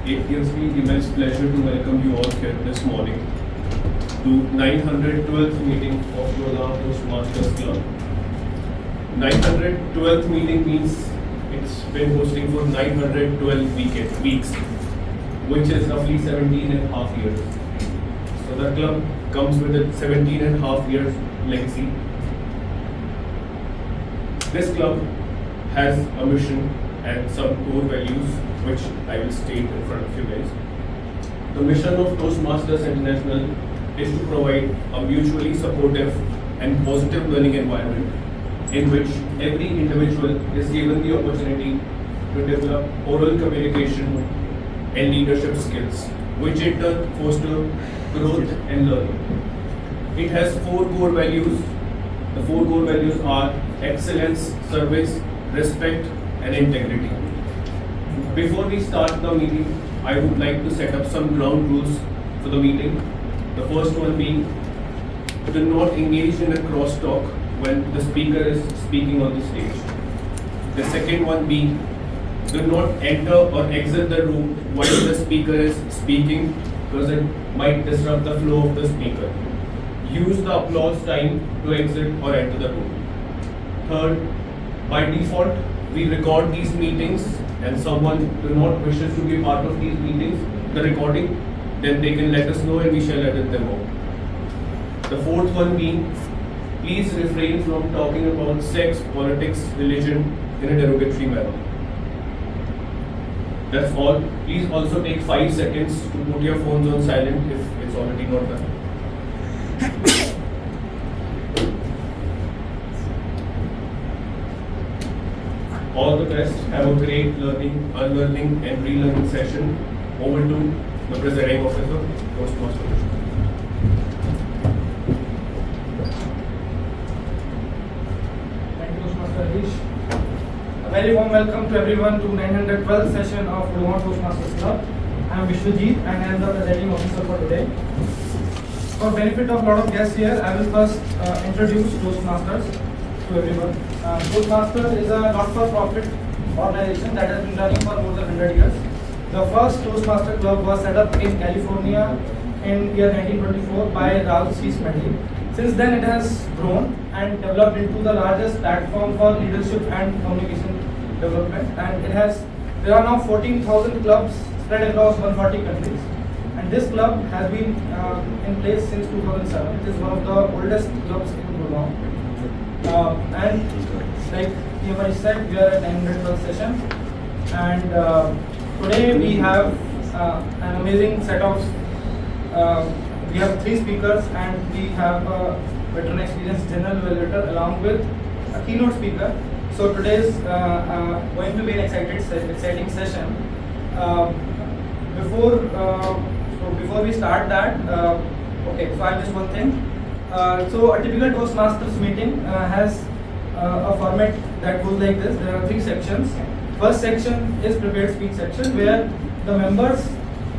It gives me immense pleasure to welcome you all here this morning to 912th meeting of Jul'26 Toastmasters Club. 912th meeting means it's been hosting for 912 weeks, which is roughly 17 and a half years. So the club comes with a 17 and a half years legacy. This club has a mission and some core values which I will state in front of you guys. The mission of Toastmasters International is to provide a mutually supportive and positive learning environment in which every individual is given the opportunity to develop oral communication and leadership skills, which in turn foster growth and learning. It has 4 core values. The 4 core values are excellence, service, respect, and integrity. Before we start the meeting, I would like to set up some ground rules for the meeting. The first one being, do not engage in a crosstalk when the speaker is speaking on the stage. The second one being, do not enter or exit the room while the speaker is speaking because it might disrupt the flow of the speaker. Use the applause time to exit or enter the room. Third, by default, we record these meetings, and someone do not wishes to be part of these meetings, the recording, then they can let us know and we shall edit them out. The fourth one being, please refrain from talking about sex, politics, religion in a derogatory manner. That's all. Please also take 5 seconds to put your phones on silent if it's already not done. All the best. Have a great learning, unlearning and relearning session. Over to the presiding officer, Toastmaster. Thank you, Toastmaster Harish. A very warm welcome to everyone to 912th session of Toastmasters Club. I am Vishwajit and I am the presiding officer for today. For benefit of a lot of guests here, I will first introduce Toastmasters to everyone. Toastmasters is a not-for-profit organization that has been running for more than 100 years. The first Toastmaster Club was set up in California in year 1924 by Ralph C. Smedley. Since then it has grown and developed into the largest platform for leadership and communication development, and there are now 14,000 clubs spread across 140 countries. And this club has been in place since 2007. It is one of the oldest clubs in Gurgaon. And like Yamari said, we are at 912th session, and today we have an amazing set of we have 3 speakers, and we have a veteran experienced general evaluator along with a keynote speaker. So today is going to be an exciting session. Before we start that, okay, so I'll just one thing. So a typical Toastmasters meeting has a format that goes like this. There are 3 sections. First section is prepared speech section, where the members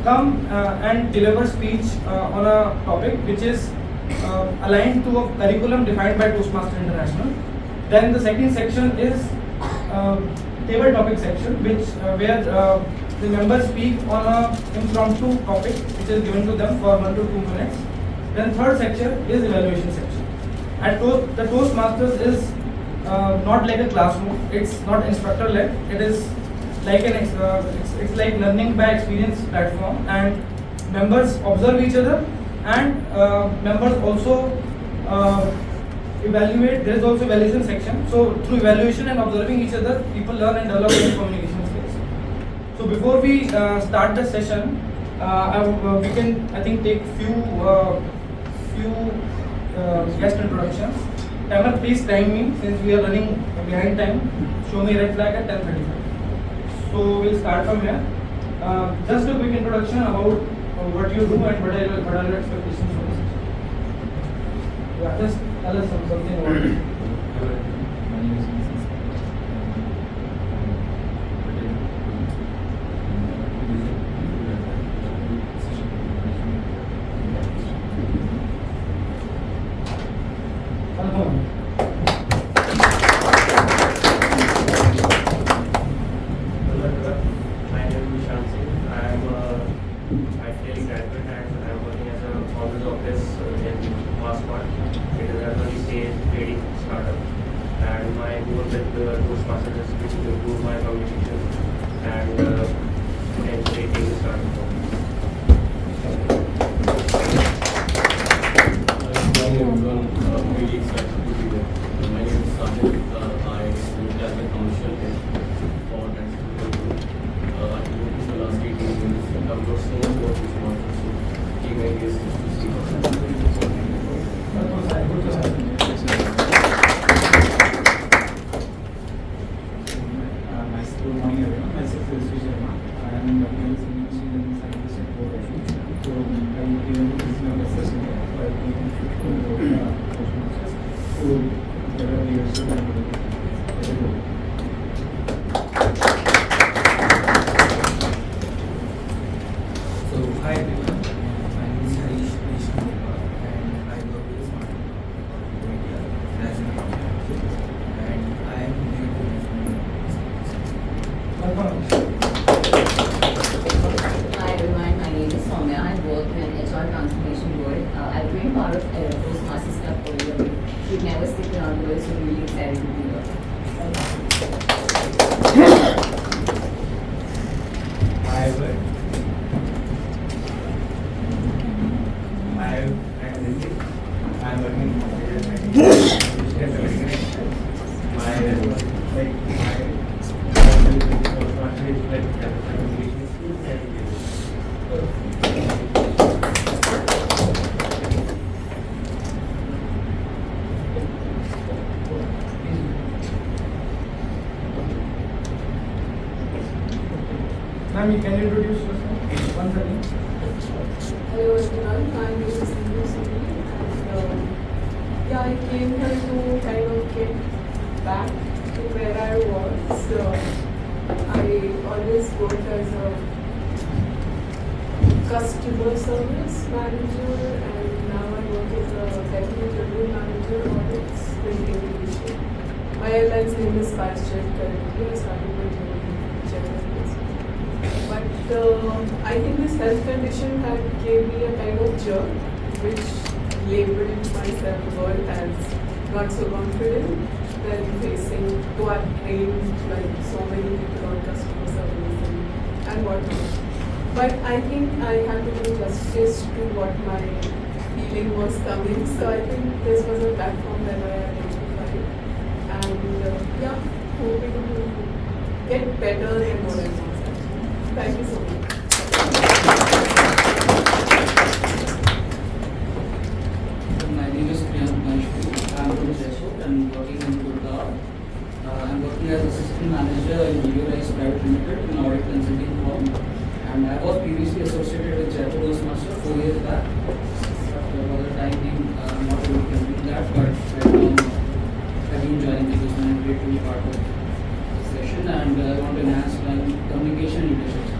come and deliver speech on a topic which is aligned to a curriculum defined by Toastmasters International. Then the second section is table topic section, where the members speak on a impromptu topic which is given to them for 1 to 2 minutes. Then third section is evaluation section. And the Toastmasters is not like a classroom. It's not instructor led. It is like it's like learning by experience platform, and members observe each other, and members also evaluate. There is also evaluation section. So through evaluation and observing each other, people learn and develop their communication skills. So before we start the session, we can take few guest introductions. Timer, please time me since we are running behind time. Show me red flag at 10:35. So we'll start from here. Just a quick introduction about what you do and what are your expectations from this session. Yeah, just tell us something about it. My name is Shamsi. I am a with the Toastmaster recipe to improve my communication and take the starting point. Good morning everyone. Really excited to be here. My name is Sahil. I worked as a commercial head for I've been working for the last 18 years. I've got so much work with Toastmasters, so came my guests to see how Good to have you. Good morning everyone. Myself is Sharma. I am working as a senior scientist at Board. So I am given this session for taking 15 Toastmasters to develop leadership and leadership. So hi everyone. My name is Harish and I work with Smart Media as an account manager, and I am here to Welcome. Hi everyone, my name is Soumya. I work in HR transformation world. I've been part of Toastmasters Club for a year. We've never stick around the world, so I'm really excited to be here. I am working Ma'am, you can introduce yourself once again. Hello everyone, my name is Sindhu and yeah, I came here to kind of get back to where I was. I always worked as a customer service manager and now I work as a deputy general manager audits printing division. My airline's name is SpiceJet currently. I started my journey in January. But I think this health condition had gave me a kind of jerk, which labeled my self-worth as not so confident, then facing, though I've trained like so many people on customer service and whatnot. But I think I had to do justice to what my feeling was coming. So I think this was a platform that I identified. And yeah, hoping to get better than what I was. Thank you so much. My name is Priyank Maheshwari. I am from Jaipur and working in Gurgaon. I am working as assistant manager in GTMC Private Limited in audit consulting firm. And I was previously associated with Jaipur Toastmaster 4 years back. But for the time being, I am not able to complete that. But right now, I've been joining the Toastmaster and great to be part of the session. And I want to enhance my communication and leadership skills.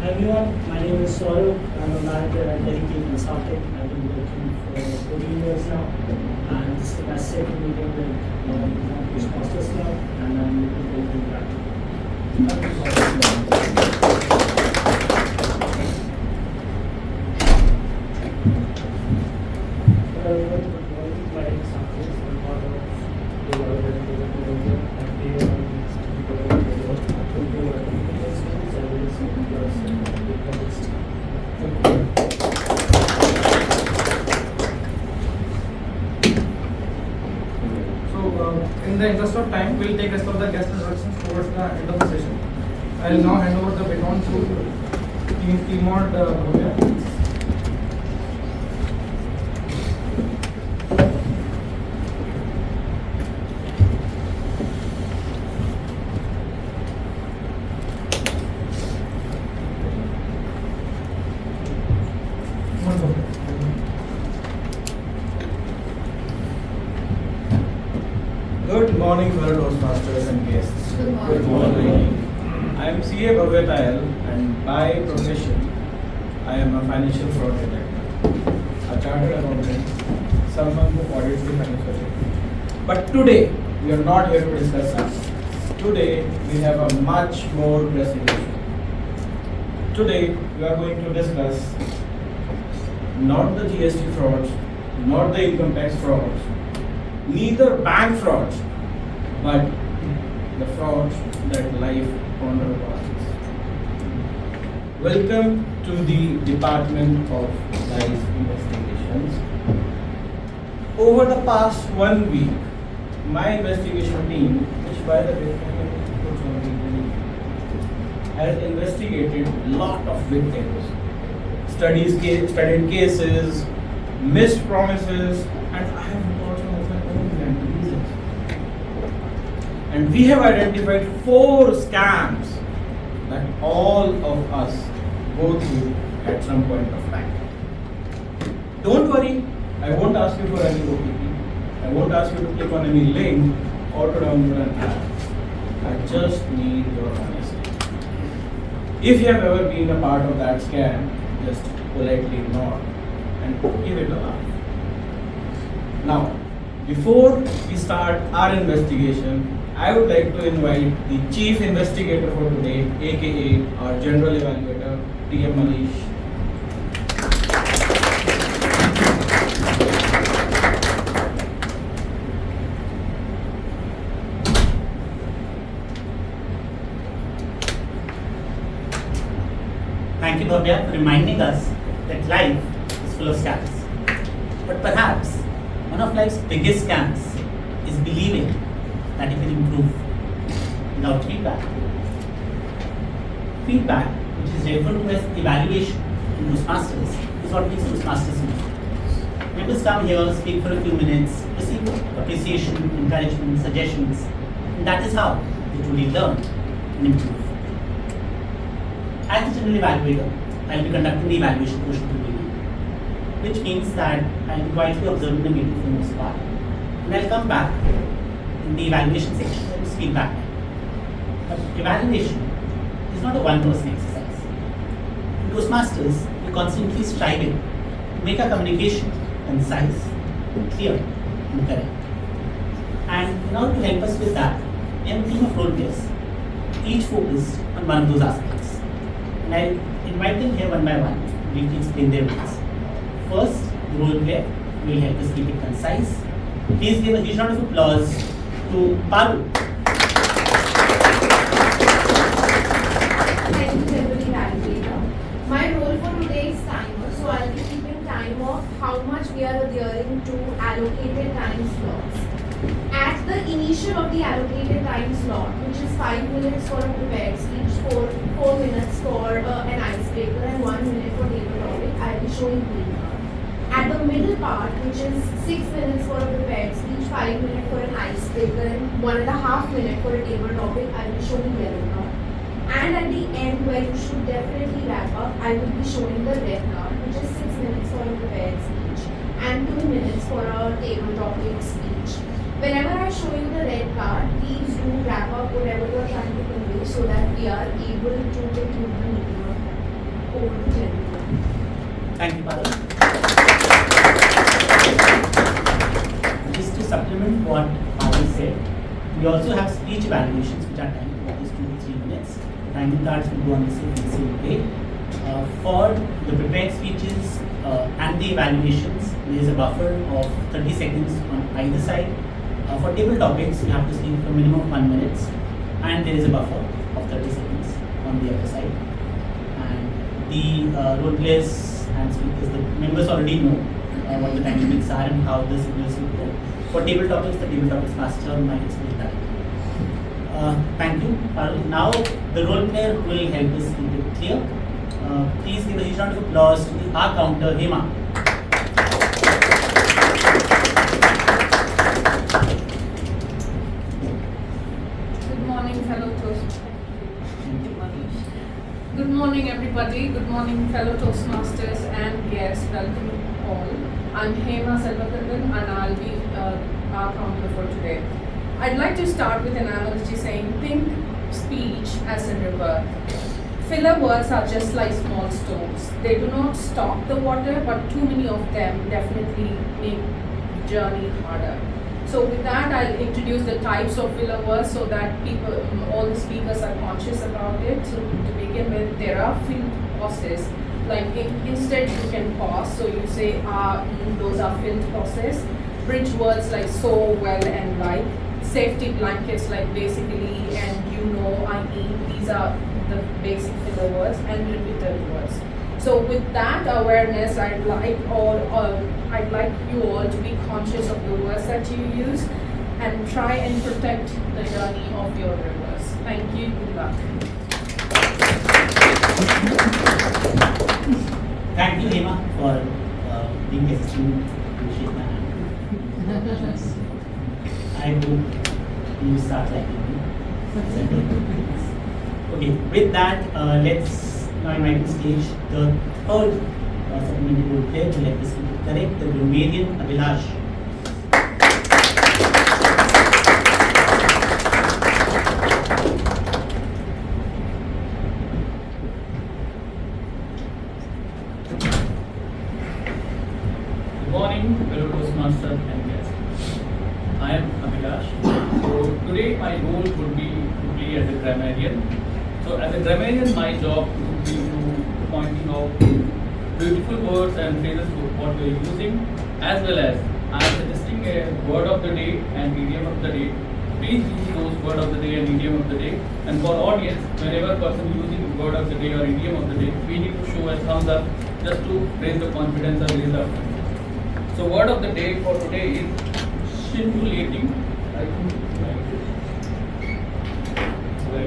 Everyone, my name is Saurav. I'm a manager at Dedicated Consulting. I've been working for 14 years now, and this is my second meeting with Toastmasters Club, and I'm looking forward to My name is Santosh. I'm part of the In the interest of time, we'll take rest of the guest introductions towards the end of the session. I'll now hand over the baton to Timod Bhavya. Good morning, fellow Toastmasters and guests. Good morning. I am CA Bhavya Tayal, and by profession, I am a financial fraud detector, a chartered accountant, someone who audits the financial sector. But today, we are not here to discuss that. Today, we have a much more pressing issue. Today, we are going to discuss not the GST frauds, not the income tax frauds, neither bank frauds, but the frauds that life counterparts. Welcome to the Department of Life Investigations. Over the past 1 week, my investigation team, which by the way has investigated a lot of victims, studied cases, missed promises, and I have reports of my own mental reasons. And we have identified 4 scams that all of us go through at some point of time. Don't worry, I won't ask you for any OTP. I won't ask you to click on any link or to download an app. I just need your honesty. If you have ever been a part of that scam, just politely nod and give it a laugh. Now, before we start our investigation, I would like to invite the chief investigator for today, aka our general evaluator, TM Manish. Thank you, Bhavya, for reminding us that life is full of scams. But perhaps one of life's biggest scams is believing that you can improve without feedback. Feedback, which is referred to as evaluation in Toastmasters, is what makes Toastmasters unique. Members come here, speak for a few minutes, receive appreciation, encouragement, suggestions, and that is how they truly learn and improve. As the general evaluator, I will be conducting the evaluation portion of the meeting, which means that I will be quietly observing the meeting for the most part, and I will come back in the evaluation section and speak back. But evaluation is not a one-person exercise. In Toastmasters, we are constantly striving to make our communication concise, clear, and correct. And in order to help us with that, we have a team of role players, each focused on one of those aspects. And I invite them here one by one to briefly explain their roles. First, the role player will help us keep it concise. Please give a huge round of applause to Parul. Thank you, General Evaluator. My role for today is timer, so I'll be keeping time of how much we are adhering to allocated time slots. At the initial of the allocated time slot, which is 5 minutes for a prepared speech, 4 minutes for an icebreaker, and 1 minute for table topic, I'll be showing green card. At the middle part, which is 6 minutes for a prepared speech, 5 minutes for an icebreaker, and 1.5 minutes for a table topic, I'll be showing yellow card. And at the end, where you should definitely wrap up, I will be showing the red card, which is 6 minutes for a prepared speech and 2 minutes for a table topic speech. Whenever I show you the red card, please do wrap up whatever you are trying to convey so that we are able to conclude the meeting over to General. Thank you, Parul. Just to supplement what Parul said, we also have speech evaluations which are timed, that is 2 to 3 minutes. The timing cards will go on the same way. For the prepared speeches and the evaluations, there is a buffer of 30 seconds on either side. For table topics, you have to speak for a minimum of 1 minute, and there is a buffer of 30 seconds on the other side. And the role players and speakers, the members already know what the time limits are and how the signals will go. For table topics, the table topics master might explain that. Thank you, Parul. Now the role player will help us keep it clear. Please give a huge round of applause to the R counter, Hema. Good morning, everybody. Good morning, fellow Toastmasters and guests. Welcome all. I'm Hema Selvakandan and I'll be our counter for today. I'd like to start with an analogy saying, think speech as a river. Filler words are just like small stones. They do not stop the water, but too many of them definitely make the journey harder. So with that, I'll introduce the types of filler words so that all the speakers are conscious about it. So to begin with, there are field pauses, like instead you can pause. So you say those are filled pauses. Bridge words like so, well, and like. Safety blankets like basically and you know, I mean, these are the basic filler words and repeated words. So with that awareness, I'd like you all to be conscious of the words that you use and try and protect the journey of your rivers. Thank you. Good luck. Thank you, Hema, for being assistant to shake my hand. I hope you start liking me. Okay, with that, let's now invite to stage the third supplementary role player to let us correct the grammarian Abhilash. Good morning, fellow Toastmasters and guests. I am Abhilash. So today my role would be to play as a grammarian. So as a grammarian, my job would be to pointing out beautiful words and phrases what we are using, as well as I am suggesting a word of the day and idiom of the day. Please use those word of the day and idiom of the day. And for audience, whenever person using word of the day or idiom of the day, we need to show a thumbs up just to raise the confidence and raise the. So word of the day for today is scintillating. I think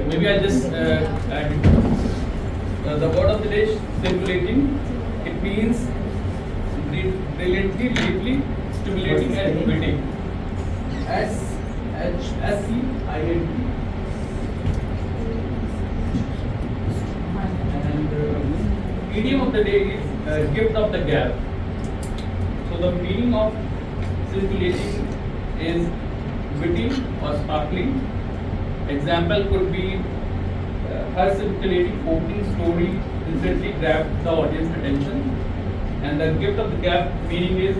maybe I'll just add it. The word of the day is scintillating. It means brilliantly, deeply, stimulating and witty. SCINT. And idiom of the day is gift of the gab. So the meaning of scintillating is witty or sparkling. Example could be her scintillating opening story instantly grabbed the audience attention. And the gift of the gab meaning is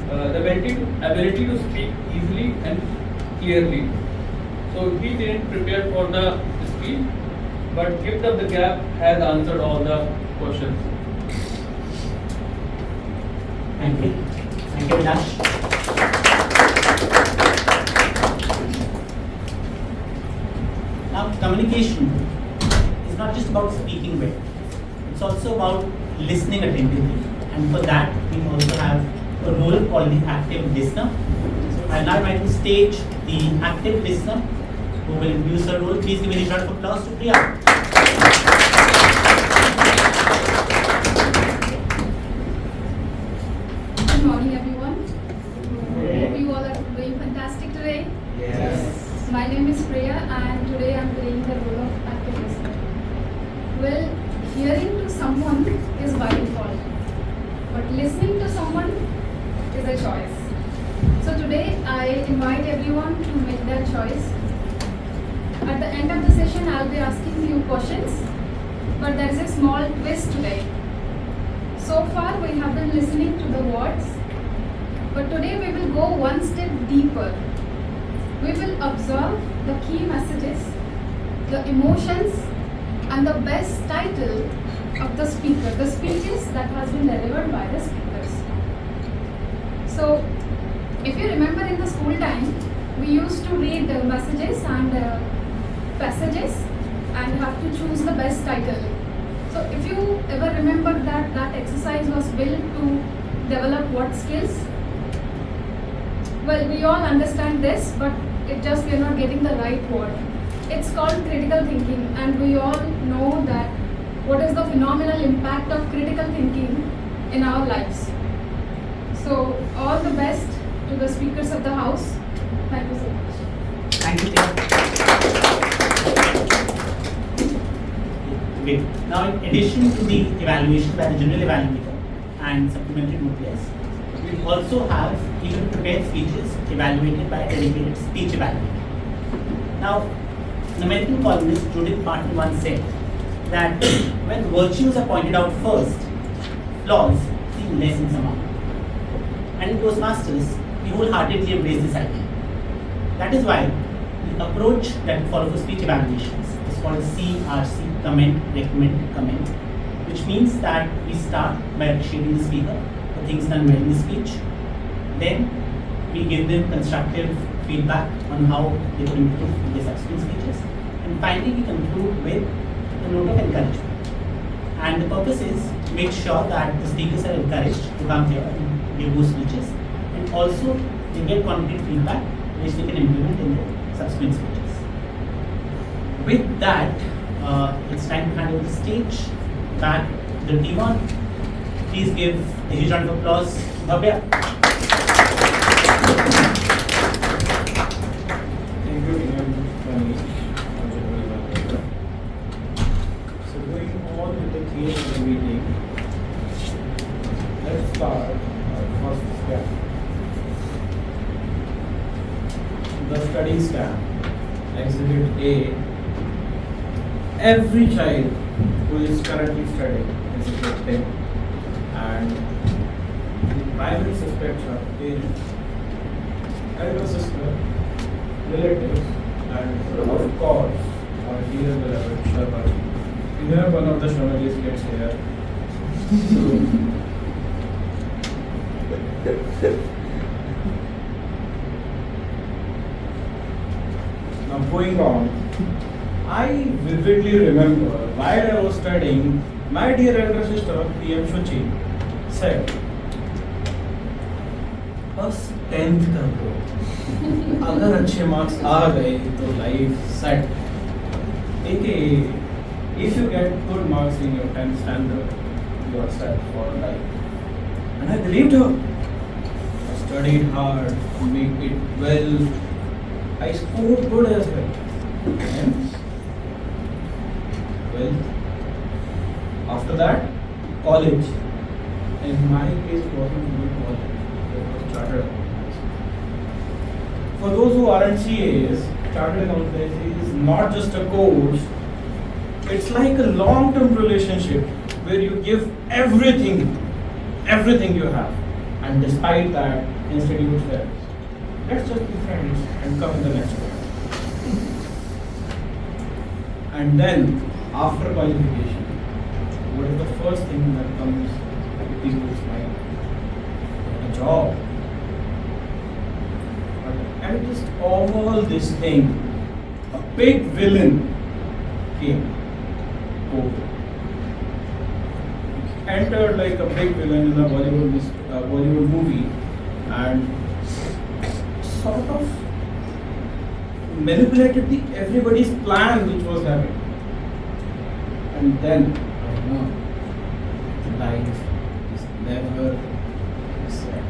the ability to speak easily and clearly. So he didn't prepare for the speech, but gift of the gab has answered all the questions. Thank you. Thank you, Abhilash. Now, communication is not just about speaking well, it's also about listening attentively. And for that, we also have a role called the active listener. So I'll now invite to stage the active listener who will introduce her role. Please give a round of applause to Priya. Good morning, everyone. Hope you all are doing fantastic today. Yes. My name is Priya, and today I'm playing the role of active listener. Well, hearing to someone is by default, but listening to someone is a choice. So today I invite everyone to make their choice. At the end of the session, I'll be asking you questions, but there is a small twist today. So far, we have been listening to the words, but today we will go one step deeper. We will observe the key messages, the emotions, and the best title of the speaker, the speeches that has been delivered by the speakers. So, if you remember in the school time, we used to read the messages and passages and have to choose the best title. So if you ever remember that exercise was built to develop what skills? Well, we all understand this, but we are not getting the right word. It's called critical thinking, and we all know that what is the phenomenal impact of critical thinking in our lives. So all the best to the speakers of the house. Thank you so much. Thank you, Priya. Okay. Now, in addition to the evaluation by the general evaluator and supplementary role players, we also have even prepared speeches evaluated by a dedicated speech evaluator. Now, an American columnist, Judith Martin, once said that when virtues are pointed out first, flaws seem less insurmountable. And in Toastmasters, we wholeheartedly embrace this idea. That is why the approach that we follow for speech evaluations is called CRC, comment, recommend, comment, which means that we start by appreciating the speaker for things done well in the speech. Then we give them constructive feedback on how they could improve their subsequent speeches. And finally, we conclude with a note of encouragement. And the purpose is to make sure that the speakers are encouraged to come here and give those speeches, and also they get concrete feedback which they can implement in their subsequent speeches. With that, it's time to hand over the stage back to the team on. Please give a huge round of applause to Bhavya. Thank you, So going on with the theme of the meeting, let's start our first step. The study step, Exhibit A. Every child who is currently studying is a victim, and the primary suspects are parents, elder sister, relatives, and of course our dear beloved Sharma. We have one of the Sharmaji's kids here. Now going on, I vividly remember while I was studying, my dear elder sister PM Shuchi said, बस 10th कर दो, अगर अच्छे marks आ गए तो life set. AKA, if you get good marks in your 10th standard, you are set for life. And I believed her. I studied hard, made it well. I scored good as well. And well, after that, college. In my case, wasn't even college. It was chartered accountancy. For those who aren't CAs, chartered accountancy is not just a course. It's like a long-term relationship where you give everything you have, and despite that, institute says, let's just be friends and come in the next one. And then, after qualification, what is the first thing that comes to people's mind? A job. But amidst all this thing, a big villain came. COVID. Entered like a big villain in a Bollywood movie and sort of manipulated everybody's plan which was happening. And then, I know, life is never the same.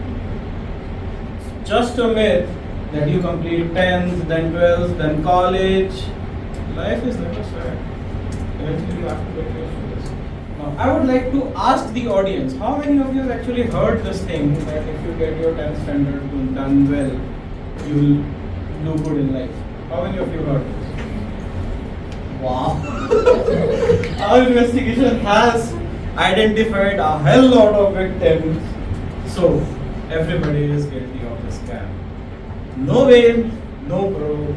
It's just a myth that you complete 10th, then 12th, then college. Life is never sad. Eventually you have to get used to this. Now, I would like to ask the audience, how many of you have actually heard this thing that if you get your 10th standard done well, you will do good in life? How many of you heard this? Wow. Our investigation has identified a hell lot of victims. So, everybody is guilty of this scam. No way, no pro,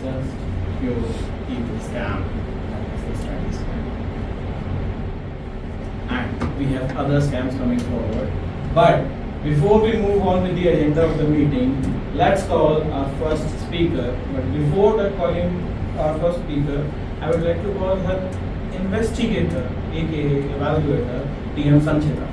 just pure evil scam. And we have other scams coming forward. But before we move on with the agenda of the meeting, let's call our first speaker. But before that calling our first speaker, I would like to call her investigator, aka evaluator, TM Sanchita.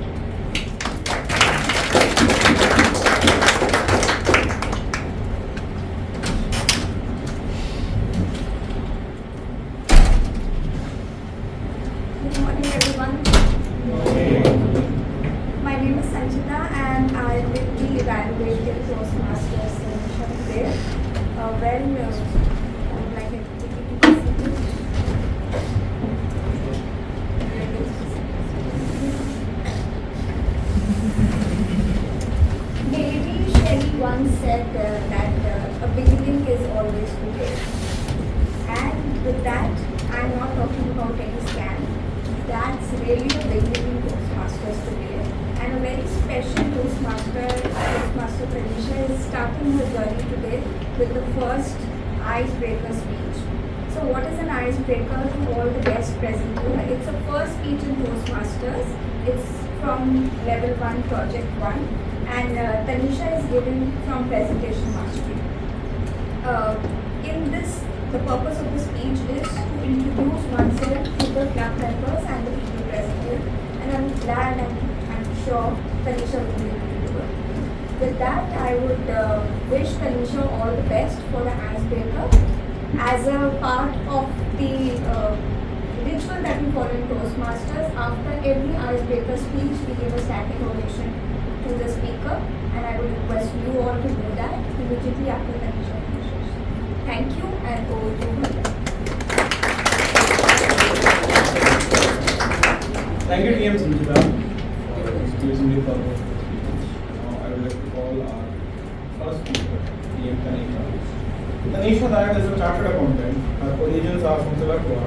Good morning, everyone. My name is Sanchita, and I will be evaluating Toastmasters session today. I would like everybody to listen. Lady Shelley once said that a beginning is always good. And with that, I'm not talking about any scam. That's really the beginning Toastmasters today. And a very special Toastmaster Pranisha is starting her journey today with the first icebreaker speech. So what is an icebreaker to all the guests present here? It's a first speech in Toastmasters. It's from level 1, project 1, and Tanisha is giving from presentation mastery. In this, the purpose of the speech is to introduce oneself to the club members and the people present here, and I'm glad and I'm sure Tanisha will be able to do it. With that, I would wish Tanisha all the best for the icebreaker. As a part of the ritual that we follow in Toastmasters, after every icebreaker speech, we give a standing ovation to the speaker, and I would request you all to do that immediately after Tanisha finishes. Thank you, and over to you. Thank you, TM Sanjita, for excusing me for the speech. Now I would like to call our first speaker, TM Tanisha. Tanisha Dayal is a chartered accountant. Her origins are from Silakwa.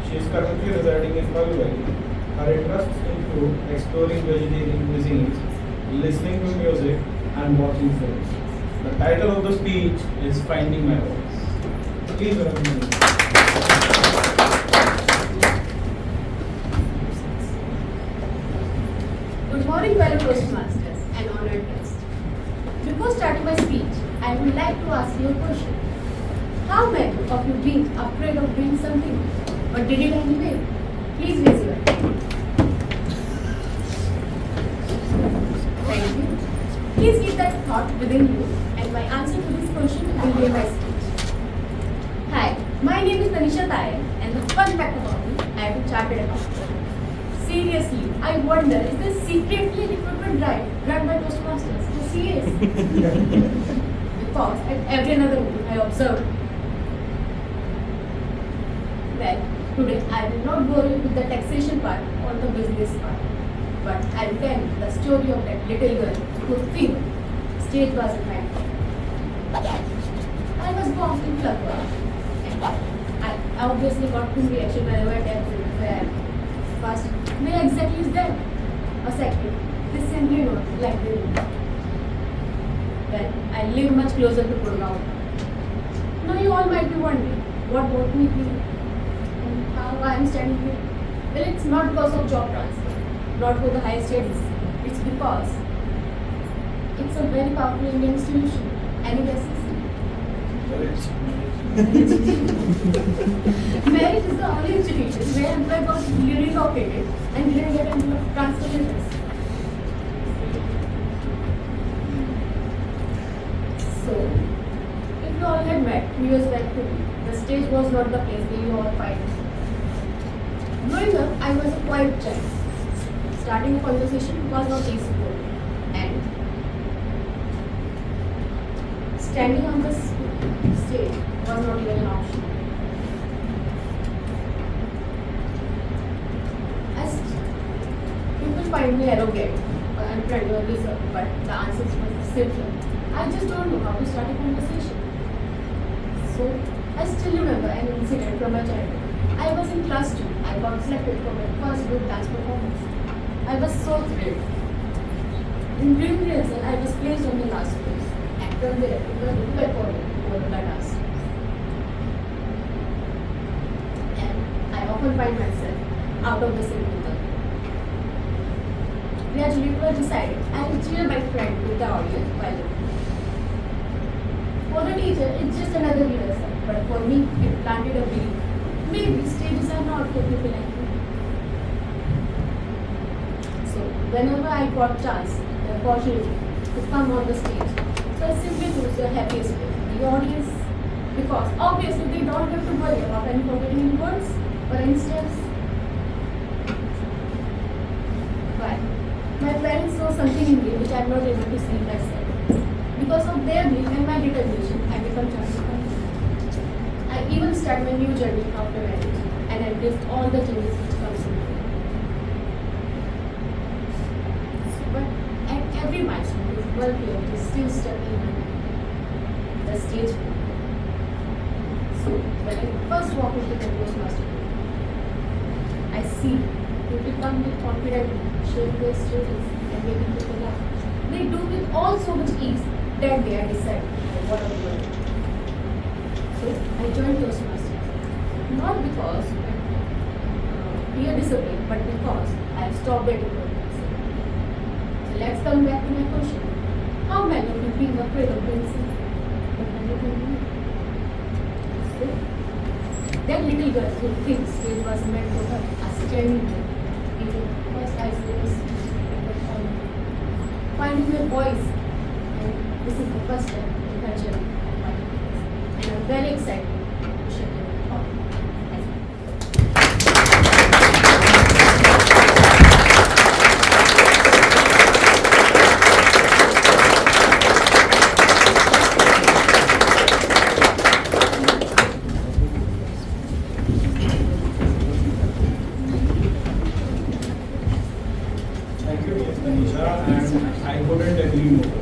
She is currently residing in Palwai. Her interests include exploring vegetarian cuisines, listening to music, and watching films. The title of the speech is Finding My Voice. Please welcome Tanisha. Good morning, fellow Toastmasters and honored guests. Before starting my speech, I would like to ask you a question. How many of you been afraid of doing something but did it anyway? Please raise your hand. Thank you. Please keep that thought within you, and my answer to this question will be in my speech. Hi, my name is Tanisha Dayal, and the fun fact about me, I am a chartered accountant. Seriously, I wonder, is this secretly recruitment drive run by Toastmasters? No, serious. Because at every another meeting I observed. Well, today I will not bore you with the taxation part or the business part, but I will tell you the story of that little girl who think stage was a kind. I was born in Flakwa, and I obviously got two reactions whenever I tell them where I am. First, where exactly is that? Or second, they simply not like they do. Well, I live much closer to Gurgaon. Now you all might be wondering, what brought me here? And how I am standing here? Well, it's not because of job transfer, not for the higher studies. It's because it's a very powerful Indian institution. Any guesses? Marriage is the only institution where employee got relocated and didn't get any transfer letters. So, if you all had met 2 years back to me, the stage was not the place where you all find. Growing up, I was a quiet child. Starting a conversation was not easy for me. And standing on the stage was not even an option. As people find me arrogant or unfriendly or reserved, but the answer was simple. I just don't know how to start a conversation. So, I still remember an incident from my childhood. I was in class 2. I got selected for my first group dance performance. I was so thrilled. In during rehearsal, I was placed on the last place. Actor and director were prepared for me over my task. And I often find myself out of the sync with them. Gradually, it was decided I will cheer my friend with the audience while looking. For the teacher, it's just another rehearsal, but for me, it planted a belief. Maybe stages are not for people like me. So, whenever I got chance, the opportunity to come on the stage, so I simply choose the happiest place, the audience, because obviously they don't have to worry about any forgetting any words. For instance, but my parents saw something in me which I'm not able to see myself. Because of their belief and my determination, I become chartered accountant. I even start my new journey after marriage and embrace all the changes which comes with it. But at every milestone, this one fear is still stuck in me. The stage fear. So when I first walk into the Toastmaster room, I see people come with confidence, sharing their stories and making people laugh. They do with all so much ease that they are deciding what I'm doing. So I joined Toastmasters. Not because we are disciplined, but because I have stopped getting progress. So let's come back to my question. How many of you being afraid of being sick? But when you can do it. So, that little girl who thinks it was meant for her are standing there, giving first isolated finding your voice. And this is the first step in her journey of finding voice. And I'm very excited to share it all. Thank you. Thank you, Ms. Tanisha, and I couldn't agree more.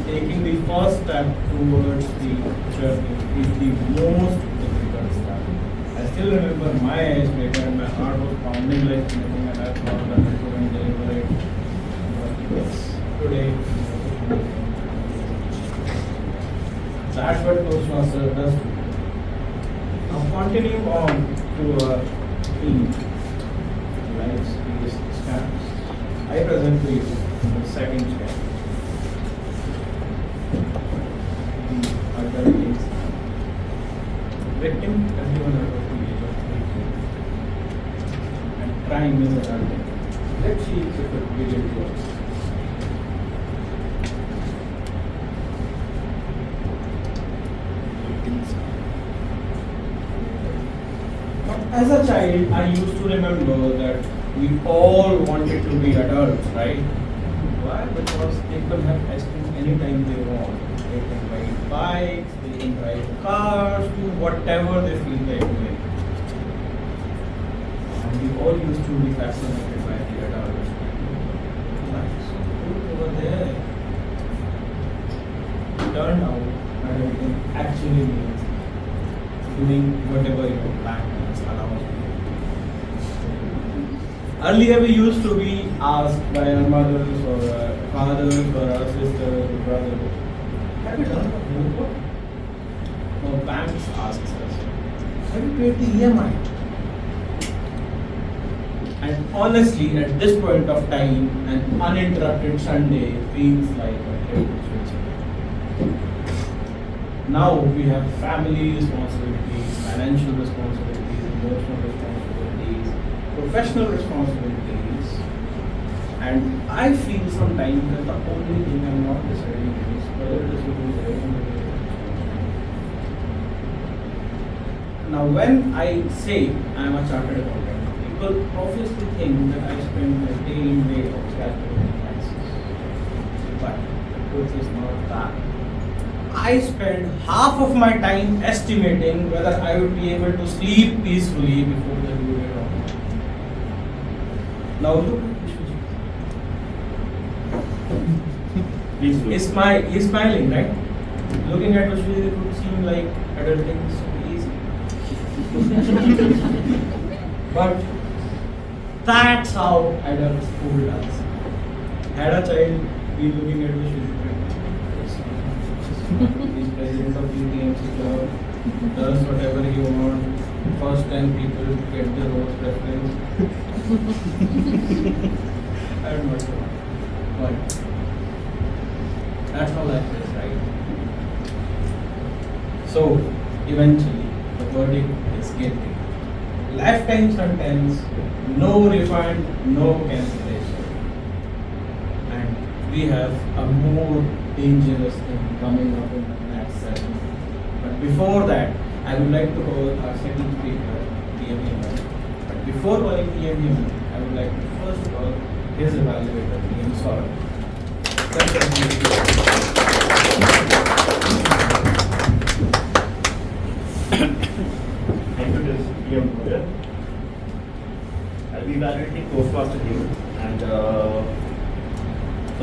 Taking the first step towards the journey is the most difficult step. I still remember my icebreaker and my heart was pounding like anything, and I thought that I couldn't deliver it. But yes, today, that's what Toastmaster does. Now continuing on to our theme, life's biggest scams. I present to you the second scam. The adulting scam. Victim, everyone above the age of 18. And crime is adulting. Let's see if it really works. As a child, I used to remember that we all wanted to be adults, right? Why? Because people have access anytime they want. They can ride bikes, they can drive cars, do whatever they feel like doing. And we all used to be fascinated by the adults. Like, so good over there. It turned out adulting actually means doing whatever your parents allow you. Earlier we used to be asked by our mothers or our fathers or our sisters or brothers, have you done the homework? Or banks asks us, have you paid the EMI? And honestly, at this point of time, an uninterrupted Sunday feels like a trip to Switzerland. Now we have family responsibilities, financial responsibilities, emotional responsibilities, professional responsibilities, and I feel sometimes that the only thing I'm not deciding is whether it is going to be. Now, when I say I am a chartered accountant, people obviously think that I spend my day in day out calculating taxes, but the truth is not that. I spend half of my time estimating whether I would be able to sleep peacefully before the due date of it. Now look at Vishwajit. He's smiling, right? Looking at Vishwajit, it would seem like adulting is so easy. But that's how adults fool us. Had a child be looking at Vishwajit. He's president of GTMC club, does whatever he wants. First 10 people get the rose preference. I don't know what. But that's how life is, right? So eventually the verdict is guilty. Lifetime sentence, no refund, no cancellation. And we have a more dangerous thing coming up in the next session. But before that, I would like to call our second speaker, PM Human. But before calling PM Human, I would like to first call his evaluator, PM Saurabh. Thank you, this PM Saurabh. I'll be evaluating Toastmaster here, and so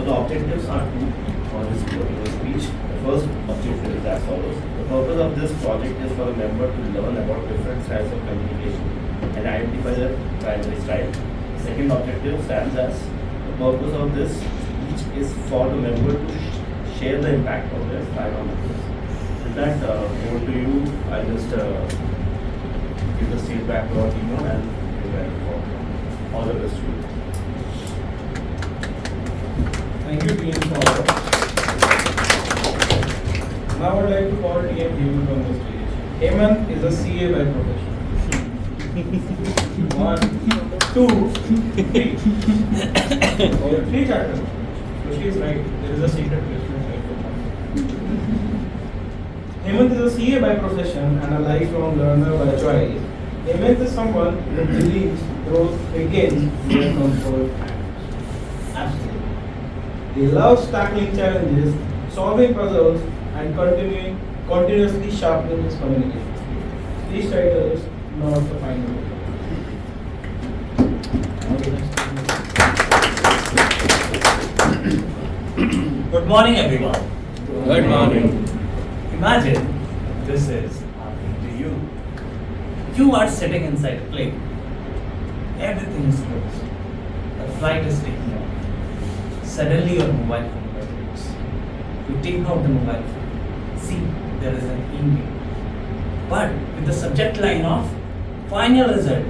the objectives are two for this particular speech. The first objective is as follows. The purpose of this project is for a member to learn about different styles of communication and identify their primary style. The second objective stands as the purpose of this speech is for the member to share the impact of their style on others. With that, over to you. I'll just give the stage back to our team and prepare for all the best to you. Thank you, team, for now I would like to call TM Hemant on the stage. Hemant is a CA by profession. 1, 2, 3. Oh, 3 chapters. So she is right. There is a secret placement right for her. Hemant is a CA by profession and a lifelong learner by choice. Hemant is someone who believes growth begins where comfort ends. Absolutely. He loves tackling challenges, solving puzzles, and continuously sharpening his communication skills. These titles not the final word. Good morning, everyone. Good morning. Imagine this is happening to you. You are sitting inside a plane. Everything is closed. The flight is taking off. Suddenly, your mobile phone vibrates. You take out the mobile phone. See, there is an email. But with the subject line of final result,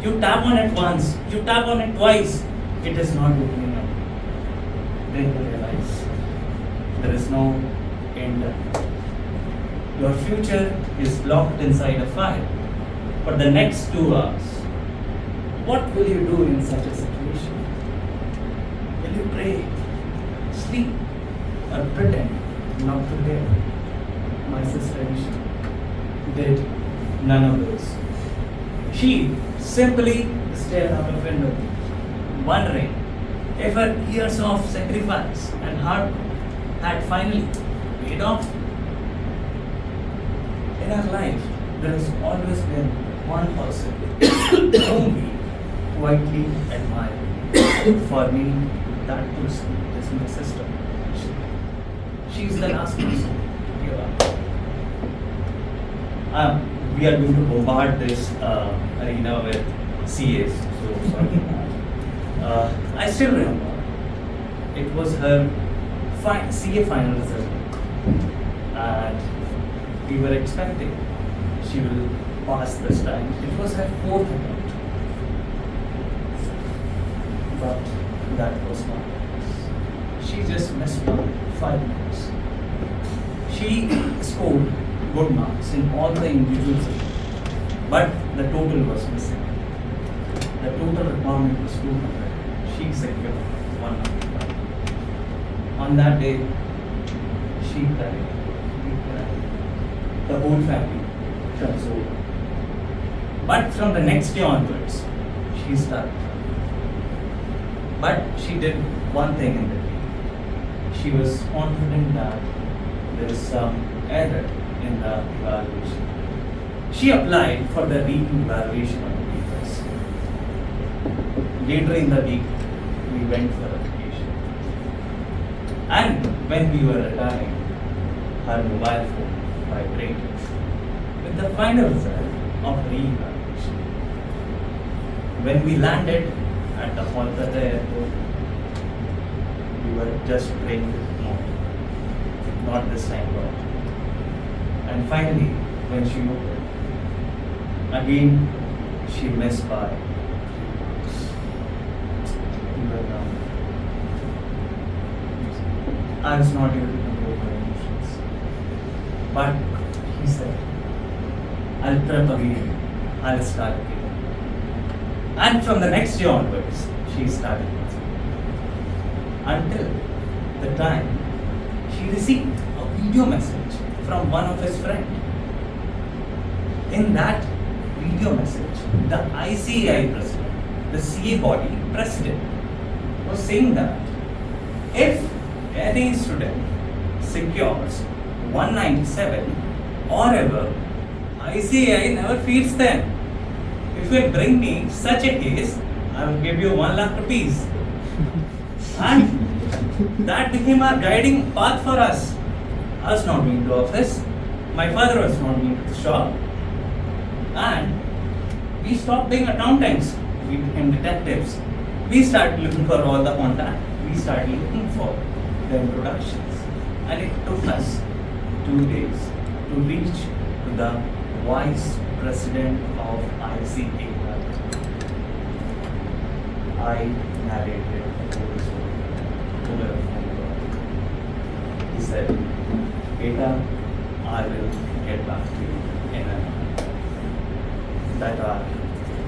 you tap on it once, you tap on it twice, it is not opening up. Then you realize there is no end. Your future is locked inside a file for the next 2 hours. What will you do in such a situation? Will you pray, sleep, or pretend not to hear? My sister Isha did none of those. She simply stared out of window, wondering if her years of sacrifice and hard work had finally paid off. In our life, there has always been one person whom we quietly admire. For me, that person is my sister. She is the last person to give up. We are going to bombard this arena with CAs, so sorry. I still remember it was her CA final result, and we were expecting she will pass this time. It was her 4th attempt, but that was not it. She just missed by 5 minutes. She scored good marks in all the individual sections, but the total was missing. The total requirement was 200. She secured 100. On that day, she cried. We cried. The whole family consoled. But from the next day onwards, she started crying. But she did one thing in the day. She was confident that there is some error in the evaluation. She applied for the re-evaluation of the papers. Later in the week, we went for application. And when we were returning, her mobile phone vibrated with the final result of re-evaluation. When we landed at the Kolkata airport, we were just praying, no, not this time, Lord. And finally, when she opened, again she missed by 3 marks. We were down. I was not able to control my emotions. But he said, I'll prep again, I'll start again. And from the next day onwards, she started until the time she received a video message from one of his friends. In that video message, the ICAI president, the CA body president, was saying that if any student secures 197 or above, ICAI never feeds them. If you bring me such a case, I will give you 1 lakh rupees. And that became our guiding path for us. I was not going to office. My father was not going to the shop. And we stopped being accountants. We became detectives. We started looking for all the contact. We started looking for the introductions. And it took us 2 days to reach to the wise president of ICA. I narrated a whole story to a phone call. He said, Beta, I will get back to you in an hour. That hour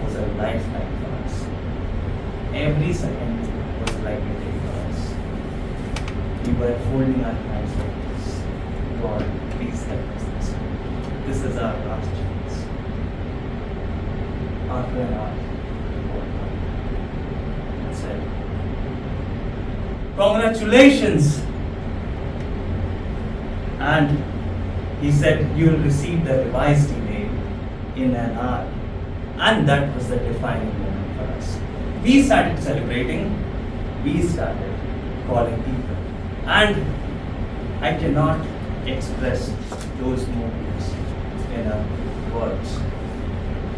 was a lifeline for us. Every second was like a day for us. We were holding our hands like this. God, please help us this time. This is our last chance. After an hour, he called me and said, congratulations! And he said, you will receive the revised email in an hour. And that was the defining moment for us. We started celebrating, we started calling people. And I cannot express those moments in words.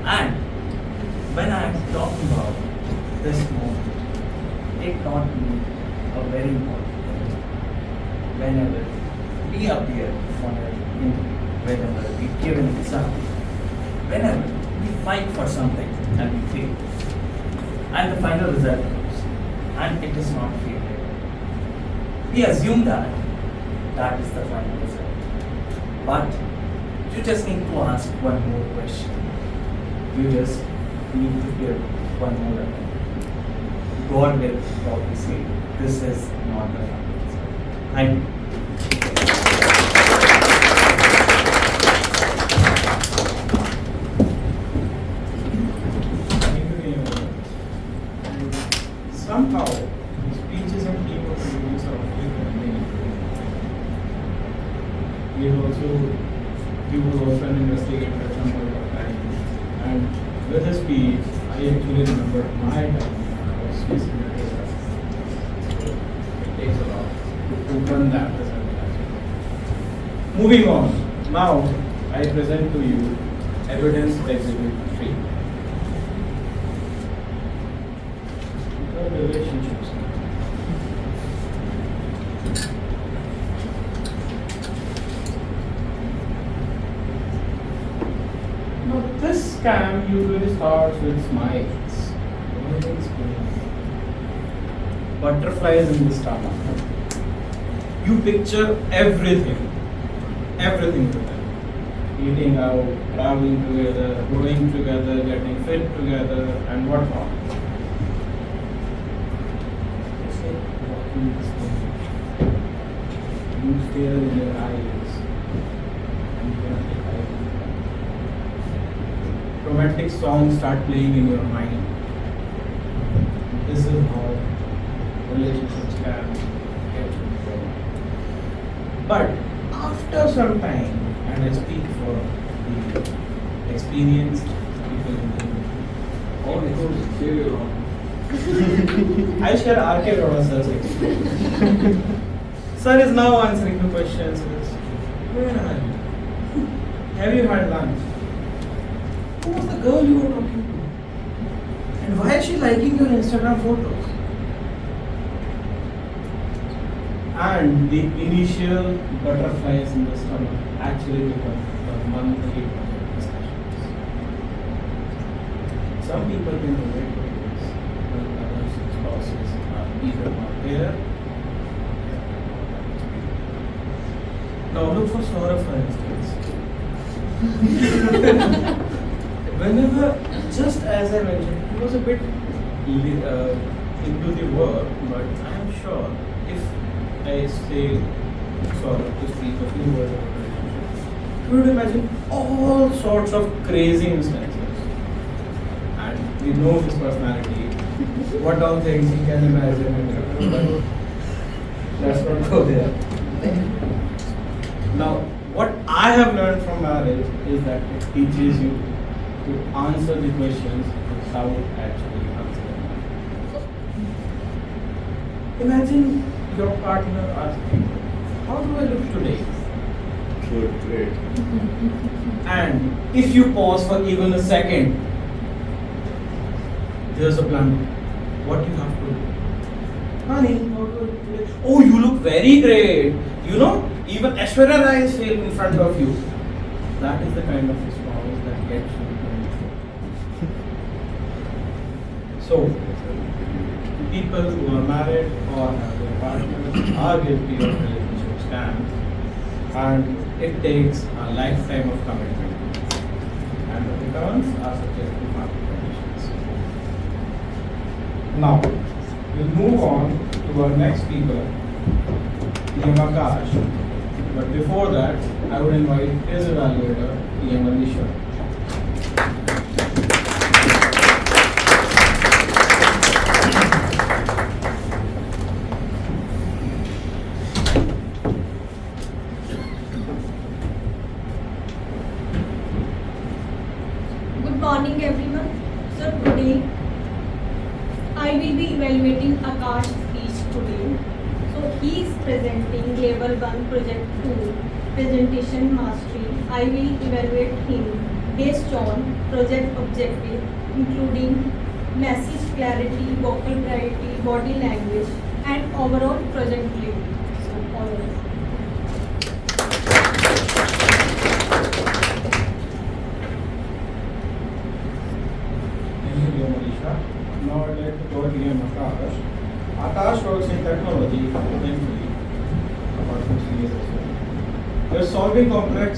And when I am talking about this moment, it taught me a very important thing. Whenever we appear on an interview, whenever we give an exam, whenever we fight for something and we fail, and the final result comes, and it is not failure, we assume that that is the final result. But you just need to ask one more question. You just need to give one more attempt. God will probably say, this is not the final result. Thank you. Somehow, speeches and keynote reviews are he was also an investigator at some point of time. And with his speech, I actually remember my time when I was facing the data. It takes a lot to run that presentation. Moving on, now I present to you Evidence Exhibit 3. Relationships. Now this scam usually starts with smiles. Butterflies in the stomach. You picture everything with them. Eating out, traveling together, growing together, getting fit together, and whatnot. You stare in their eyes and you cannot take eye contact. Romantic songs start playing in your mind. This is how relationships can get involved. But after some time, and I speak for the experienced people in the I share RK Rona sir's experience. Sir is now answering the questions. Where are you? Have you had lunch? Who was the girl you were talking to? And why is she liking your Instagram photos? And the initial butterflies in the stomach actually become a monthly discussions. Some people can relate to this, but others, spouses are either not there. Now look for Saurabh for instance. Whenever, just as I mentioned, he was a bit into the work, but I am sure if I say Saurabh to speak a few words about relationship, you would imagine all sorts of crazy instances. And we know his personality, what all things he can imagine and do, but let's not go there. Now, what I have learned from marriage is that it teaches you to answer the questions without actually answering them. Imagine your partner asking, how do I look today? Good, great. And if you pause for even a second, there's a blunder. What you have to do? Honey, how do I look today? Oh, you look very great. You know, even Aishwarya Rai is in front of you. That is the kind of response that get so people who are married or have their partners are guilty of relationship scam, and it takes a lifetime of commitment, and the returns are subject to market conditions. Now, we'll move on to our next speaker, E.M. Akash. But before that, I would invite his evaluator, E.M. Alisha. Good morning everyone. So today I will be evaluating Akash's speech today. So he is presenting level 1 project 2 presentation mastery. I will evaluate him based on project objective including message clarity, vocal clarity, body language and overall project delivery. So all of us. Thank you, Manisha. Now I'd like to call E.M. Akash. Akash works in technology, thankfully, apart from CS as well. They're solving complex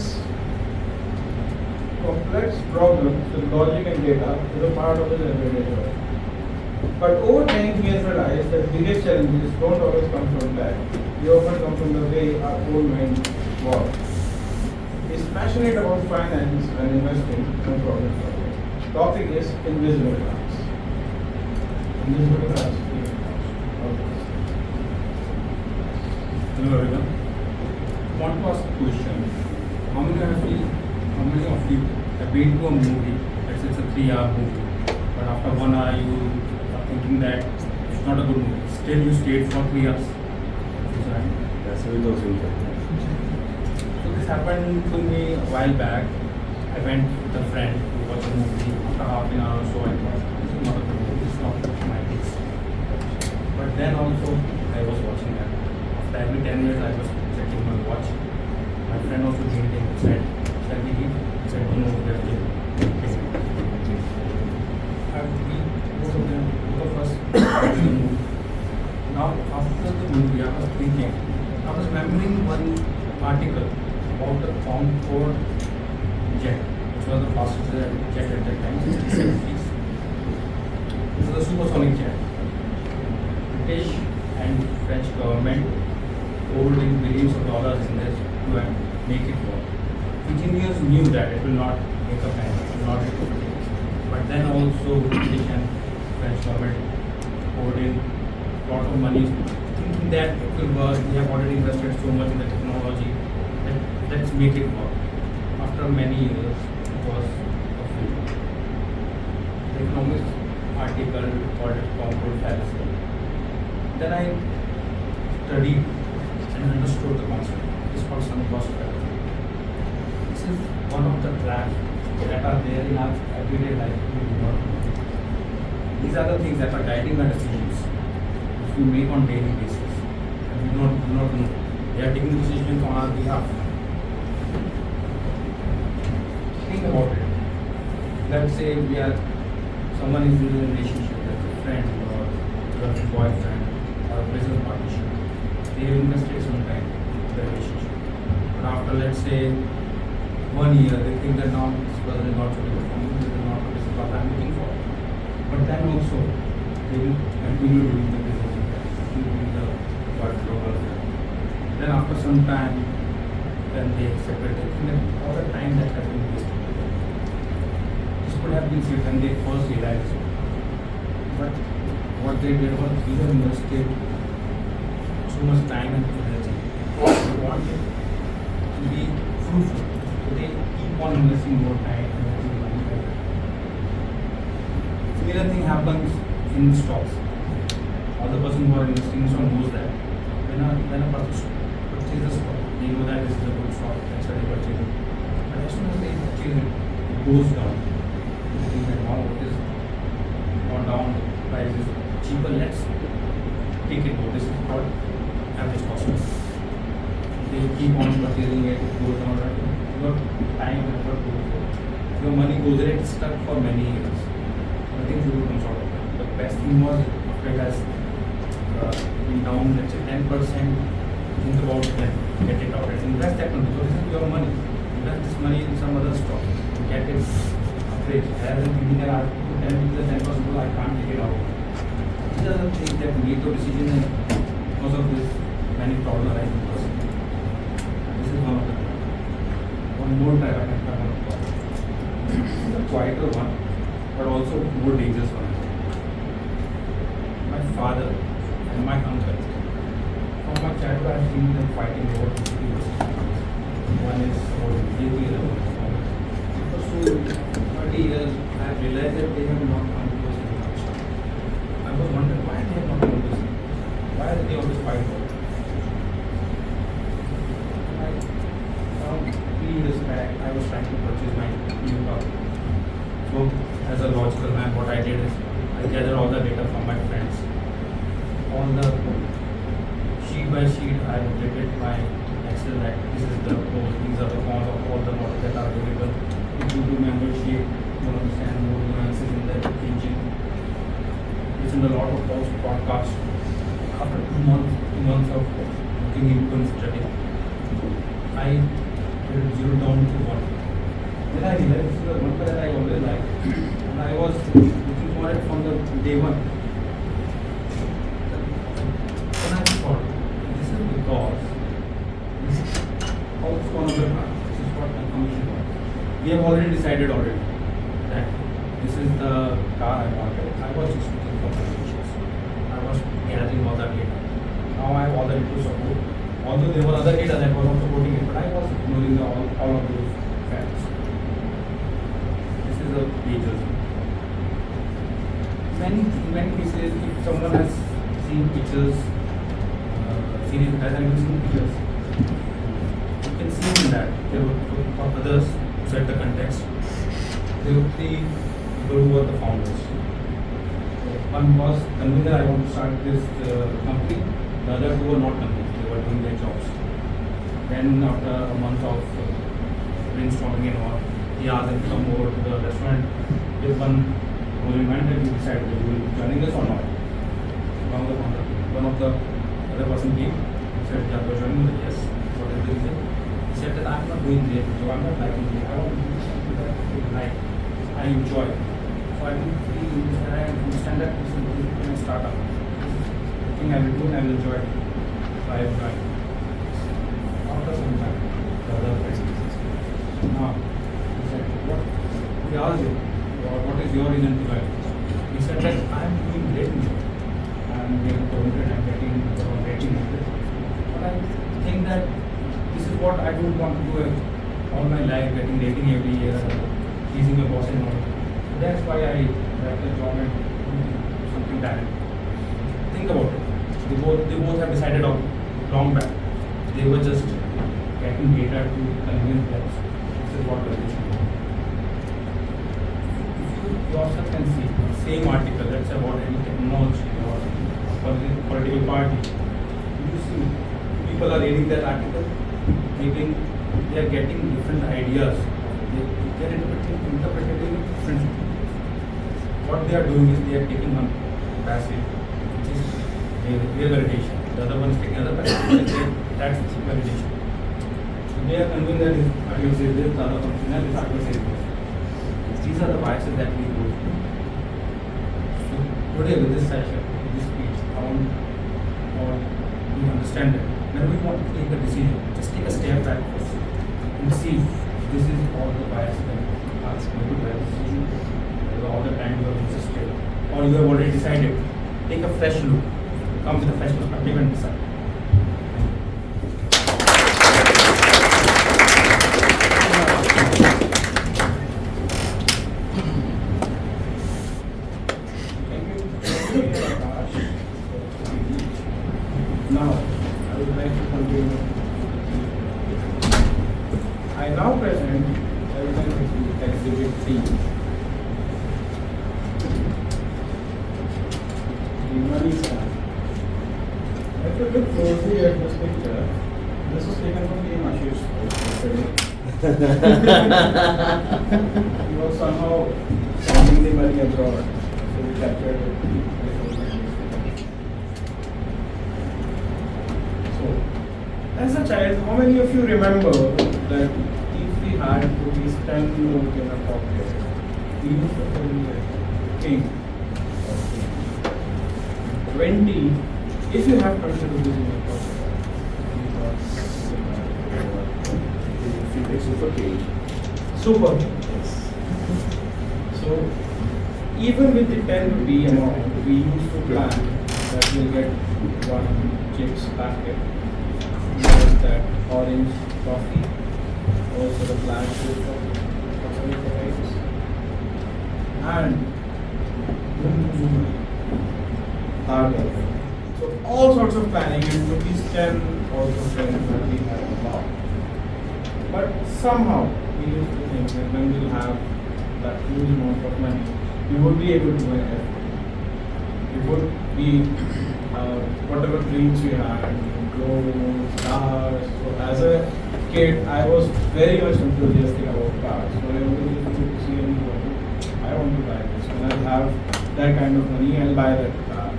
problems with logic and data is a part of his everyday job. But over time, he has realized that biggest challenges don't always come from that. They often come from the way our own mind works. He's passionate about finance and investing and problem solving. Topic is invisible class. Invisible class. Hello everyone. I want to ask a question. How many of you have been to a movie? Let's say it's a 3-hour movie, but after 1 hour you are thinking that it's not a good movie. Still you stayed for 3 hours. That's with those So this happened to me a while back. I went with a friend to watch a movie. After half an hour or so, I thought this is not a good movie. It's not my taste. But then also I was watching that. After every 10 minutes, I was checking my watch. My friend also joined in. Said, no, they're playing. Both of us watched the movie. Now, after the movie, I was thinking, I was remembering one article about the Concorde jet, which was the fastest jet at that time, 60s. This is a supersonic jet. British and French government poured in billions of dollars in this to make it work. Engineers knew that it will not make a bang, it will not make a bang. But then also British and French government poured in a lot of money thinking that it will work. We have already invested so much in the technology that let's make it work. After many years, it was a failure. The economics article called it Concorde fallacy. Then I studied and understood the concept. It's called sunk cost fallacy. This is one of the traps that are there in our everyday life. We do not know. These are the things that are guiding our decisions, which we make on daily basis, and we do not know. They are taking decisions on our behalf. Think about it. Let's say someone is in a relationship, like a friend or a boyfriend or a business partnership. They have invested some time in the relationship. But after, let's say, 1 year, they think that now this person is not suitable for me, this is not what I am looking for. But then also, they will continue doing the business with that, doing the work. Then after some time, when they separate, they think that all the time that has been wasted. This could have been said when they first realized it. But what they did was either invested so much time and energy. They want it to be fruitful. So they keep on investing more time and energy money. Similar thing happens in stocks. All the person who are investing in stock knows that when a person purchases a stock, they know that this is a good stock, that's why they purchase it. But as soon as they purchase it, it goes down. They think that now it is gone down, the price is cheaper, let's take it more. This is called average cost. They keep on purchasing it, it goes down, your time and effort goes down. Your money goes there, it's stuck for many years. Nothing should come sort of. The best thing was after it has been down, let's say 10%. Think about that, get it out and invest that money because this is your money. Invest this money in some other stock. Get it appraised. Rather than thinking that I have to 10%, I can't take it out. These are the things that make your decision, and because of this, many problems arise because this is one of the. One more type I can come on. This is a quieter one, but also more dangerous one. My father and my uncle. From my childhood, I've seen them fighting over videos. One is about JP, the other one is for 30 years, I have realized that they have not come close in much. I was wondering why they have not come close. Why do they always fight for it? Around 3 years back, I was trying to purchase my new car. So, as a logical man, what I did is I gathered all the data from my friends. All the sheet by sheet, I updated my Excel that this is the pros, these are the cons of all the models that are available. If you do membership, you understand more nuances in the engine. Listen to a lot of those podcasts. After 2 months of looking into and studying, I zeroed down to one. Then I realized this is the one that I always liked, and I was looking for it from the day one. Then I thought, this is because this is also one of the this is what information was. We have already decided that this is the car I wanted. I was just looking for financials. I was gathering all the data. Now I have all the data support. Although there were other data that were not supporting it, but I was ignoring all of those facts. This is a major thing. In many cases, if someone has seen pictures, has anyone seen pictures? You can see in that there were for others to set the context. There were 3 people who were the founders. One was convinced that I want to start this company. The other 2 were not convinced. They were doing their jobs. Then after a month of brainstorming and all, he asked them to come over to the restaurant with one who invented. We decided that we will be joining us or not. One of the other person came, said that we are joining us. Yes. What is the reason? He said that I am not doing great, so I am not liking it. I want to do something that I enjoy. So I think I understand that this is a startup. The thing I will do and I will enjoy it. So I have joined. After some time, the other friend. Now, he said, what? He asked him, what is your reason to join? He said that I am doing great in it. I am being promoted, I am getting rating. But I think that this is what I don't want to do all my life, getting rating every year, teasing your boss and all. So that's why I left the job and do something direct. Think about it. They both have decided on long back. They were just getting data to convince them. This is what they should do. If you yourself can see the same article, let's say about any technology or political party, you see people are reading that article, they are getting different ideas. They are interpreting it differently. What they are doing is they are taking one passive, which is real validation. The other one is taking another passive, that's validation. So they are convinced that this article says this, the other one says this article says this. These are the biases that we go through. So today with this session, with this speech, I want to understand that when we want to take a decision, just take a step back first and see if this is all the biases that are going to drive the decision, whether all the time you have insisted, or you have already decided. Take a fresh look, come with a fresh perspective and decide. Now, I would like to continue. I now present Exhibit 3. The money scam. If you look closely at this picture, this was taken from the Ashish's yesterday. He was somehow sending the money abroad, so we captured it. So, as a child, how many of you remember that if we had rupees 10 note in a pocket, we used to carry like king or queen? 20, if you have 20 rupees in your pocket, Super cage. super. Yes. So, even with the 10 rupee amount, we used to plan that we'll get one chips packet, with that orange coffee, also the black chip coffee, and harder. So all sorts of planning, and rupees 10 also friends that we had a lot. But somehow we used to think that when we'll have that huge amount of money, we would be able to buy everything. It would be whatever dreams we had, clothes, cars. So as a kid, I was very much enthusiastic about cars. So I always used to see anyone, I want to buy this. When I have that kind of money, I'll buy that car.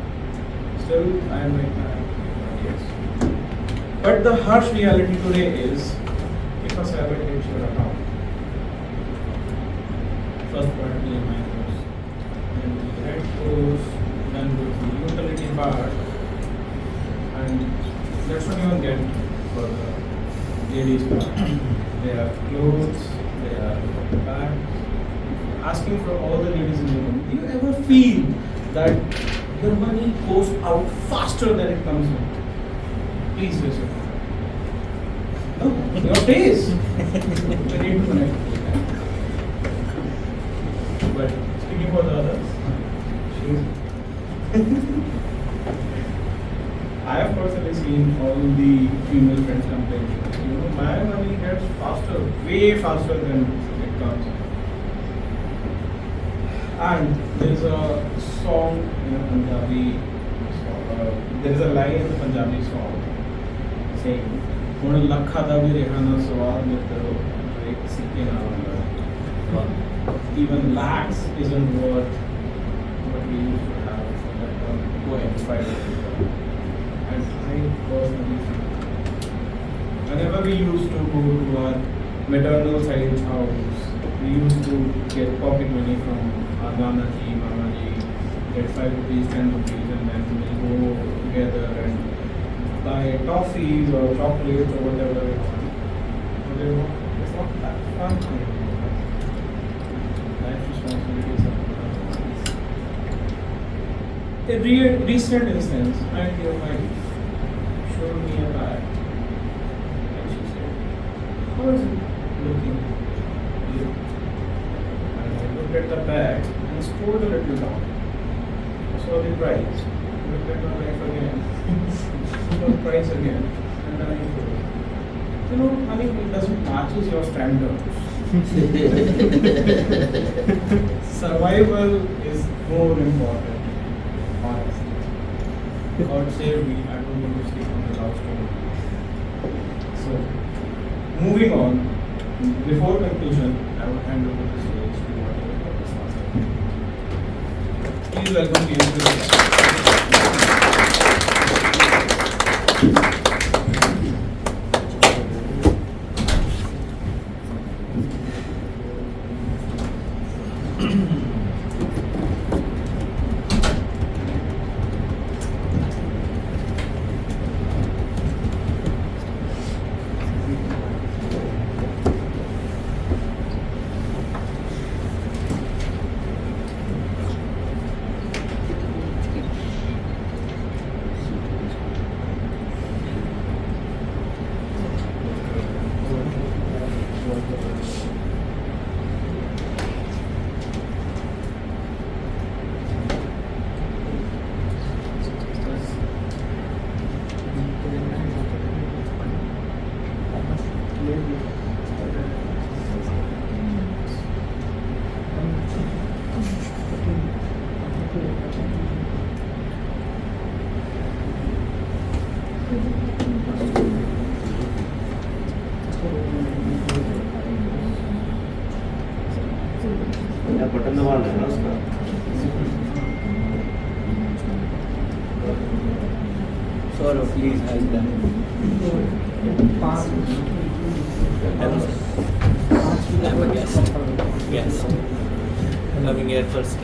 Still, I'm like that. Yes. But the harsh reality today is, if a salary hits your account, first part EMI goes, then the rent goes, then goes the utility part, and let's not even get for the ladies part. They have clothes, they have bags. Asking for all the ladies in the room, do you ever feel that your money goes out faster than it comes in? Please raise your hand. No, your face. We need to connect. But speaking for the others, I have personally seen all the female friends complaining. My money gets faster, way faster than it comes. And there is a song in a Punjabi, there is a line in the Punjabi song saying, "Hun lakha da bhi rehana sawal mitro, ek sikke na aanda." Even lakhs isn't worth what we used to have that go expired. And I personally feel, whenever we used to go to our maternal side's house, we used to get pocket money from our Nana ji, Mama ji, get 5 rupees, 10 rupees, and then we'll go together and buy toffees or chocolates or whatever we want. It's not that fun anymore. Life responsibilities are a recent instance, my dear wife showed me a bag and she said, "How is it looking?" And I looked at the bag and scrolled a little down. I saw the price. Looked at my wife again. Saw the price again. And then I told, honey, it doesn't matches your standards. Survival is more important, honestly. God save me, I don't want to sleep on the last story. So, moving on, before conclusion, I will hand over the stage to our this master. Please welcome GTMC. या button दबाना है ना उसका। Sir, please help them. Hello, sir. I'm a guest. Guest. Coming here first.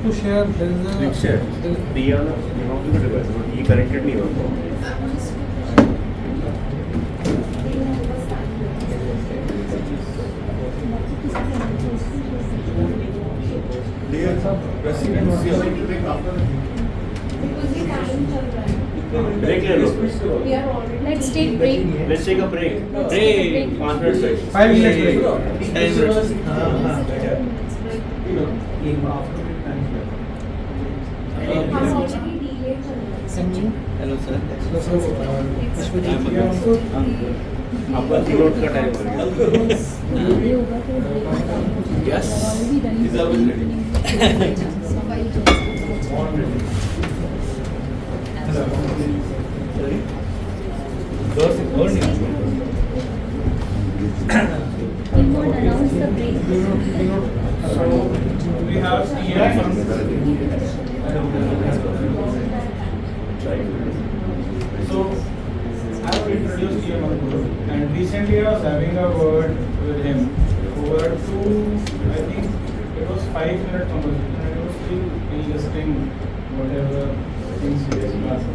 To share, there is a Click share. दिया ना यहाँ पे device but ये कनेक्टेड नहीं हुआ। ब्रेक ले लो। Let's take break. Let's take a break. Break. 5 minutes break. 5 minutes break. 10 minutes. Hello, sir. I'm a guest. आपका 3 minute का टाइम हो गया। Yes. Is always ready. So we have TM. So I will introduce TM and recently I was having a word with him over 2, I think it was 5-minute conversation and I was still ingesting whatever things he has asked.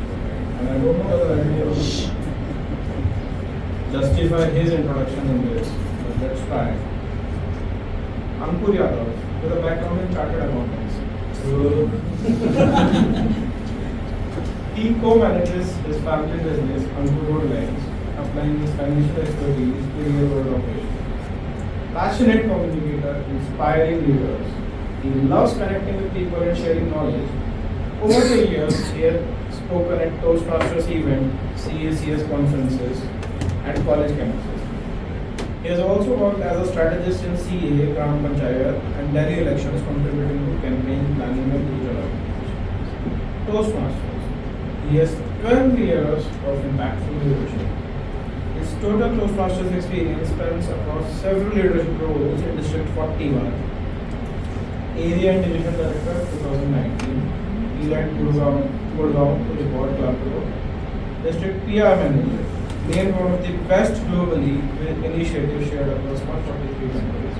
And I don't know whether I will be able to justify his introduction in this, but let's try. Ankur Yadav, with a background in chartered accountancy. He co-manages his family business, Ankur Road Lines, applying his financial expertise to real-world operations. Passionate communicator, inspiring leaders. He loves connecting with people and sharing knowledge. Over the years, he has spoken at Toastmasters event, CACS conferences, and college campuses. He has also worked as a strategist in CA, Gram Panchayat, and Delhi elections, contributing to campaign planning and digital outreach. Toastmasters. He has 12 years of impactful leadership. His total Toastmasters experience spans across several leadership roles in District 41, Area and Division Director 2019, Eland Gurgaon to report Club Pro, District PR Manager, named one of the best globally with initiatives shared across 143 countries.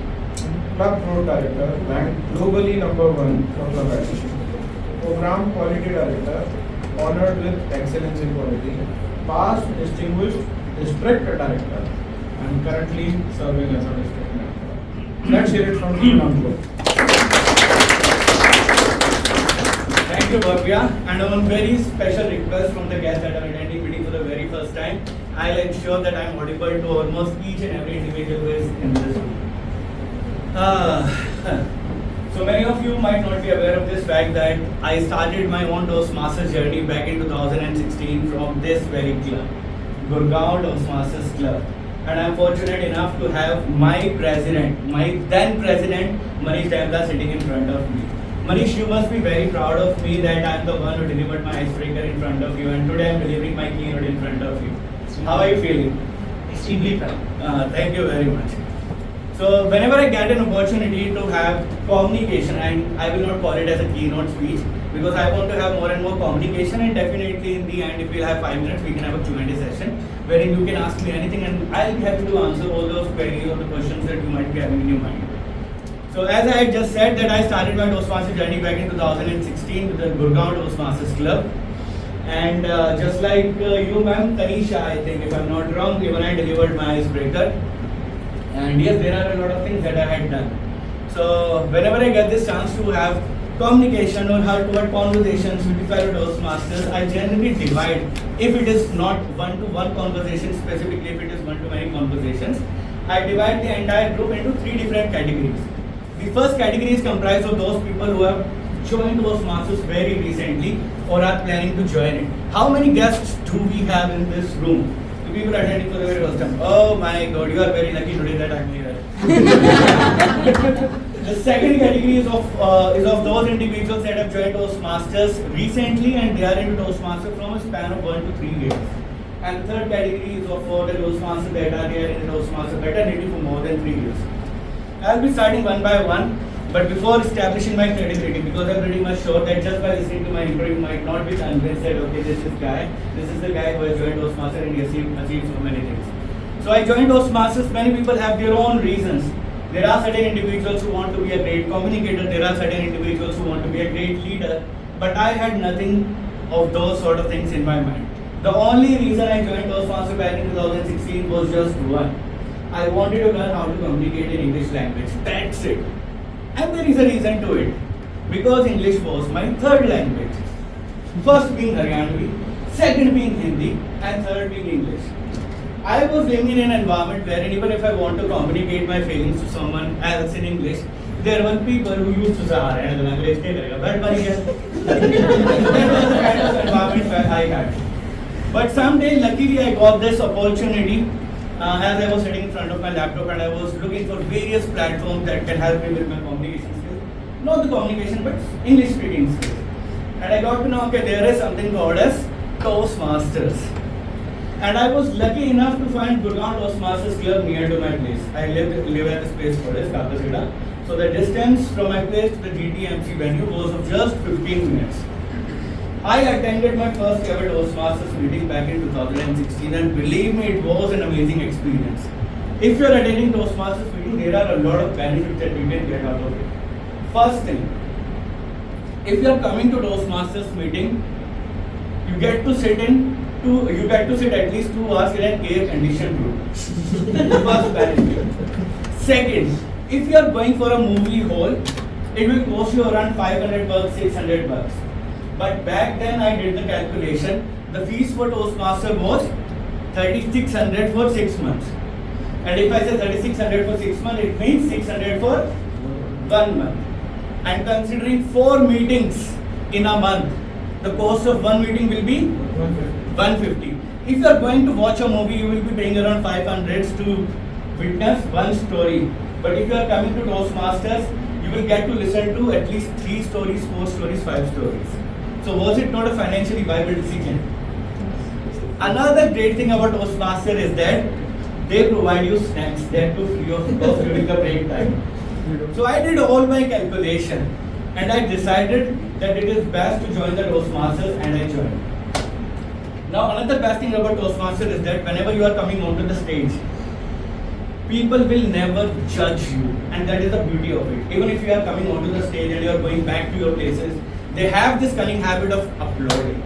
Club Pro Director, ranked globally #1 for club admission. Program Quality Director, honored with excellence in quality. Past distinguished District Director, and currently serving as a District Director. Let's hear it from Ankur. Thank you, Bhavya. And on very special request from the guests that are attending meeting for the very first time, I'll ensure that I'm audible to almost each and every individual who is in this room. So many of you might not be aware of this fact that I started my own Toastmasters journey back in 2016 from this very club, Gurgaon Toastmasters Club. And I'm fortunate enough to have my president, my then president, Manish Damla, sitting in front of me. Manish, you must be very proud of me that I'm the one who delivered my icebreaker in front of you, and today I'm delivering my keynote in front of you. How are you feeling? Extremely proud. Thank you very much. So whenever I get an opportunity to have communication, and I will not call it as a keynote speech because I want to have more and more communication, and definitely in the end, if we'll have 5 minutes, we can have a Q&A session wherein you can ask me anything and I'll be happy to answer all those queries or the questions that you might be having in your mind. So as I had just said that I started my Toastmasters journey back in 2016 with the Gurgaon Toastmasters Club. And just like you, ma'am, Tanisha, I think, if I'm not wrong, even I delivered my icebreaker. And yes, there are a lot of things that I had done. So whenever I get this chance to have communication or have to have conversations with the fellow Toastmasters, I generally divide, if it is not one-to-one conversation, specifically if it is one-to-many conversations, I divide the entire group into 3 different categories. The first category is comprised of those people who have joined Toastmasters very recently or are planning to join it. How many guests do we have in this room? The people attending for the very first time. Oh my God, you are very lucky today that I'm here. The second category is of those individuals that have joined Toastmasters recently and they are into Toastmasters from a span of 1 to 3 years. And the third category is of the Toastmasters that are there in Toastmasters fraternity for more than 3 years. I'll be starting one by one, but before establishing my credibility, because I'm pretty much sure that just by listening to my intro, you might not be convinced that okay, this is the guy who has joined Toastmasters and he has achieved so many things. So I joined Toastmasters. Many people have their own reasons. There are certain individuals who want to be a great communicator. There are certain individuals who want to be a great leader. But I had nothing of those sort of things in my mind. The only reason I joined Toastmasters back in 2016 was just one. I wanted to learn how to communicate in English language. That's it. And there is a reason to it. Because English was my third language. First being Haryanvi, second being Hindi, and third being English. I was living in an environment where even if I want to communicate my feelings to someone else in English, there were people who used to say, the language but that was the kind of environment I had. But someday, luckily, I got this opportunity as I was sitting in front of my laptop and I was looking for various platforms that can help me with my communication skills. Not the communication, but English speaking skills. And I got to know, okay, there is something called as Toastmasters. And I was lucky enough to find Gurgaon Toastmasters Club near to my place. I live at this place called as Kakasida. So the distance from my place to the GTMC venue was of just 15 minutes. I attended my first ever Toastmasters meeting back in 2016 and believe me, it was an amazing experience. If you are attending Toastmasters meeting, there are a lot of benefits that you can get out of it. First thing, if you are coming to Toastmasters meeting, you get to sit at least 2 hours in an air-conditioned room. First benefit. Second, if you are going for a movie hall, it will cost you around $500, $600. But back then I did the calculation. The fees for Toastmaster was $3,600 for 6 months. And if I say $3,600 for 6 months, it means $600 for 1 month. And considering 4 meetings in a month, the cost of one meeting will be $150. If you are going to watch a movie, you will be paying around $500 to witness one story. But if you are coming to Toastmasters, you will get to listen to at least 3 stories, 4 stories, 5 stories. So was it not a financially viable decision? Another great thing about Toastmasters is that they provide you snacks that too free of cost during the break time. So I did all my calculation and I decided that it is best to join the Toastmasters and I joined. Now another best thing about Toastmasters is that whenever you are coming onto the stage, people will never judge you and that is the beauty of it. Even if you are coming onto the stage and you are going back to your places, they have this cunning habit of applauding.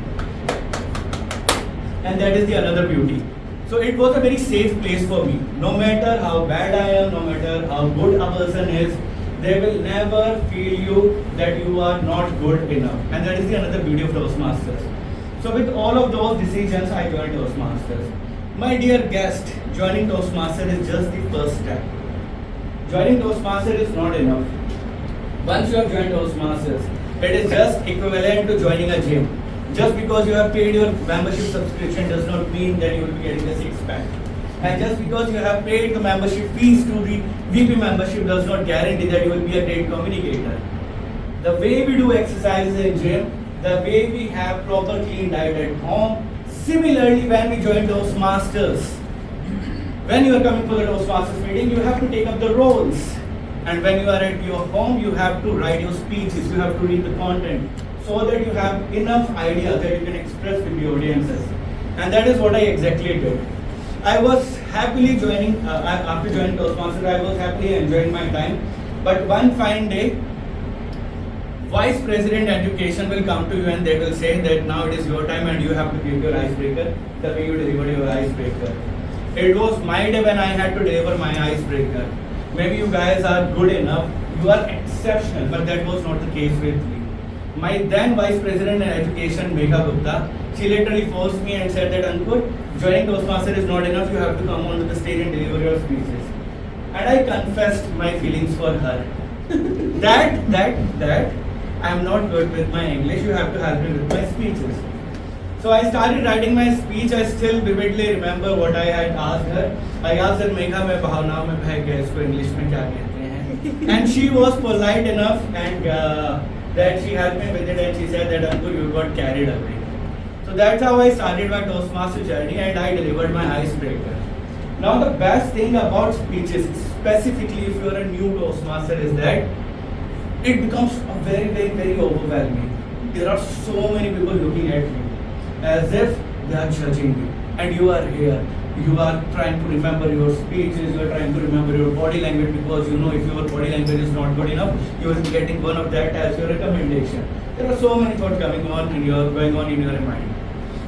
And that is the another beauty. So it was a very safe place for me. No matter how bad I am, no matter how good a person is, they will never feel you that you are not good enough. And that is the another beauty of Toastmasters. So with all of those decisions, I joined Toastmasters. My dear guest, joining Toastmasters is just the first step. Joining Toastmasters is not enough. Once you have joined Toastmasters, it is just equivalent to joining a gym. Just because you have paid your membership subscription does not mean that you will be getting a six-pack. And just because you have paid the membership fees to the VP membership does not guarantee that you will be a great communicator. The way we do exercises in gym, the way we have proper clean diet at home, similarly when we join Toastmasters, when you are coming for the Toastmasters meeting, you have to take up the roles. And when you are at your home, you have to write your speeches, you have to read the content, so that you have enough ideas that you can express with the audiences. And that is what I exactly did. I was happily joining, after joining Toastmasters, I was happily enjoying my time. But one fine day, Vice President Education will come to you and they will say that now it is your time and you have to give your icebreaker the way you deliver your icebreaker. It was my day when I had to deliver my icebreaker. Maybe you guys are good enough, you are exceptional, but that was not the case with me. My then Vice President in Education, Megha Gupta, she literally forced me and said that, Ankur, joining Toastmaster is not enough, you have to come onto the stage and deliver your speeches. And I confessed my feelings for her. that I am not good with my English, you have to help me with my speeches. So I started writing my speech. I still vividly remember what I had asked her. I asked her, Megha, मैं भावनाओं में बह गया, इसको English में क्या कहते हैं? And she was polite enough and that she helped me with it and she said that, Ankur, you got carried away. So that's how I started my Toastmaster journey and I delivered my icebreaker. Now the best thing about speeches, specifically if you are a new Toastmaster, is that it becomes a very overwhelming. There are so many people looking at you as if they are judging you, and you are here. You are trying to remember your speeches, you are trying to remember your body language, because you know if your body language is not good enough, you will be getting one of that as your recommendation. There are so many thoughts going on in your mind.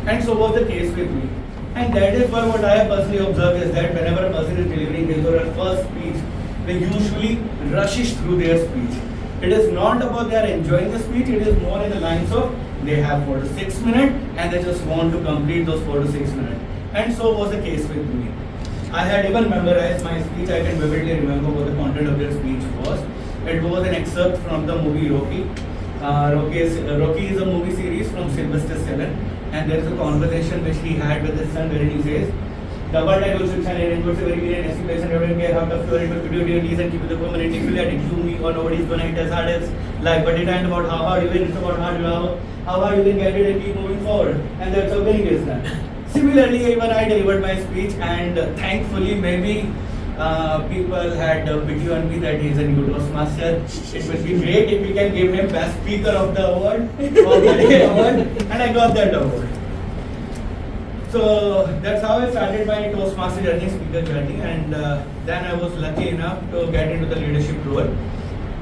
And so was the case with me. And that is why what I have personally observed is that whenever a person is delivering his or her first speech, they usually rushes through their speech. It is not about they are enjoying the speech, it is more in the lines of they have 4 to 6 minutes and they just want to complete those 4 to 6 minutes. And so was the case with me. I had even memorized my speech. I can vividly remember what the content of their speech was. It was an excerpt from the movie Rocky. Rocky is a movie series from Sylvester Stallone, and there is a conversation which he had with his son wherein he says, the world I will sunshine and it was a very clear and place and I don't care how tough you are, it will put you to your knees and keep you the permanent. If you let it to me or nobody is going to hit as hard as life, but it ain't about how hard you win, it's about how hard you can get it and keep moving forward. And that's how winning is done. Similarly, even I delivered my speech, and thankfully maybe people had pity on me that he is a new Toastmaster. It would be great if we can give him Best Speaker of the Award or the Day Award, and I got that award. So that's how I started my Toastmaster journey, speaker journey, and then I was lucky enough to get into the leadership role.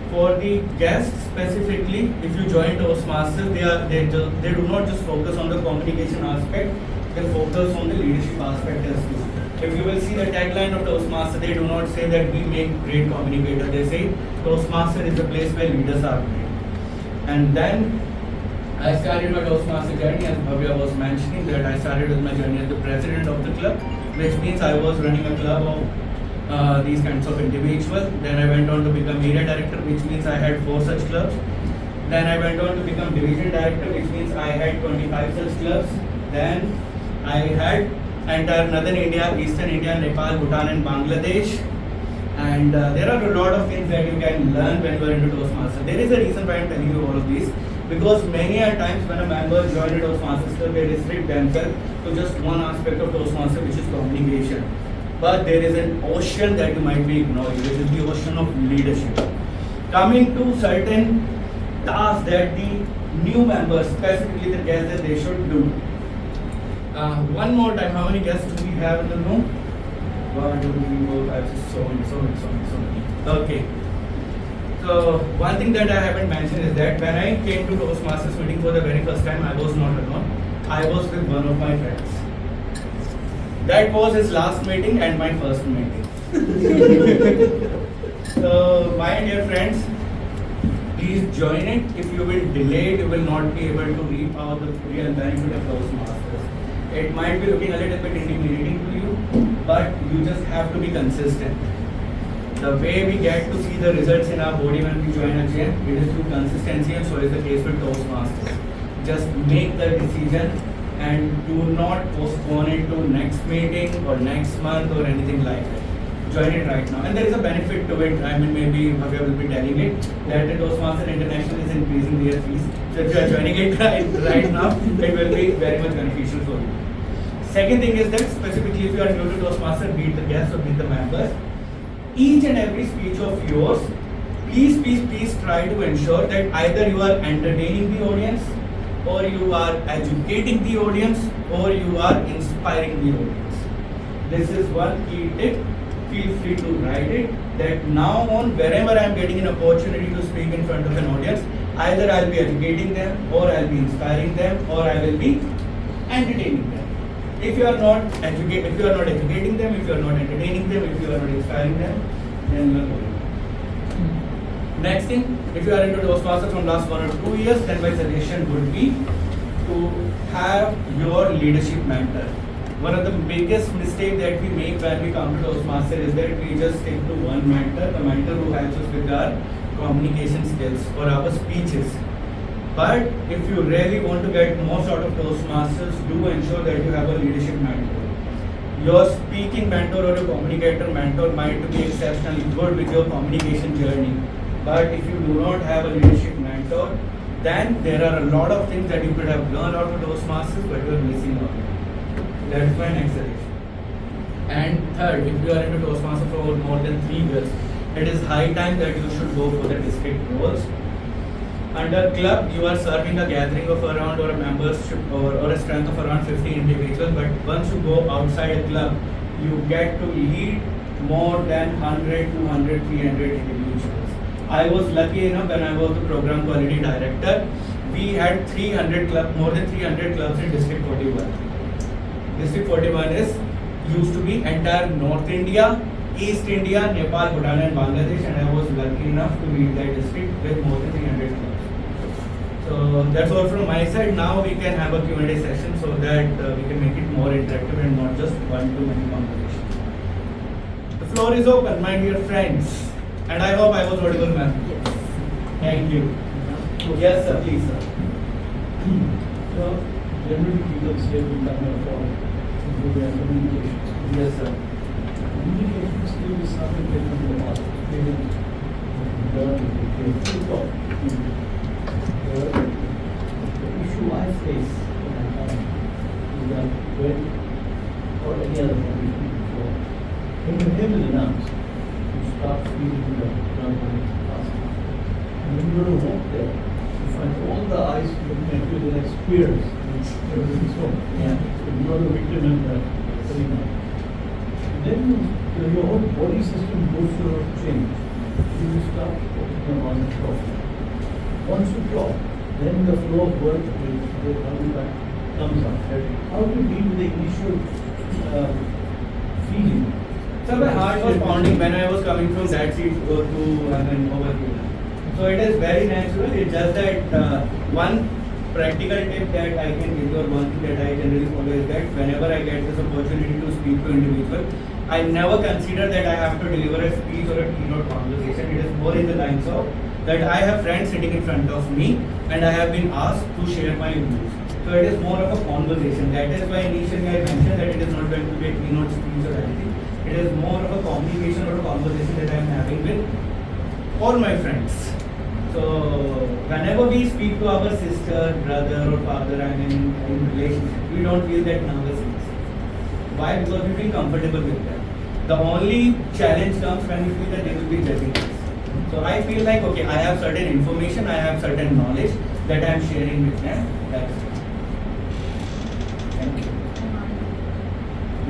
For the guests specifically, if you join Toastmasters, they do not just focus on the communication aspect, they focus on the leadership aspect as well. If you will see the tagline of Toastmaster, they do not say that we make great communicators, they say Toastmaster is the place where leaders are made. And then I started my Toastmaster journey, as Bhavya was mentioning, that I started with my journey as the president of the club, which means I was running a club of these kinds of individuals. Then I went on to become area director, which means I had 4 such clubs. Then I went on to become division director, which means I had 25 such clubs. Then I had entire Northern India, Eastern India, Nepal, Bhutan and Bangladesh. And there are a lot of things that you can learn when you are into Toastmaster. There is a reason why I am telling you all of these. Because many a times when a member joins a Toastmasters club, they restrict themselves to just one aspect of Toastmaster, which is communication. But there is an ocean that you might be ignoring, which is the ocean of leadership. Coming to certain tasks that the new members, specifically the guests, that they should do. One more time, how many guests do we have in the room? 1, 2, 3, 4, 5, 6, so many. Okay. So one thing that I haven't mentioned is that when I came to Toastmasters meeting for the very first time, I was not alone. I was with one of my friends. That was his last meeting and my first meeting. So my dear friends, please join it. If you will delay it, you will not be able to reap out the real benefit of Toastmasters. It might be looking a little bit intimidating to you, but you just have to be consistent. The way we get to see the results in our body when we join a gym, it is through consistency, and so is the case with Toastmasters. Just make the decision and do not postpone it to next meeting or next month or anything like that. Join it right now. And there is a benefit to it. I mean, maybe Bhavya will be telling it that the Toastmaster International is increasing their fees. So if you are joining it right now, it will be very much beneficial for you. Second thing is that specifically if you are new to Toastmaster, be it the guests or be it the members, each and every speech of yours, please try to ensure that either you are entertaining the audience, or you are educating the audience, or you are inspiring the audience. This is one key tip. Feel free to write it, that now on, wherever I am getting an opportunity to speak in front of an audience, Either I'll be educating them, or I'll be inspiring them, or I will be entertaining them. If you are not educating them, if you are not entertaining them, if you are not inspiring them, then you are going. Next thing, if you are into Toastmasters from last 1 or 2 years, then my suggestion would be to have your leadership mentor. One of the biggest mistake that we make when we come to Toastmaster is that we just stick to one mentor, the mentor who helps us with our communication skills or our speeches. But if you really want to get most out of Toastmasters, do ensure that you have a leadership mentor. Your speaking mentor or your communicator mentor might be exceptionally good with your communication journey. But if you do not have a leadership mentor, then there are a lot of things that you could have learned out of Toastmasters, but you are missing out. That's my next suggestion. And third, if you are into Toastmasters for more than 3 years, it is high time that you should go for the district roles. Under club, you are serving a gathering of around or a membership or a strength of around 50 individuals. But once you go outside a club, you get to lead more than 100, 200, 300 individuals. I was lucky enough when I was the program quality director. We had more than 300 clubs in District 41. District 41 used to be entire North India, East India, Nepal, Bhutan and Bangladesh, and I was lucky enough to lead that district with more than 300 clubs. So that's all from my side. Now we can have a Q&A session so that we can make it more interactive and not just one-to-many conversations. The floor is open, my dear friends. And I hope I was audible, ma'am. Yes. Thank you. Yes, sir. Please, sir. So, generally people say we come for improve their communications. Yes, sir. Communication skill is something that from the past experience learn to talk. The issue I face when I come is that when or any other community before, when you hear the announce, you start feeling the ground faster. And when you go to walk there, you find all the eyes looking at you with experience. Everything's wrong. Yeah. So you are the victim and very much. Then your whole body system goes through a change. You start focusing on the talk. Once you talk, then the flow of work comes up. How do you deal with the initial feeling? So my heart was pounding when I was coming from that seat to over here. So it is very natural. It's just that one practical tip that I can give you, or one thing that I generally follow is that whenever I get this opportunity to speak to individual, I never consider that I have to deliver a speech or a keynote conversation. It is more in the lines of that I have friends sitting in front of me and I have been asked to share my views. So it is more of a conversation. That is why initially I mentioned that it is not going to be a keynote speech or anything. It is more of a communication or a conversation that I am having with all my friends. So whenever we speak to our sister, brother or father, I mean in relationship, we don't feel that nervousness. Why? Because we feel comfortable with them. The only challenge comes when we feel that they will be judging us. So I feel like, okay, I have certain information, I have certain knowledge that I am sharing with them. That's it. Thank you.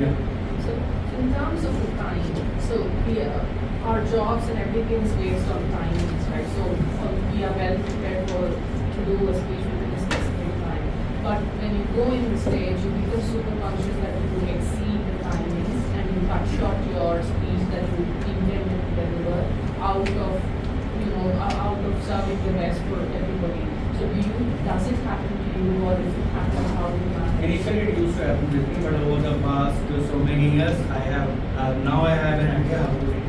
Yeah. So in terms of the time, so our jobs and everything is based on timings, right? So we are well prepared to do a speech within a specific time. But when you go in the stage, you become super conscious that you will exceed the timings and you cut short your speech that you intended to deliver out of serving the best for everybody. So does it happen to you, or if it happens, how do you manage? Initially it used to happen with me, but over the past so many years, I have now I have an idea how to do it.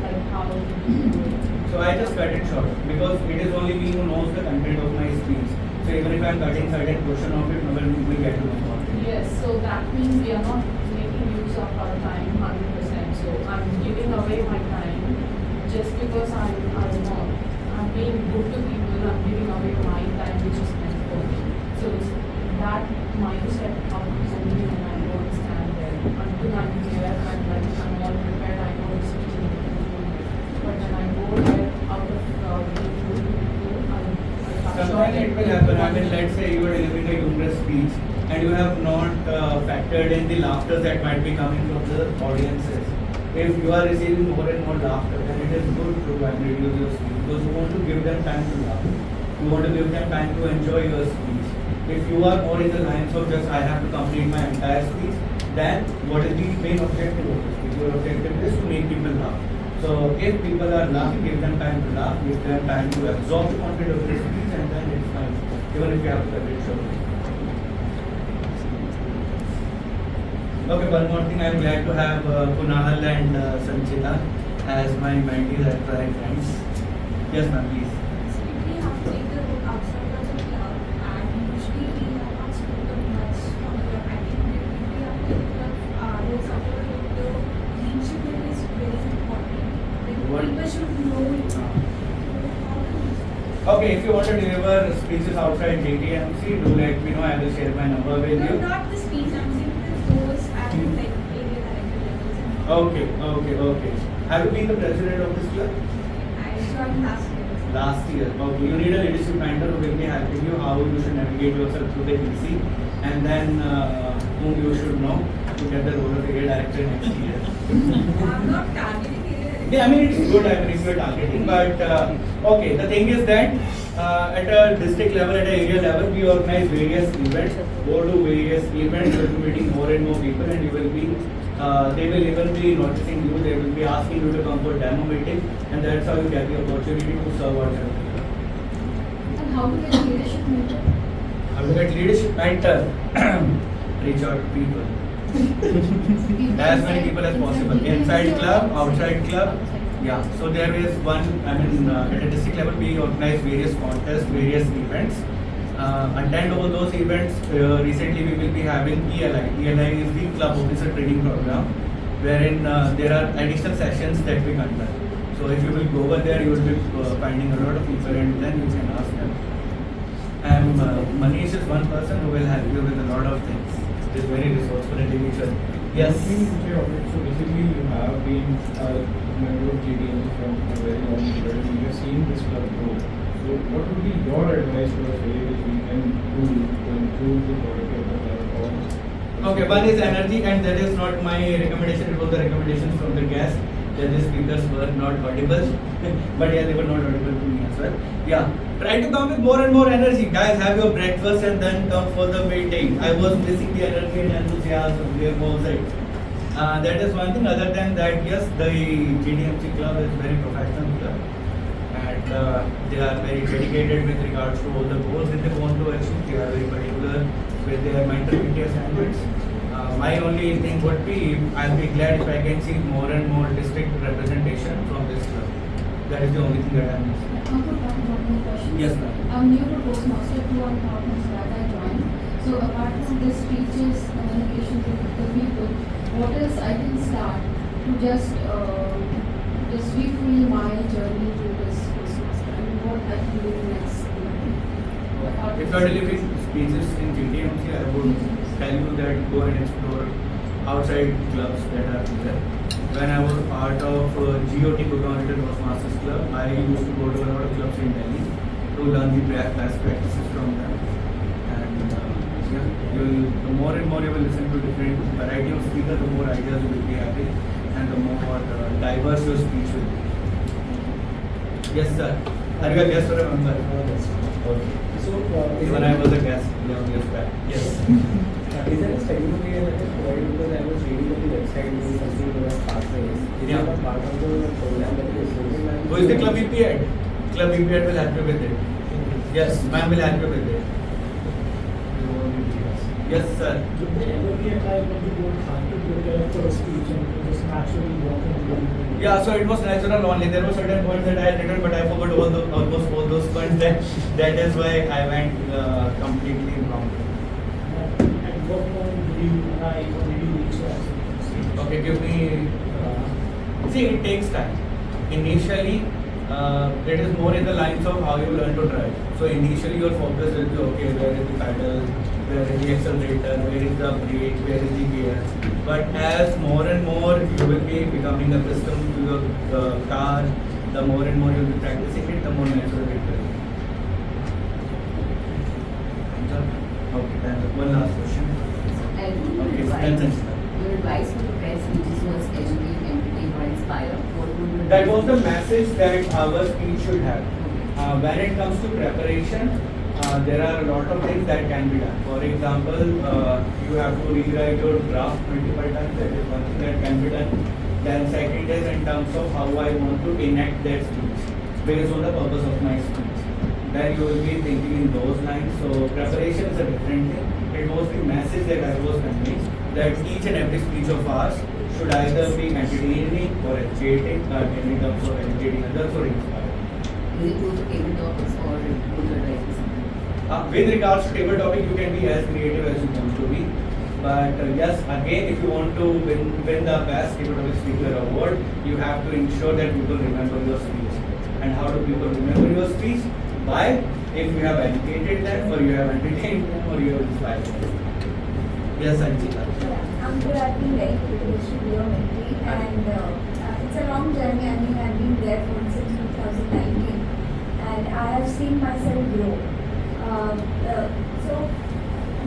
Like how do you do it? So I just cut it short because it is only me who knows the content of my speech. So even if I am cutting certain portion of it, nobody will get to know about it. Yes, so that means we are not making use of our time 100%. So I'm giving away my time just because I'm being good to people. I'm giving away my time, which is meant for me. So it's that mindset comes only when I go and stand there. Until I'm here, I'm all prepared. I know it's speech is but when I go there out of sometimes it will happen. I mean, let's say you are delivering a humorous speech and you have not factored in the laughter that might be coming from the audiences. If you are receiving more and more laughter, then it is good to reduce your speech. because you want to give them time to laugh. You want to give them time to enjoy your speech. If you are more in the lines of just I have to complete my entire speech, then what is the main objective of the speech? Your objective is to make people laugh. So if people are laughing, give them time to laugh, give them time to absorb the content of the speech, and then it's fine. Even if you have to cut it short. Okay, one more thing. I'm glad to have Kunal and Sanchita as my mentees at Pride Friends. Yes, ma'am, please. We have to take the road outside of the club, and usually we have not spoken much from the club. I think we have to take the roads outside of the leadership is very important. Like, people should know it. Okay, if you want to deliver speeches outside GTMC, do let me know. I will share my number with you. No, not the speech, I'm saying the roads and like area director levels. Okay. Have you been the president of this club? I joined last year. Last year. Okay, you need a leadership mentor who will be helping you how you should navigate yourself through the EC, and then whom you should know to get the role of area director next year. I'm not targeting area director. Yeah, I mean it's good. I mean if you are targeting, but okay. The thing is that at a district level, at a area level, we organize various events. Go to various events. You will be meeting more and more people, and you will be. They will even be noticing you. They will be asking you to come for demo meeting, and that's how you get the opportunity to serve outside. And how to get leadership mentor? How to get leadership mentor? Reach out to people. As many people as possible. Inside club, outside club. Yeah. So there is one. I mean, at a district level, we organize various contests, various events. Attend all those events. Recently, we will be having ELI. ELI is the Club Officer Training Program, wherein there are additional sessions that we conduct. So if you will go over there, you will be finding a lot of people, and then you can ask them. Manish is one person who will help you with a lot of things. He is very resourceful individual. Yes. So basically, you have been a member of GTMC from a very long period. You have seen this club grow. So, what would be your advice to us which we can do to improve the quality of the club? Okay, one is energy, and that is not my recommendation. It was the recommendation from the guest. That the speakers were not audible, but yeah, they were not audible to me as well. Yeah, try to come with more and more energy. Guys, have your breakfast and then come for the meeting. I was missing the energy and enthusiasm. Where was it? That is one thing. Other than that, yes, the GTMC club is very professional club, and they are very dedicated with regards to all the goals that they want to achieve. They are very particular with their mental fitness standards. My only thing would be, I'll be glad if I can see more and more district representation from this club. That is the only thing that I'm missing. Yes, ma'am. I'm new to Toastmaster 2.5 months back I joined. So apart from this speeches, communication to the people, what else I can start to just refill my journey to this Toastmaster and what I can do next? If you are delivering speeches in GTMC, I would tell you that go and explore outside clubs that are there. When I was part of GOT Gurgaon Toastmasters Club, I used to go to a lot of clubs in Delhi to learn the best practices from them. And the more and more you will listen to different variety of speakers, the more ideas you will be having, and the more diverse your speech will be. Yes, sir. Are you a guest or a member? Okay. So, even I was a guest 11 years back. Yes. Is there a study material that is provided? Because I was reading on the website doing something known as pathways. Is Yeah. that a part of the program that is implemented? Who is the club VP head? Club VP head will help you with it. Yes, ma'am will help you with it. Yes, sir. Would they ever be a time when you don't have to prepare for a speech and you just naturally walk in? Yeah, so it was natural only. There were certain points that I had written, but I forgot almost all those points. That is why I went completely wrong. At what point did you arrive or did you reach that? Okay, give me. See, it takes time. Initially, it is more in the lines of how you learn to drive. So initially, your focus will be okay. Where is the pedal? Where is the accelerator? Where is the brake? Where is the gear? But as more and more you will be becoming accustomed to your car, the more and more you will be practicing it, the more natural it will be. Okay, then one last question. I think Okay, your advice for prepared speeches was educate, entertain, or inspire? What would you That was the message that our speech should have. When it comes to preparation, there are a lot of things that can be done. For example, you have to rewrite your draft multiple times. That is one thing that can be done. Then second is in terms of how I want to enact that speech based on the purpose of my speech. Then you will be thinking in those lines. So preparation is a different thing. It was the message that I was conveying that each and every speech of ours should either be entertaining or educating, in terms of educating others or inspiring. Is it good to table topics or would you advise me something? With regards to table topic, you can be as creative as you want to be. But yes, again, if you want to win the best table topic speaker award, you have to ensure that people remember your speech. And how do people remember your speech? By if you have educated them, or you have entertained them, or you have inspired them. Yes, Anjita. I'm good at being very privileged to be your mentee, and it's a long journey. I mean, I've been there since 2019, and I have seen myself grow. So,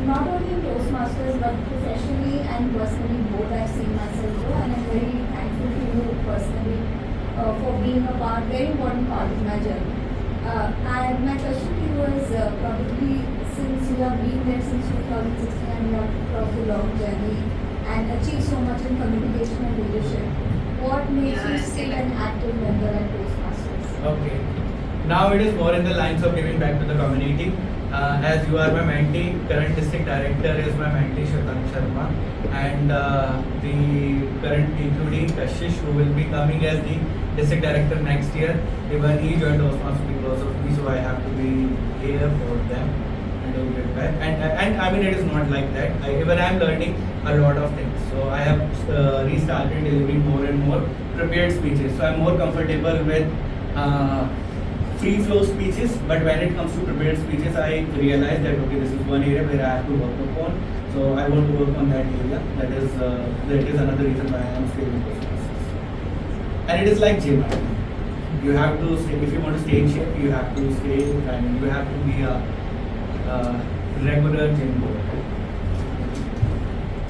not only in Toastmasters, but professionally and personally both, I've seen myself grow, and I'm very thankful to you personally for being a very important part of my journey. And my question to you is probably since you have been there since 2016 and you have crossed a long journey and achieved so much in communication and leadership, what makes you still an active member at Toastmasters? Okay. Now it is more in the lines of giving back to the community. As you are my mentee, current district director is my mentee Shwetank Sharma, and the current including Kashish, who will be coming as the district director next year. Even he joined Toastmasters because of me, so I have to be here for them and do it back. And I mean, it is not like that. Even I am learning a lot of things. So I have restarted delivering more and more prepared speeches. So I am more comfortable with free flow speeches, but when it comes to prepared speeches, I realized that okay, this is one area where I have to work upon. So I want to work on that area. That is another reason why I am staying in Toastmasters. And it is like gym. You have to stay, if you want to stay in shape, you have to stay, and you have to be a regular gym goer.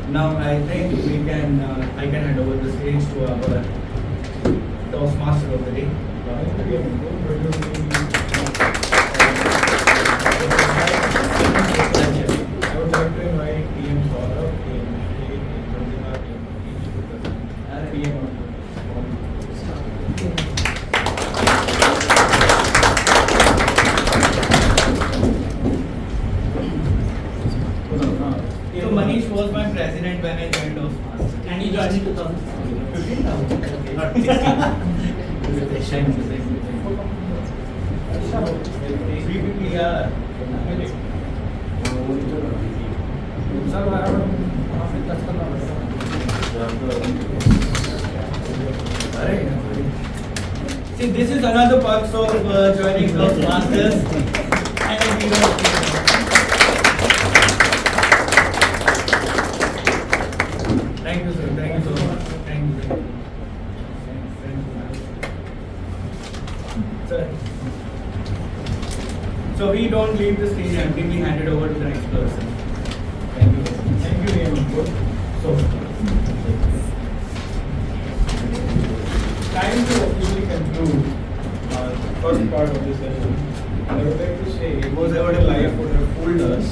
Now I think we can, I can hand over the stage to our Toastmaster of the day. I would like to invite PM Saurabh, PM Shri, Pratibha, each to present. PM So Manish was my president when I joined Toastmasters. And you joined in 2015? Not 16. See, this is another perks of joining Toastmasters. Thank you, sir. Thank you so much. Thank you. Sir. So we don't leave the stage empty, we hand it over to the next person. Thank you. Thank you, AM. So, time to officially conclude our first part of this session. I would like to say it was ever life would have fooled us,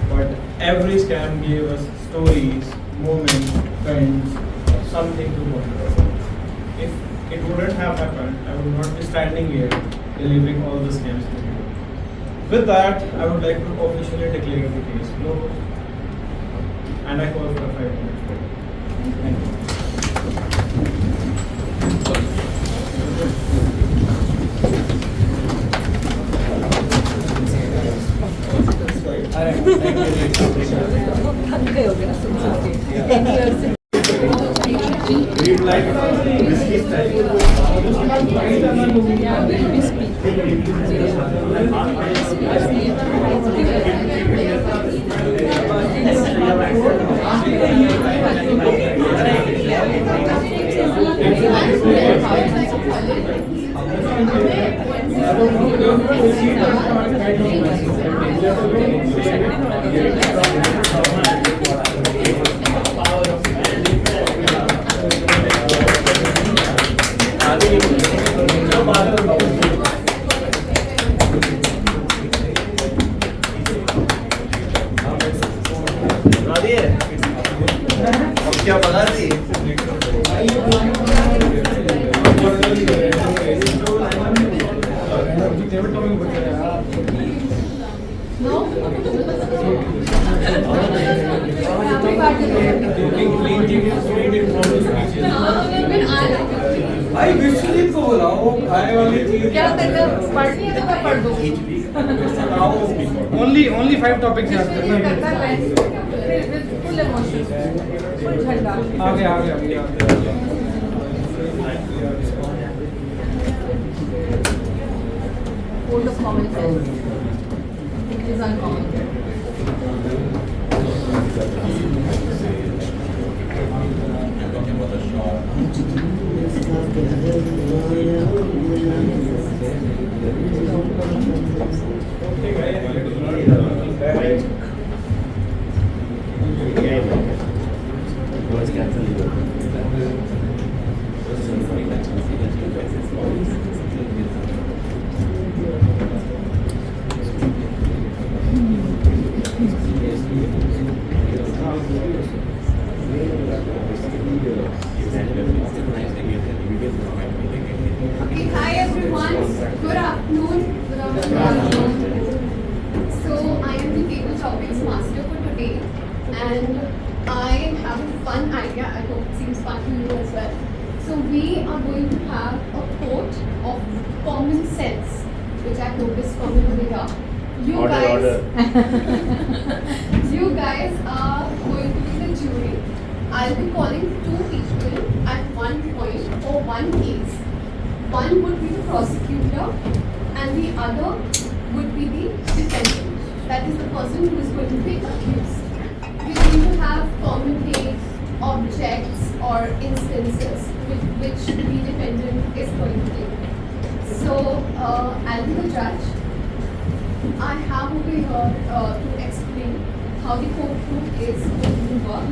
but every scam gave us stories, moments, friends, or something to wonder about. If it wouldn't have happened, I would not be standing here delivering all the scams to you. With that, I would like to officially declare the case closed, and I call for a 5 minutes break. Thank you. क्या पता थी? भाई विश्वजीत को बुलाओ खाने वाली चीज क्या करना पढ़नी है तो मैं पढ़ दूंगी Only 5 topics याद करना है। फुल इमोशन फुल झंडा आगे आगे आगे Code of common sense. It is uncommon. Okay, hi everyone. Good afternoon. So I am the table topics master for today, and I have a fun idea. I hope it seems fun to you as well. So we are going to have a quote of common sense, which I hope is common over here. You guys are going to be the jury. I'll be calling 2 people at one point for one case. One would be the prosecutor and the other would be the defendant. That is the person who is going to be accused. We're going to have common dates, objects or instances with which the defendant is going to take. So I'll be the judge. I have over here to explain how the courtroom is going to work.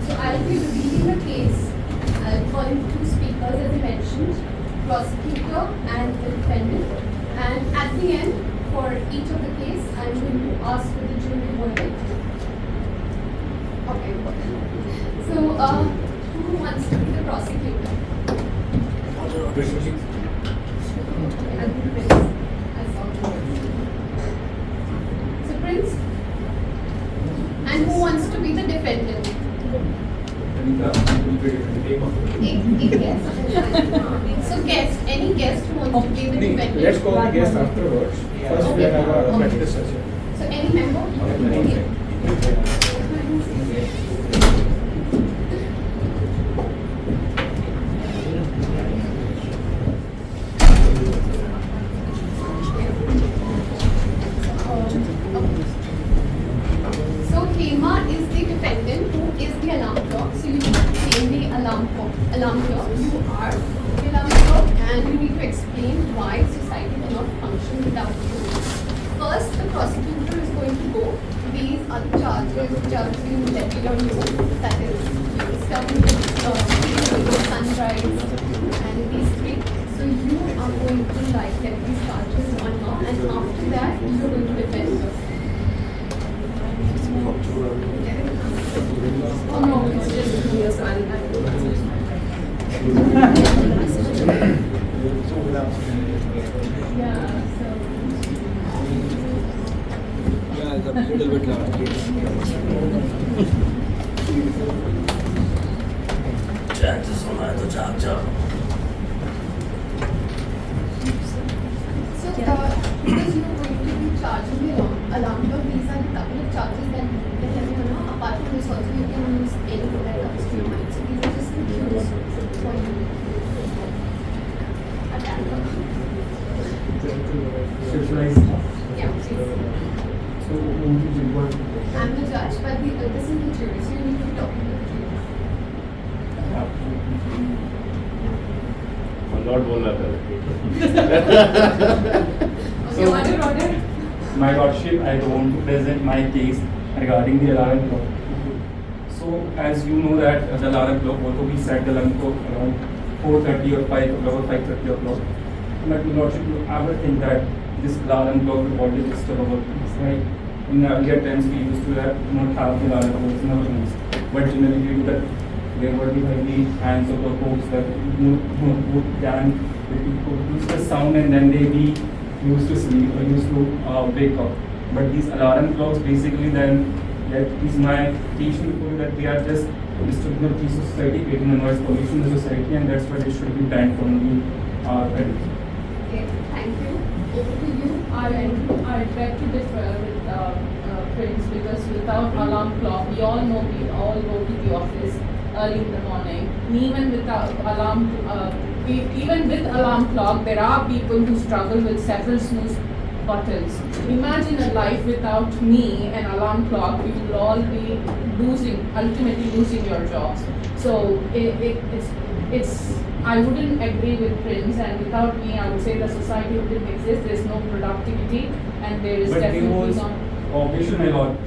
So I'll be reading the case. I'll be calling 2 speakers as I mentioned, prosecutor and the defendant. And at the end, for each of the case, I'm going to ask for the jury verdict. Okay. So who wants to be the prosecutor? So Prince. And who wants to be the defendant? A guest. So guest, any guest who wants to be the defendant? Let's call the guest afterwards. First we have a practice session. So any member? Okay. So Hema is the defendant who is the alarm clock. So you need to name the alarm clock. You are the alarm clock and you need to explain why society cannot function without you. First, the prosecutor is going to go. These are the charges which are being levied on you. That is, sunrise and these 3. So you are going to get these charges one more, and after that you are going to defend yourself. Oh no, it's just yes, yeah, so Yeah, it's a little bit loud. chances होना है तो जाग जाओ. So because you are going to be charging the alarm clock, these are the couple of charges that you can have. Apart from this also you can use anything that comes to your mind. So these are just the cues for you. Attacker. Yeah, please. So who is involved? I'm the judge, but this is the jury, so you need to be talking to the jury. not बोलना था. Okay, order. My Lordship, I want to present my case regarding the alarm clock. So, as you know that the alarm clock, although we set the alarm clock around 4:30 or 5 o'clock or 5:30 o'clock, my Lordship, you ever think that this alarm clock will always disturb our peace, right? In earlier times, we used to not have the alarm clocks in our rooms, but generally due to the there were the heavy hands of the folks that would then produce the sound and then they be used to sleep or used to wake up. But these alarm clocks basically then, that is my teaching before that they are just disturbing the peace of society, creating a noise pollution in the society, and that's why they should be banned from the Okay, thank you. Over to you. I beg to differ with Prince, because without alarm clock, we all know we all go to the office early in the morning. And even without even with alarm clock, there are people who struggle with several snooze buttons. Imagine a life without me and alarm clock. You will all be ultimately losing your jobs. So it's. I wouldn't agree with Prince, and without me, I would say the society wouldn't exist. There's no productivity, and there is definitely not. Obviously, my lord.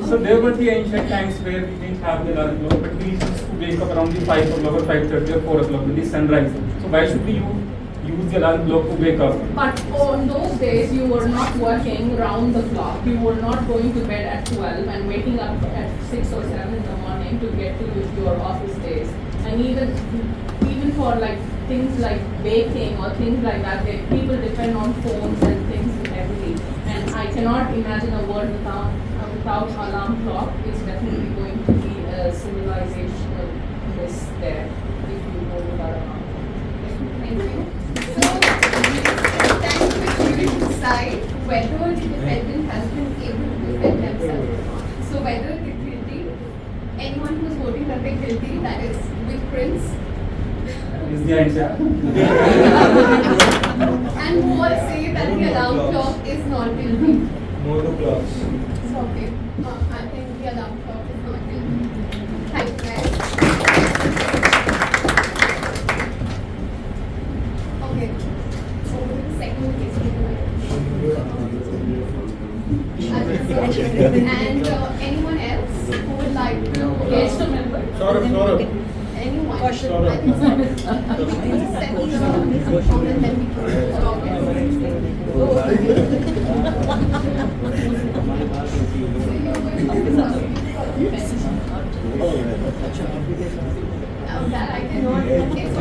So there were the ancient times where we didn't have the alarm clock, but we used to wake up around the 5 o'clock or 5:30 or 4 o'clock with the sunrise. So why should we use the alarm clock to wake up? But on those days, you were not working round the clock. You were not going to bed at 12 and waking up at 6 or 7 in the morning to get to your office days. And even for like things like baking or things like that, people depend on phones and things heavily. And I cannot imagine a world without alarm clock. It's definitely going to be a civilizational miss there if you go without alarm clock. Thank you. So, thank you to decide whether the defendant has been able to defend themselves or not. So, whether they're guilty, anyone who's voting that they're guilty, that is with Prince. Is the answer? And who all say that the alarm clock is not guilty. No to clocks. So, okay. I think the alarm clock is not guilty. Thank you guys. Okay. Over to the second case. And anyone else who would like to guest a member? Anyone? I think so. I think just settle the microphone and then we can talk. That I cannot. Okay, so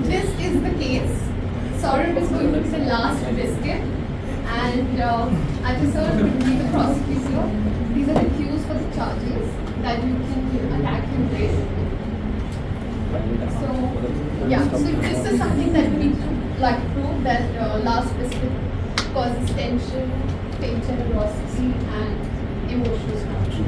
this is the case. Saurabh is going to be the last biscuit, and I deserve to be the prosecutor. These are the cues for the charges that you can attack him with. So yeah, so this is something that we need to prove that last biscuit causes tension, fake generosity, and emotional structure.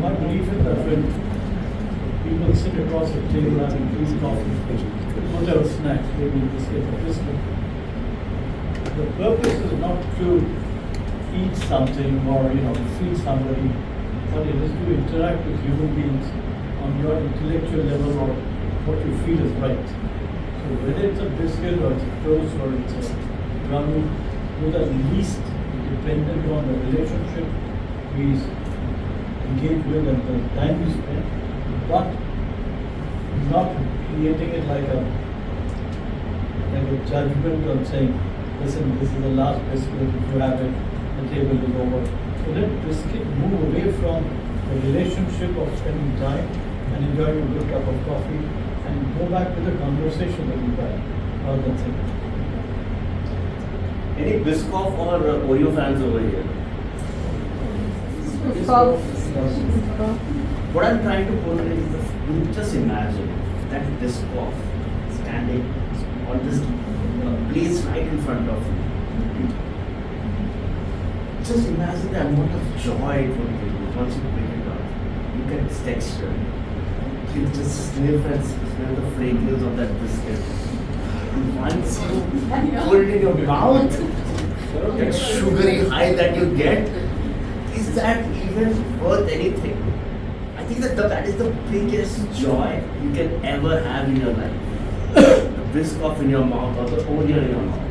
My belief is that when people sit across a table having tea, coffee, whatever snacks, maybe in this case a biscuit, the purpose is not to eat something or feed somebody, but it is to interact with human beings on your intellectual level or what you feel is right. So whether it's a biscuit or it's a toast or it's a ramen, those are least dependent on the relationship we engage with and the time we spend, but not creating it like a judgment on saying, listen, this is the last biscuit, if you have it, the table is over. So let biscuit move away from the relationship of spending time and enjoying a good cup of coffee and go back to the conversation that we had rather than saying. Any Biscoff or Oreo fans over here? What I'm trying to portray is just imagine that Biscoff standing on this place right in front of you. Just imagine the amount of joy it would give you once you pick it up. Look at its texture. You just sniff and smell the fragrance of that biscuit. And once you put it in your mouth, that sugary high that you get, is that even worth anything? I think that is the biggest joy you can ever have in your life. The biscuit in your mouth or the Oreo in your mouth.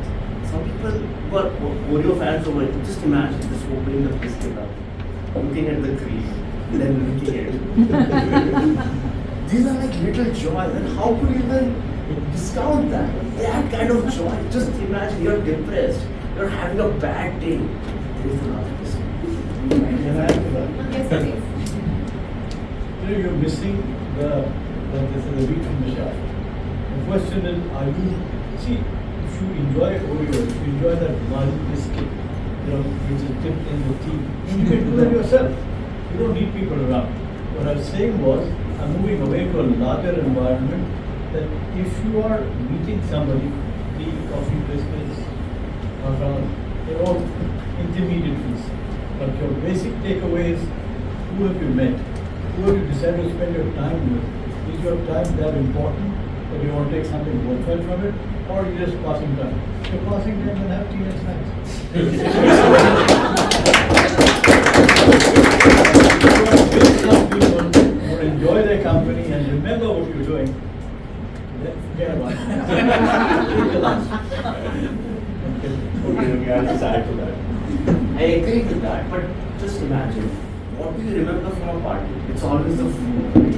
Some people who are Oreo fans over it, just imagine just opening the biscuit up, looking at the cream, then licking it. These are like little joys, and how could you even discount that? That kind of joy. Just imagine you're depressed, you're having a bad day. There's another biscuit. Can I add to that? Yes, please. You're missing the this is the wheat from the shaft. The question is, are you see if you enjoy Oreo, if you enjoy that one biscuit, which is dipped in the tea, you can do that yourself. You don't need people around. What I was saying was, I'm moving away to a larger environment. That if you are meeting somebody, tea, coffee, biscuits, they're all intermediaries. But your basic takeaway is, who have you met? Who have you decided to spend your time with? Is your time that important that you want to take something worthwhile from it? Or are you just passing time? If you're passing time, then have tea and snacks. People who enjoy their company and remember what you're doing, then forget about it. Take the lunch. Okay, I'll just add to that. I agree with that, but just imagine, what do you remember from a party? It's always the food.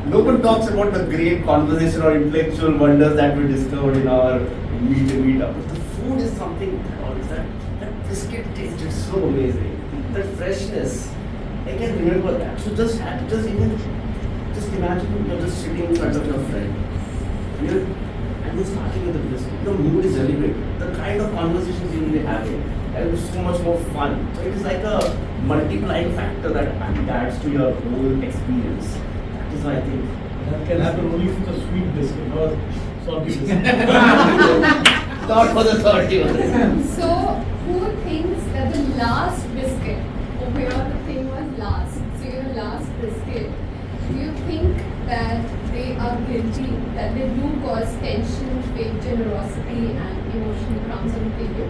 No one talks about the great conversation or intellectual wonders that we discovered in our meetup. But the food is something always that biscuit tasted so amazing. That freshness. I can remember that. So just imagine you're just sitting in front of your friend. And you're starting with the biscuit. Your mood is elevated. The kind of conversations you will be having. It will be so much more fun. So it is like a multiplying factor that adds to your whole experience. That is why I think that can happen only for the sweet biscuit or salty biscuit. Not for the salty one. So, who thinks that the last biscuit, over here the thing was last, so the last biscuit, do you think that they are guilty, that they do cause tension, fake generosity and emotional crumbs on the table?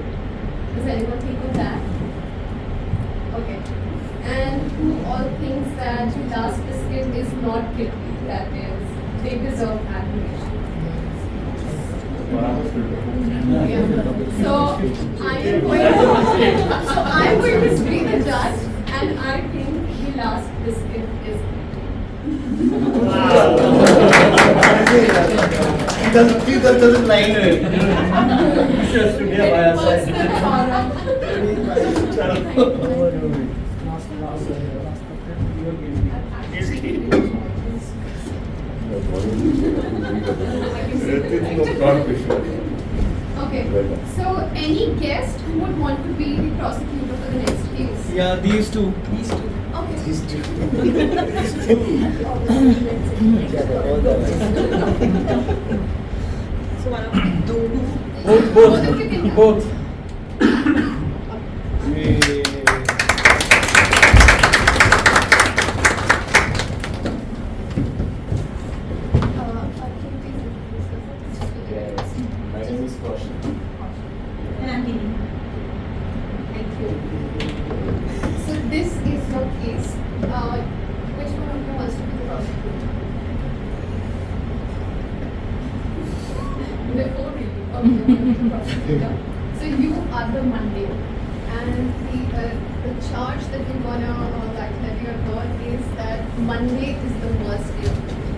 Does anyone think of that? Okay. And who all thinks that the last biscuit is not guilty, that is, they deserve admiration? Yeah. So I'm going to be the judge, and I think the last biscuit is He doesn't like it. You should be by our side. Okay. So any guest who would want to be the prosecutor for the next case? Yeah, these two. Okay. These two. So one of Both. My name is Kaushal. and I'm Dini. Thank you. So this is your case. Which one of you wants to be the prosecutor? Before reading, okay, you want to be the prosecutor. So you are the Monday, and the charge that we're gonna that you have heard is that Monday is the worst day of the week,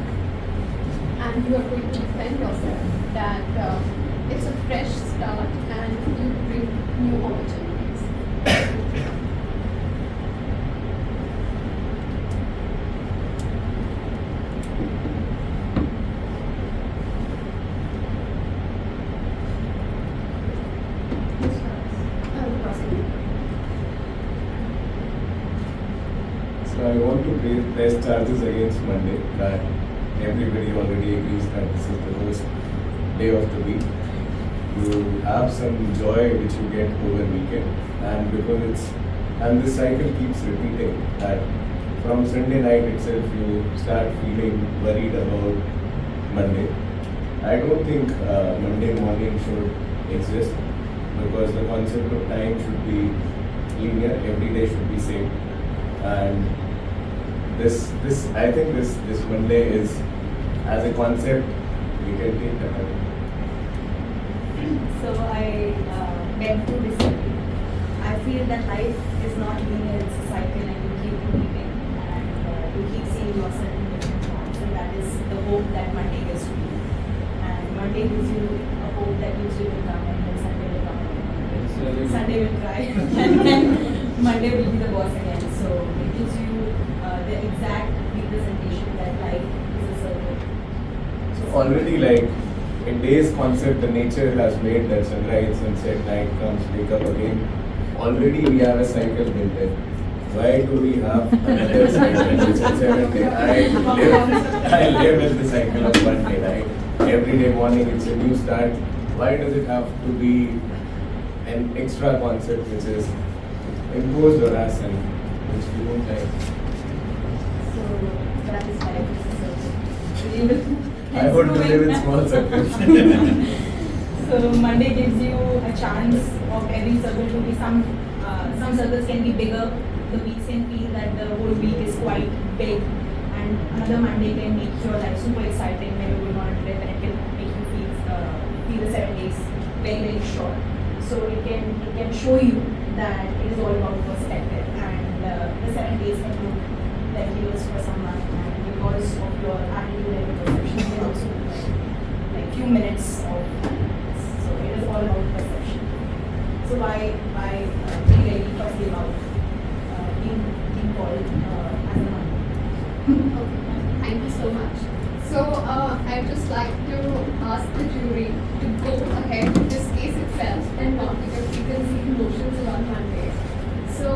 and you are going to defend yourself that it's a fresh start and you bring new opportunities. So I want to press charges against Monday that everybody already agrees that this is the worst day of the week. You have some joy which you get over weekend, and because this cycle keeps repeating that from Sunday night itself you start feeling worried about Monday. I don't think Monday morning should exist, because the concept of time should be linear, every day should be same. And this I think this Monday is, as a concept, we can take that away. So I beg to disagree. I feel that life is not linear, it's a cycle, and you keep repeating, and you keep seeing yourself in different forms, and that is the hope that Monday gives to you. And Monday gives you a hope that Tuesday will come, and then Sunday will come, and Sunday will cry, and then Monday will be the boss again. So it gives you the exact representation that life is a circle. So already, like in day's concept, the nature has made that sunrise, sunset, night comes, wake up again. Already we have a cycle built in. Why do we have another cycle which is 7 day? I live in the cycle of 1 day, right? Every day morning it's a new start. Why does it have to be an extra concept which is imposed on us and which we don't like? So that is why it is a circle. I want to live in small circles. So Monday gives you a chance of every circle to be some circles can be bigger. The weeks can feel that the whole week is quite big, and another Monday can make your life super exciting when you're going on a trip, and it can make you feel the 7 days very short. So it can show you that it is all about perspective, and the 7 days can look like years for someone, and because of your attitude and your perception, can also be like few minutes of. So it is all about perception. So why be very fussy about being called as a man? Okay, thank you so much. So I'd just like to ask the jury to go ahead with this case itself and not take a preconceived notions about Monday. So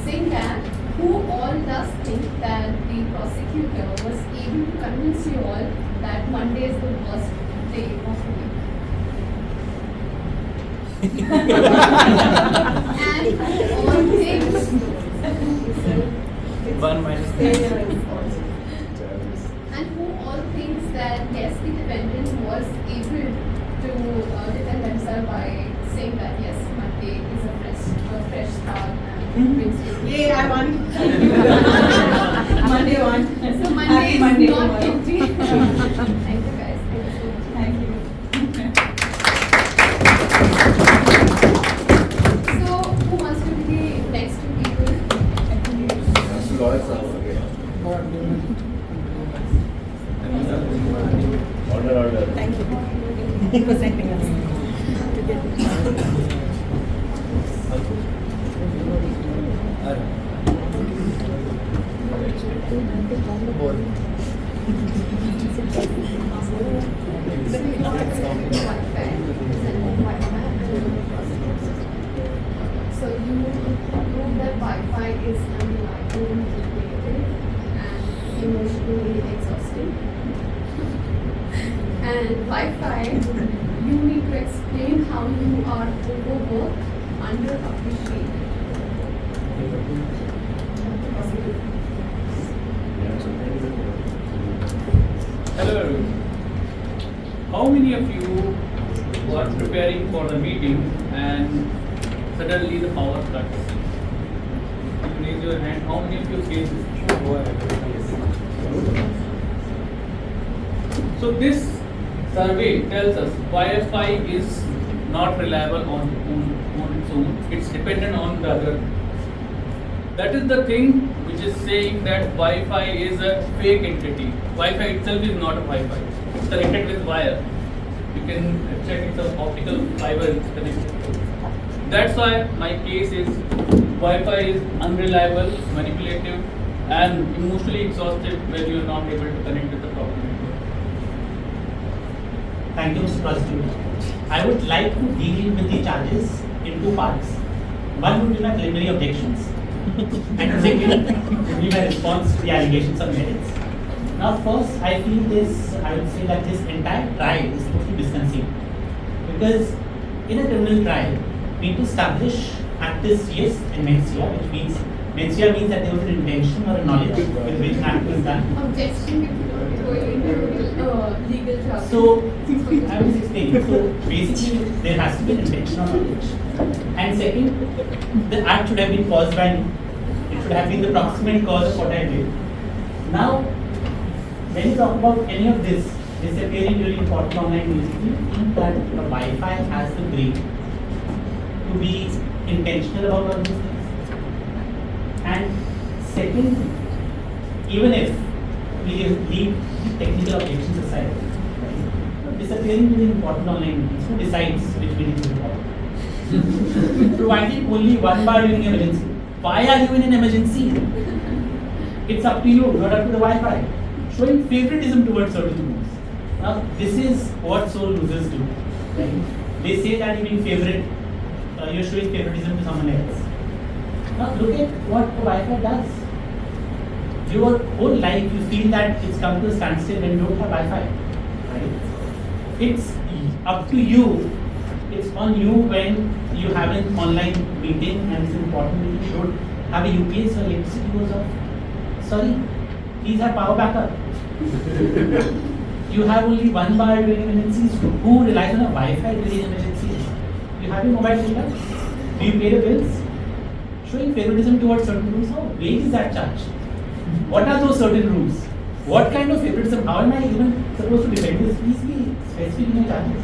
saying that, who all does think that the prosecutor was able to convince you all that Monday is the worst day of the week? And all things. One minus And who all thinks that yes, the defendant was able to defend themselves by saying that yes, Monday is a fresh start and brings you. Yay, I won. Monday won. So Monday Happy is Monday not tomorrow. guilty. Thank you guys. Thank you. So who wants to be the next two people? Order. Thank you for sending us. So you prove that Wi-Fi is unreliable, manipulative, and emotionally exhausting. And Wi-Fi, you need to explain how you are overworked, underappreciated. Hello everyone. How many of you were preparing for the meeting and suddenly the power cuts? You raise your hand. How many of you faced this issue? Go ahead. So this survey tells us Wi-Fi is not reliable on its own. It's dependent on the other. That is the thing which is saying that Wi-Fi is a fake entity. Wi-Fi itself is not a Wi-Fi. It's connected with wire. You can check it's an optical fiber it's connected. That's why my case is Wi-Fi is unreliable, manipulative, and emotionally exhausted when you are not able to connect with the proper network. Thank you, Mr. Prosecutor. I would like to deal with the charges in two parts. One would be my preliminary objections, and the second would be my response to the allegations of merits. Now, first, I feel this, I would say that this entire trial is totally misconceived. Because in a criminal trial, we need to establish actus reus and mens rea, which means mens rea means that there was an intention or a knowledge with which act was done. Objection before going into legal trouble. So, I was explaining. So, basically, there has to be an intention or knowledge. And second, the act should have been caused by me. It should have been the proximate cause of what I did. Now, when you talk about any of this disappearing during important online news, do you think that the Wi-Fi has the brain to be intentional about all these things? And second, even if we leave the technical objections aside, disappearing during important online meetings, who decides which meeting is important? Providing only one bar during emergency. Why are you in an emergency? It's up to you, not up to the Wi-Fi. Showing favoritism towards certain groups. Now, this is what sole losers do. Right? They say that you're being you're showing favoritism to someone else. Now, look at what the Wi-Fi does. Your whole life, you feel that it's come to a standstill when you don't have Wi-Fi. Right? It's up to you. It's on you when you have an online meeting and it's important you should have a UPS or electricity goes off. Sorry, please have power backup. You have only one bar during emergencies. Who relies on a Wi-Fi during emergencies? You have your mobile data. Do you pay the bills? Showing favoritism towards certain rules. How vague is that charge? What are those certain rules? What kind of favoritism? How am I even supposed to defend this? Please be specific in your charges.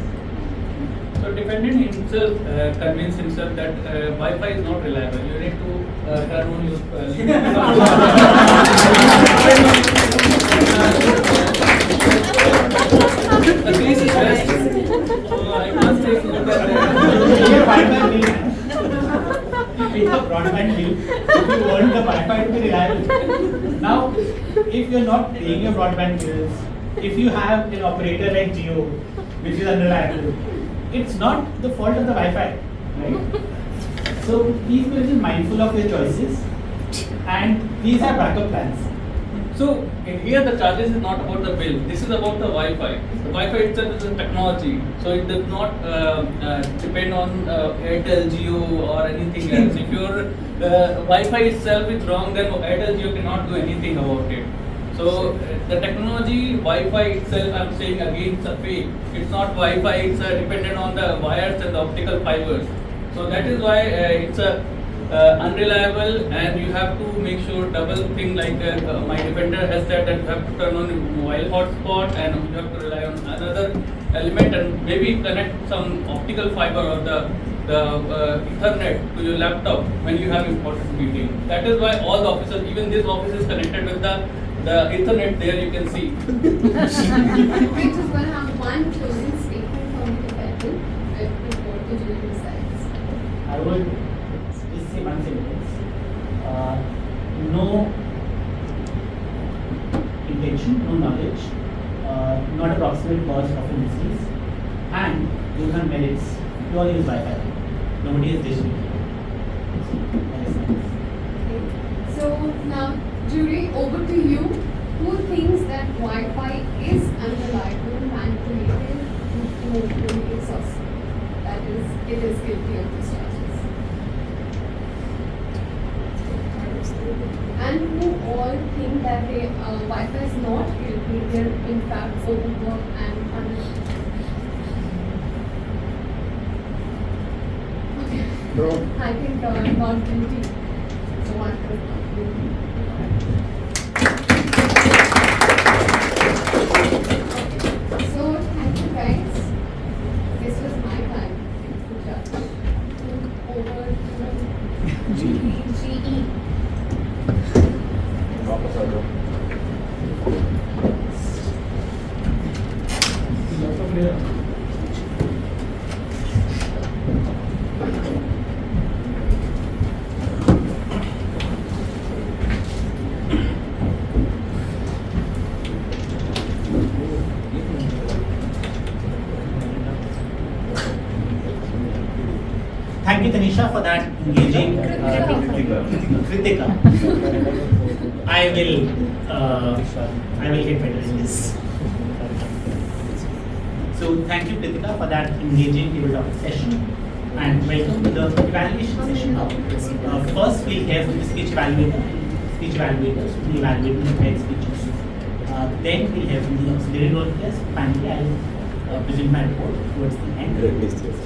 So defendant himself convinced himself that Wi-Fi is not reliable. You need to turn on your the case is best. So I can't say Pay a broadband bill if you want the Wi-Fi to be reliable. Now, if you're not paying your broadband bills, if you have an operator like Jio, which is unreliable, it's not the fault of the Wi-Fi, right? So please be a little mindful of your choices and please have backup plans. So here the charges is not about the bill. This is about the Wi-Fi. The Wi-Fi itself is a technology, so it does not depend on Airtel, Jio or anything else. If your Wi-Fi itself is wrong, then Airtel, Jio cannot do anything about it. So the technology, Wi-Fi itself, I'm saying again, it's a fake. It's not Wi-Fi. It's dependent on the wires and the optical fibers. So that is why it's a unreliable, and you have to make sure double thing like my defender has said that you have to turn on the mobile hotspot and you have to rely on another element and maybe connect some optical fiber or the Ethernet to your laptop when you have important meeting. That is why all the offices, even this office is connected with the Ethernet there you can see. We're just going to have one closing statement from the defendant before the jury decides. I would just say one sentence. No intention, no knowledge, not a proximate cause of a disease, and those are merits. You all use Wi-Fi. Nobody is dishing. So now, jury, over to you. Who thinks that Wi-Fi is unreliable, manipulated, emotionally exhausting? That is, it is guilty of these charges. And who all think that Wi-Fi is not guilty, they're in fact overworked and unreliable? Okay. No. I think not guilty. So one is not guilty. So thank you guys. This was my time to judge. Over to GE. Thank you, Tanisha, for that engaging Kritika. I will get better in this. So thank you, Kritika, for that engaging table topic session, and welcome to the evaluation session now. First, we'll hear from the speech evaluators who will be evaluating the paired speeches. Then we'll hear from the auxiliary role players. Finally, I'll present my report towards the end.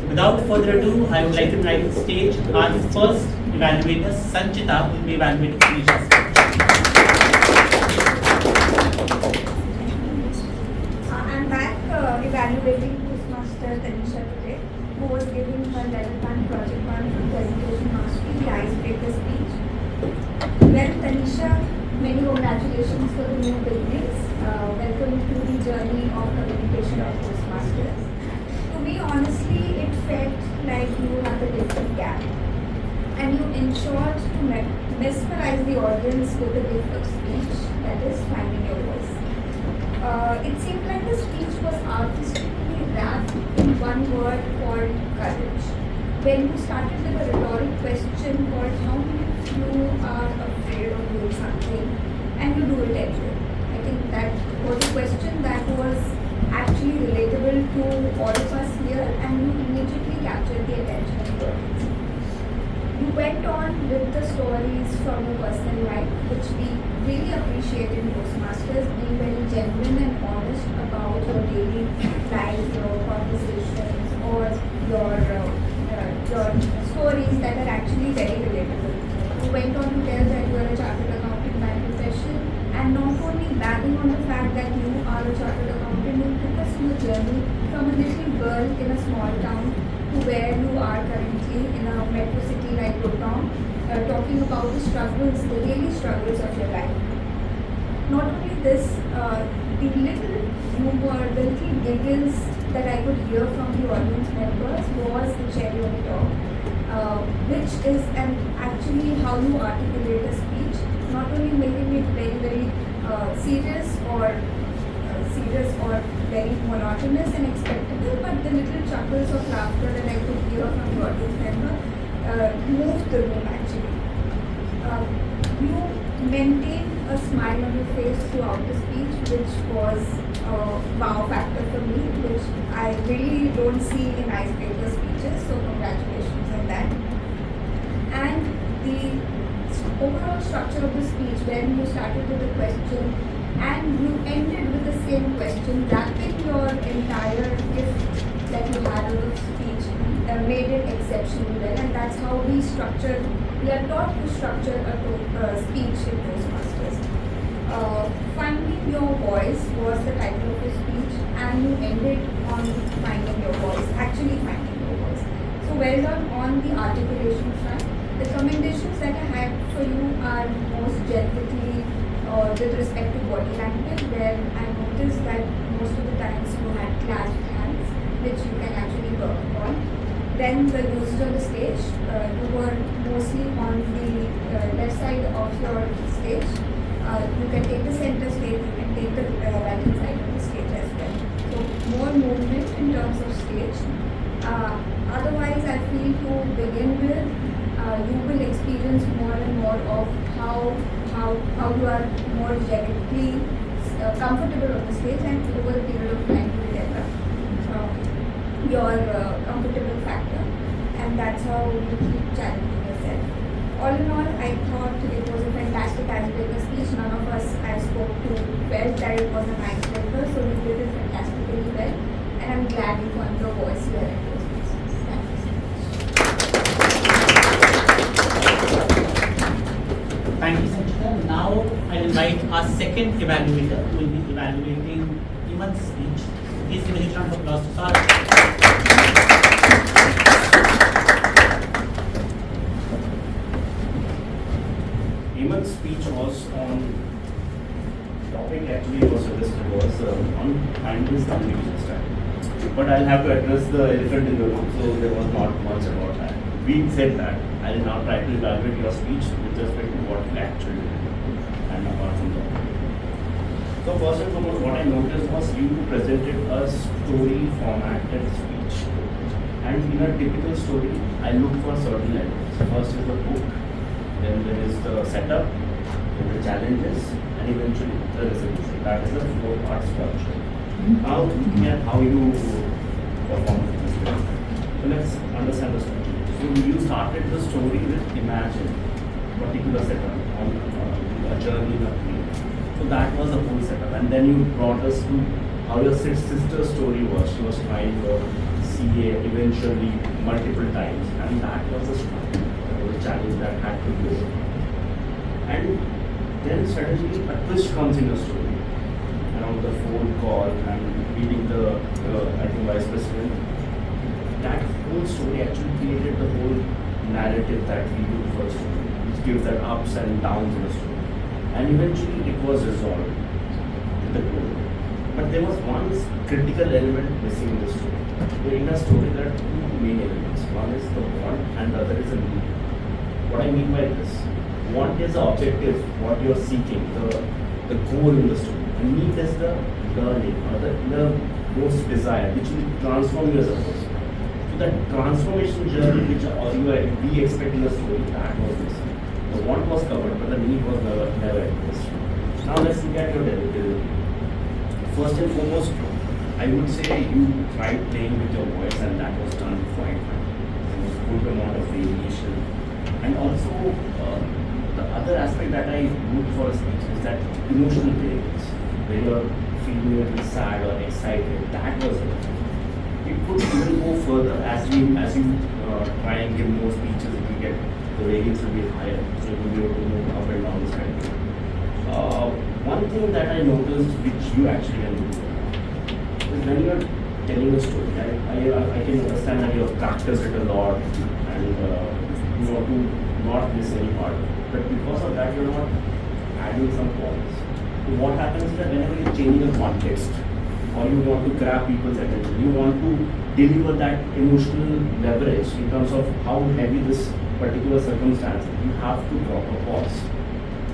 Without further ado, I would like to invite to the stage our first evaluator, Sanchita, who will be evaluating Tanisha's speech. I'm back evaluating Toastmaster Tanisha today, who was giving her level 1 project 1 from presentation mastery, the icebreaker speech. Well, Tanisha, many congratulations for the new beginnings. Welcome to the journey of communication of Toastmasters. To me, honestly, it felt like you had a different gap, and you ensured to mesmerize the audience with the gift of speech, that is, finding your voice. It seemed like the speech was artistically wrapped in one word called courage. When you started with a rhetoric question called how many of you are afraid of doing something, and you do it anyway. I think that was a question that was actually relatable to all of us here, and you immediately captured the attention of the audience. You went on with the stories from your personal life, which we really appreciate in Toastmasters, being very genuine and honest about your daily life, your conversations, or your stories that are actually very relatable. You went on to tell that you are a chartered accountant by profession, and not only bagging on the fact that you are a chartered accountant, you took us on a journey from a little girl in a small town to where you are currently in a metro city like Gurgaon, talking about the struggles, the daily struggles of your life. Not only this, the little humor, the little giggles that I could hear from the audience members was the cherry on the top, which is actually how you articulate a speech, not only making it very, very serious or very monotonous and expectable, but the little chuckles of laughter that I could hear from the audience member moved the room actually. You maintained a smile on your face throughout the speech, which was a wow factor for me, which I really don't see in icebreaker speeches, so congratulations on that. And the overall structure of the speech, when you started with a question and you ended with the same question, wrapping your entire gift that you had of the speech, made it exceptionally well, and that's how we are taught to structure a speech in Toastmasters. Finding your voice was the title of the speech, and you ended on finding your voice, actually finding your voice. So well done on the articulation front. The commendations that I had for you are most generically with respect to body language, where I noticed that most of the times you had clasped hands, which you can actually work upon. Then the usage on the stage, you were mostly on the left side of your stage. You can take the center stage, you can take the right hand side of the stage as well. So more movement in terms of stage. Otherwise, I feel to begin with, you will experience more and more of how you are more generically comfortable on the stage, and over a period of time you will develop your comfortable factor, and that's how you keep challenging yourself. All in all, I thought it was a fantastic icebreaker speech. None of us I spoke to felt that it was an icebreaker, so you did it fantastically well, and I'm glad you found your voice here at Toastmasters. Thank you so much. Thank you, Sanchita. Now I invite our second evaluator who will be evaluating Iman's speech. Please give a huge round of applause to Sarah. Iman's speech was on topic actually was suggested was on kindness communication style. But I'll have to address the elephant in the room, so there was not much about that. Being said that, I will now try to evaluate your speech with respect to what you actually did and apart from that. So first and foremost, what I noticed was you presented a story formatted speech. And in a typical story, I look for certain elements. First is the book, then there is the setup, the challenges, and eventually the resolution. That is the 4-part structure. Now looking at how you perform this way. So let's understand the story. So you started the story with imagine particular setup on a journey in a plane. So that was the whole setup, and then you brought us to how your sister's story was. She was trying for CA eventually multiple times, and that was a struggle. That was a challenge that had to go. And then suddenly a twist comes in the story around the phone call and meeting the I think vice president. That whole story actually created the whole narrative that we do for a story, which gives that ups and downs in the story. And eventually it was resolved with the goal. But there was one critical element missing in the story. In a story there are two main elements. One is the want and the other is the need. What I mean by this, want is the objective, what you are seeking, the goal in the story. And need is the learning or the most desire, which will transform you as a person. So that transformation journey which we expect in the story, that was missing. The want was covered, but the need was never addressed. Now let's look at your delivery. First and foremost, I would say you tried playing with your voice, and that was done quite well. There was a good amount of variation. And also, the other aspect that I look for a speech is that emotional variance. When you're feeling a little sad or excited, that was it. It could even go further as you try and give more speeches, it will get the variance will be higher, so you will be able to move up and down the spectrum. One thing that I noticed, which you actually can do, is when you are telling a story. I can understand that you have practiced it a lot and you want to not miss any part, but because of that, you're not adding some points. So what happens is that whenever you're changing a context, or you want to grab people's attention, you want to deliver that emotional leverage in terms of how heavy this particular circumstance is, you have to drop a pause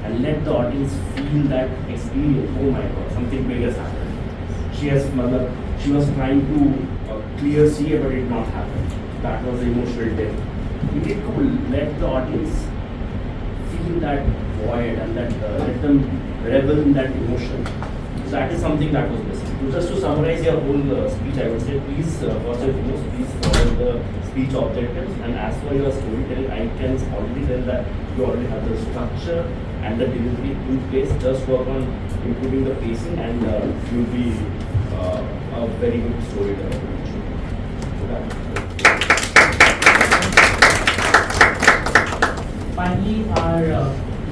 and let the audience feel that experience. Oh my God, something big has happened. She was trying to clear CA, but it did not happen. That was the emotional depth. You need to let the audience feel that void and that let them revel in that emotion. So that is something that was missing. So just to summarize your whole speech, I would say please, first and foremost, please follow the speech objectives, and as for your storytelling, I can already tell that you already have the structure and the delivery in place. Just work on improving the pacing, and you'll be a very good storyteller. Finally, our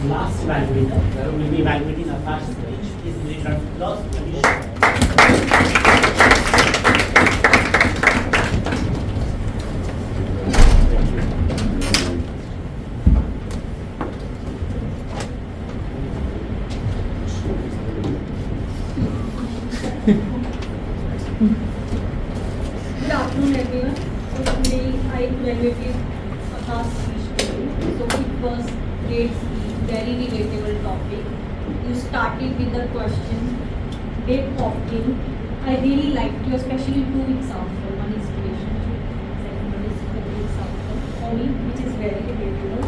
last evaluator will be evaluating Akash speech. Please give a applause. Good afternoon, everyone. So today I evaluated Akash speech today. So it was great speech, very relatable topic. You started with the question, date opting. I really liked you, especially two examples. One is relationship, second one is family example. For me, which is very relatable.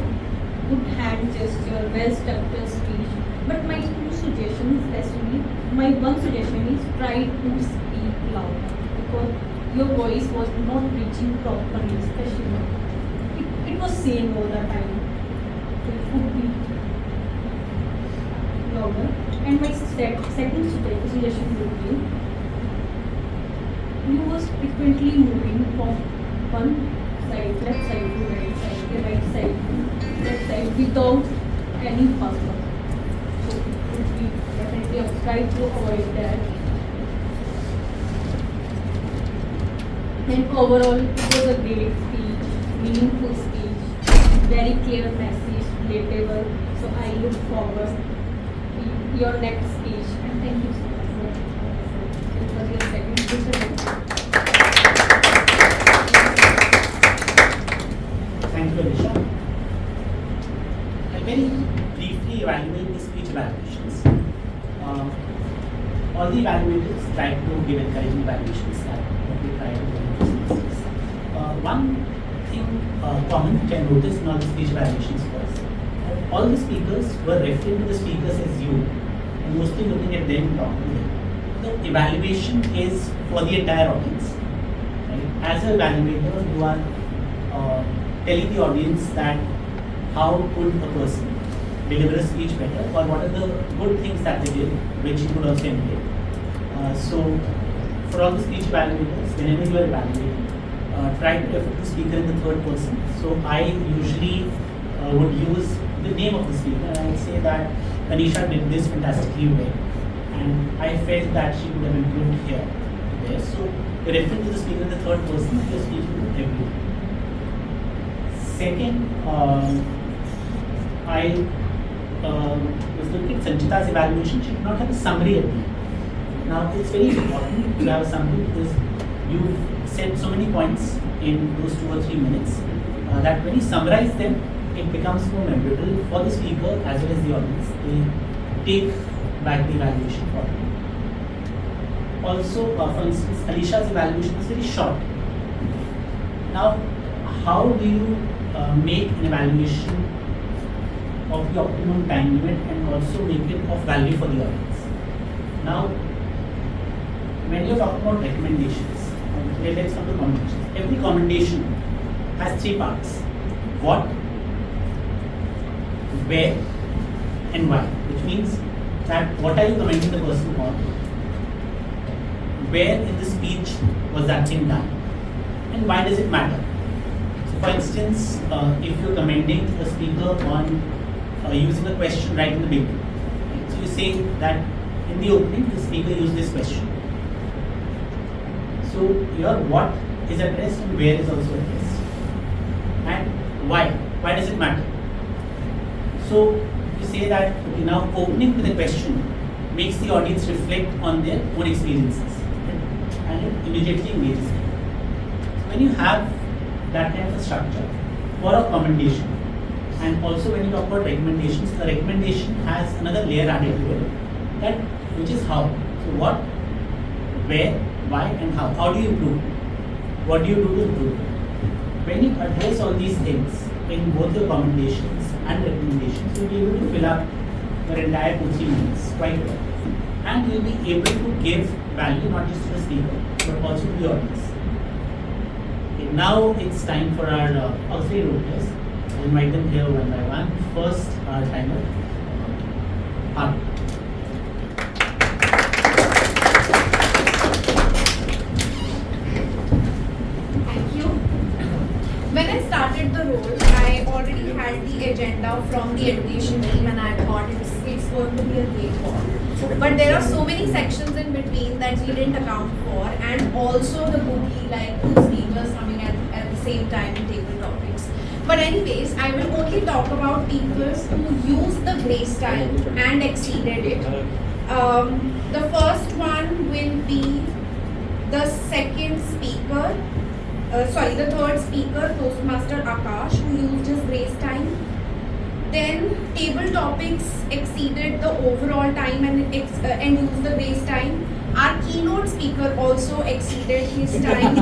Good hand gesture, well structured speech. But my two suggestions, especially, my one suggestion is try to speak louder, because your voice was not reaching properly, especially. It was same all the time. So it could be louder. And my second suggestion would be, you was frequently moving from one side, left side to right side, the right side to left side without any purpose. So it would be definitely a try to avoid that. And overall, it was a great speech, meaningful speech, very clear message, relatable. So I look forward to your next speech. And thank you so much. It was your second speech. Thank you, Alicia. I'll very briefly evaluate the speech evaluations. All the evaluators tried to give encouraging evaluations that what we try to do in speeches. One thing common which I noticed in all the speech evaluations was all the speakers were referring to the speakers as you, and mostly looking at them, talking to them. The evaluation is for the entire audience. Right? As an evaluator, you are telling the audience that how could a person deliver a speech better, or what are the good things that they did, which you could also emulate. So, for all the speech evaluators, whenever you are evaluating, try to refer to the speaker in the third person. So, I usually would use the name of the speaker, and I would say that Anisha did this fantastically well, and I felt that she could have improved here, there. So, referring to the speaker in the third person, your speech will be everything. Second, I was looking at Sanchita's evaluation. She did not have a summary at the end. Now, it's very important to have a summary because you've said so many points in those 2 or 3 minutes that when you summarize them, it becomes more memorable for the speaker as well as the audience. They take back the evaluation for them. Also, for instance, Alisha's evaluation was very short. Now, how do you make an evaluation of the optimum time limit and also make it of value for the audience? Now, when you're talking about recommendations, let's come to commendations. Every commendation has 3 parts: what, where, and why. Which means that what are you commending the person on? Where in the speech was that thing done? And why does it matter? So, for instance, if you're commending a speaker on using a question right in the beginning, right? So you say that in the opening, the speaker used this question. So your what is addressed and where is also addressed. And why? Why does it matter? So you say that okay, now opening with a question makes the audience reflect on their own experiences, right? And it immediately engages them. So when you have that kind of a structure for a commendation, and also when you talk about recommendations, the recommendation has another layer added to it, that which is how. So what, where, why, and how. How do you improve? What do you do to improve? When you address all these things in both your commendations and recommendations, you'll be able to fill up your entire 2-3 minutes quite well. And you'll be able to give value not just to the speaker, but also to the audience. Okay, now it's time for our auxiliary role players. I'll invite them here one by one. First, our timer, Harp. Thank you. When I started the role, I already had the agenda from the education team and I thought it's going to be a great one. But there are so many sections in between that we didn't account for, and also the boogie, like 2 speakers coming at the same time in table topics. But anyways, I will only talk about people who used the grace time and exceeded it. The first one will be the third speaker, Toastmaster Akash, who used his grace time. Then table topics exceeded the overall time and used the grace time. Our keynote speaker also exceeded his time.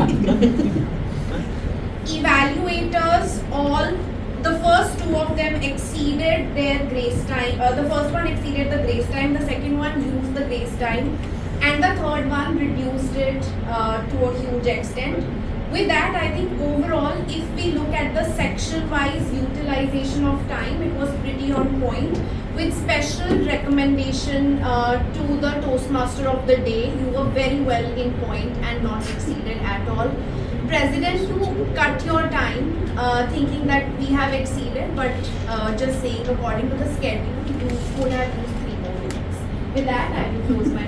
Evaluators, the first 2 of them exceeded their grace time. The first one exceeded the grace time, the second one used the grace time, and the third one reduced it to a huge extent. With that, I think overall, if we look at the section-wise utilization of time, it was pretty on point. With special recommendation to the Toastmaster of the day, you were very well in point and not exceeded at all. President, to cut your time, thinking that we have exceeded, but just saying according to the schedule, you could have used 3 more minutes. With that, I will close my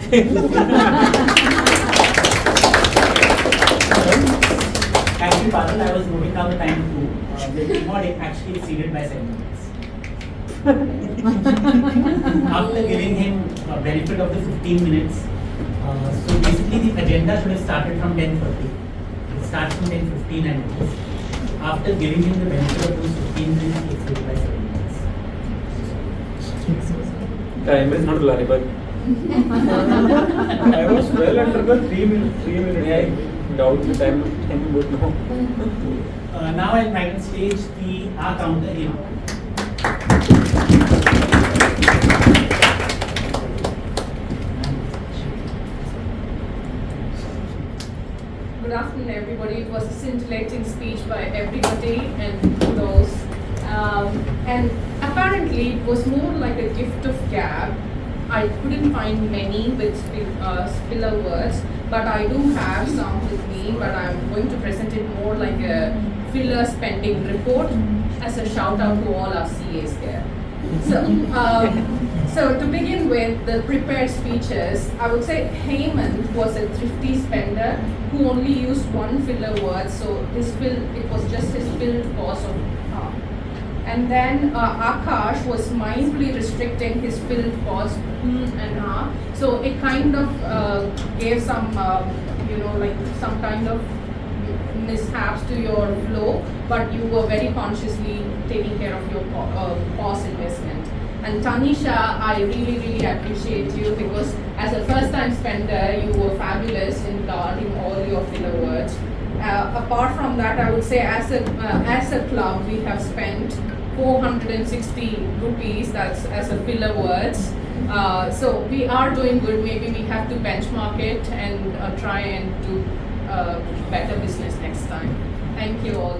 Actually, Badal, I was moving down the time to the keyboard actually exceeded by 7 minutes. After giving him a benefit of the 15 minutes, so basically the agenda should have started from 10:30. It starts from 10:15 and it is. After giving him the benefit of those 15 minutes, he exceeded by 7 minutes. Time is not reliable. I was well under the 3 minute. Yeah, doubt the time would know. Now I'll invite on stage our counter here. Good afternoon, everybody. It was a scintillating speech by everybody and kudos. And apparently, it was more like a gift of gab. I couldn't find many with filler words, but I do have some with me. But I'm going to present it more like a filler spending report as a shout out to all our CAs here. So to begin with, the prepared speeches, I would say Hemant was a thrifty spender who only used one filler word, so it was just his filled cost of and then Akash was mindfully restricting his filled cost and so it kind of gave some, like some kind of mishaps to your flow, but you were very consciously taking care of your cost investment. And Tanisha, I really appreciate you because as a first-time spender, you were fabulous in guarding all your filler words. Apart from that, I would say as a club, we have spent 460 rupees, that's as a filler words. So we are doing good. Maybe we have to benchmark it and try and do better business next time. Thank you all.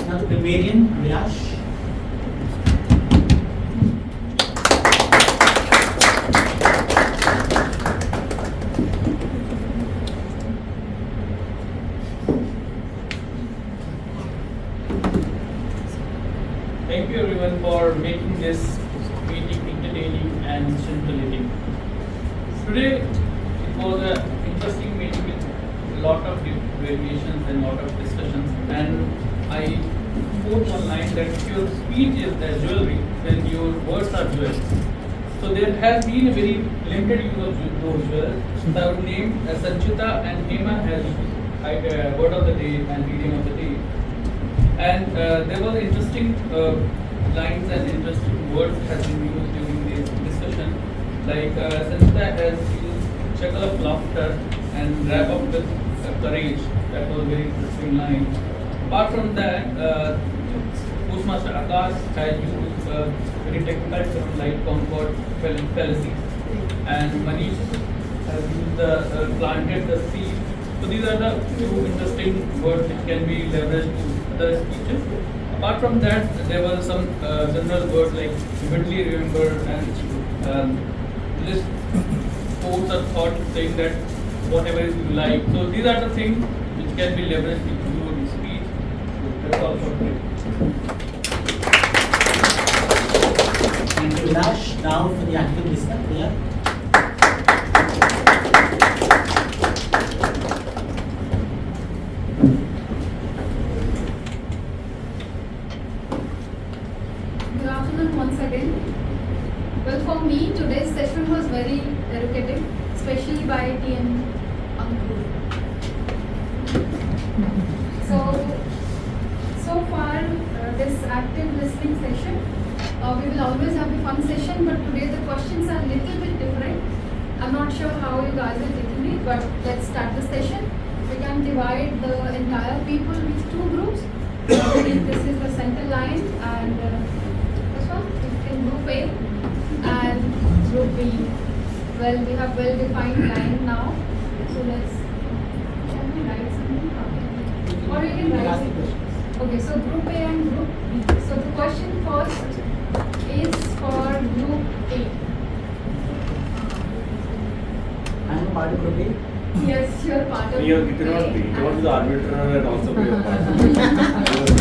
Now the grammarian, Vilash. Thank you everyone for making this meeting entertaining and scintillating. Today it was an interesting meeting with a lot of variations and lot of discussions, and I quote one line that your speech is as jewelry when your words are jewels. So there has been a very limited use of those jewels. So I would name Sanchita and Hema as word of the day and reading of the day. And there were interesting lines and interesting words has been used during this discussion. Like Sanchita has used chuckle of laughter and wrap up with courage. That was a very interesting line. Apart from that, Postmaster Akash has used very technical term like comfort fallacy, and Manish has used the planted the seed. So these are the few interesting words which can be leveraged to other speeches. Apart from that, there were some general words like vividly remember and list quotes or thoughts saying that whatever you like. So these are the things which can be leveraged into your speech. So that's all for today. Thank you, Vilash. Now for the active listener, Priya. Good afternoon once again. Well, for me, today's session was very educative, especially by TM Ankur. So far, this active listening session, we will always have a fun session, but today the questions are a little bit different. I'm not sure how you guys are taking it, but let's start the session. We can divide the entire people with two groups. This is the center line, and this one in group A and group B. Well, we have well-defined line now. So can we write something? Or we can write it. Okay, so group A and group B. So the question first is for group A. I am a part of group A. Yes, you're part of You group cannot A. be. You cannot be the arbiter and also be a part.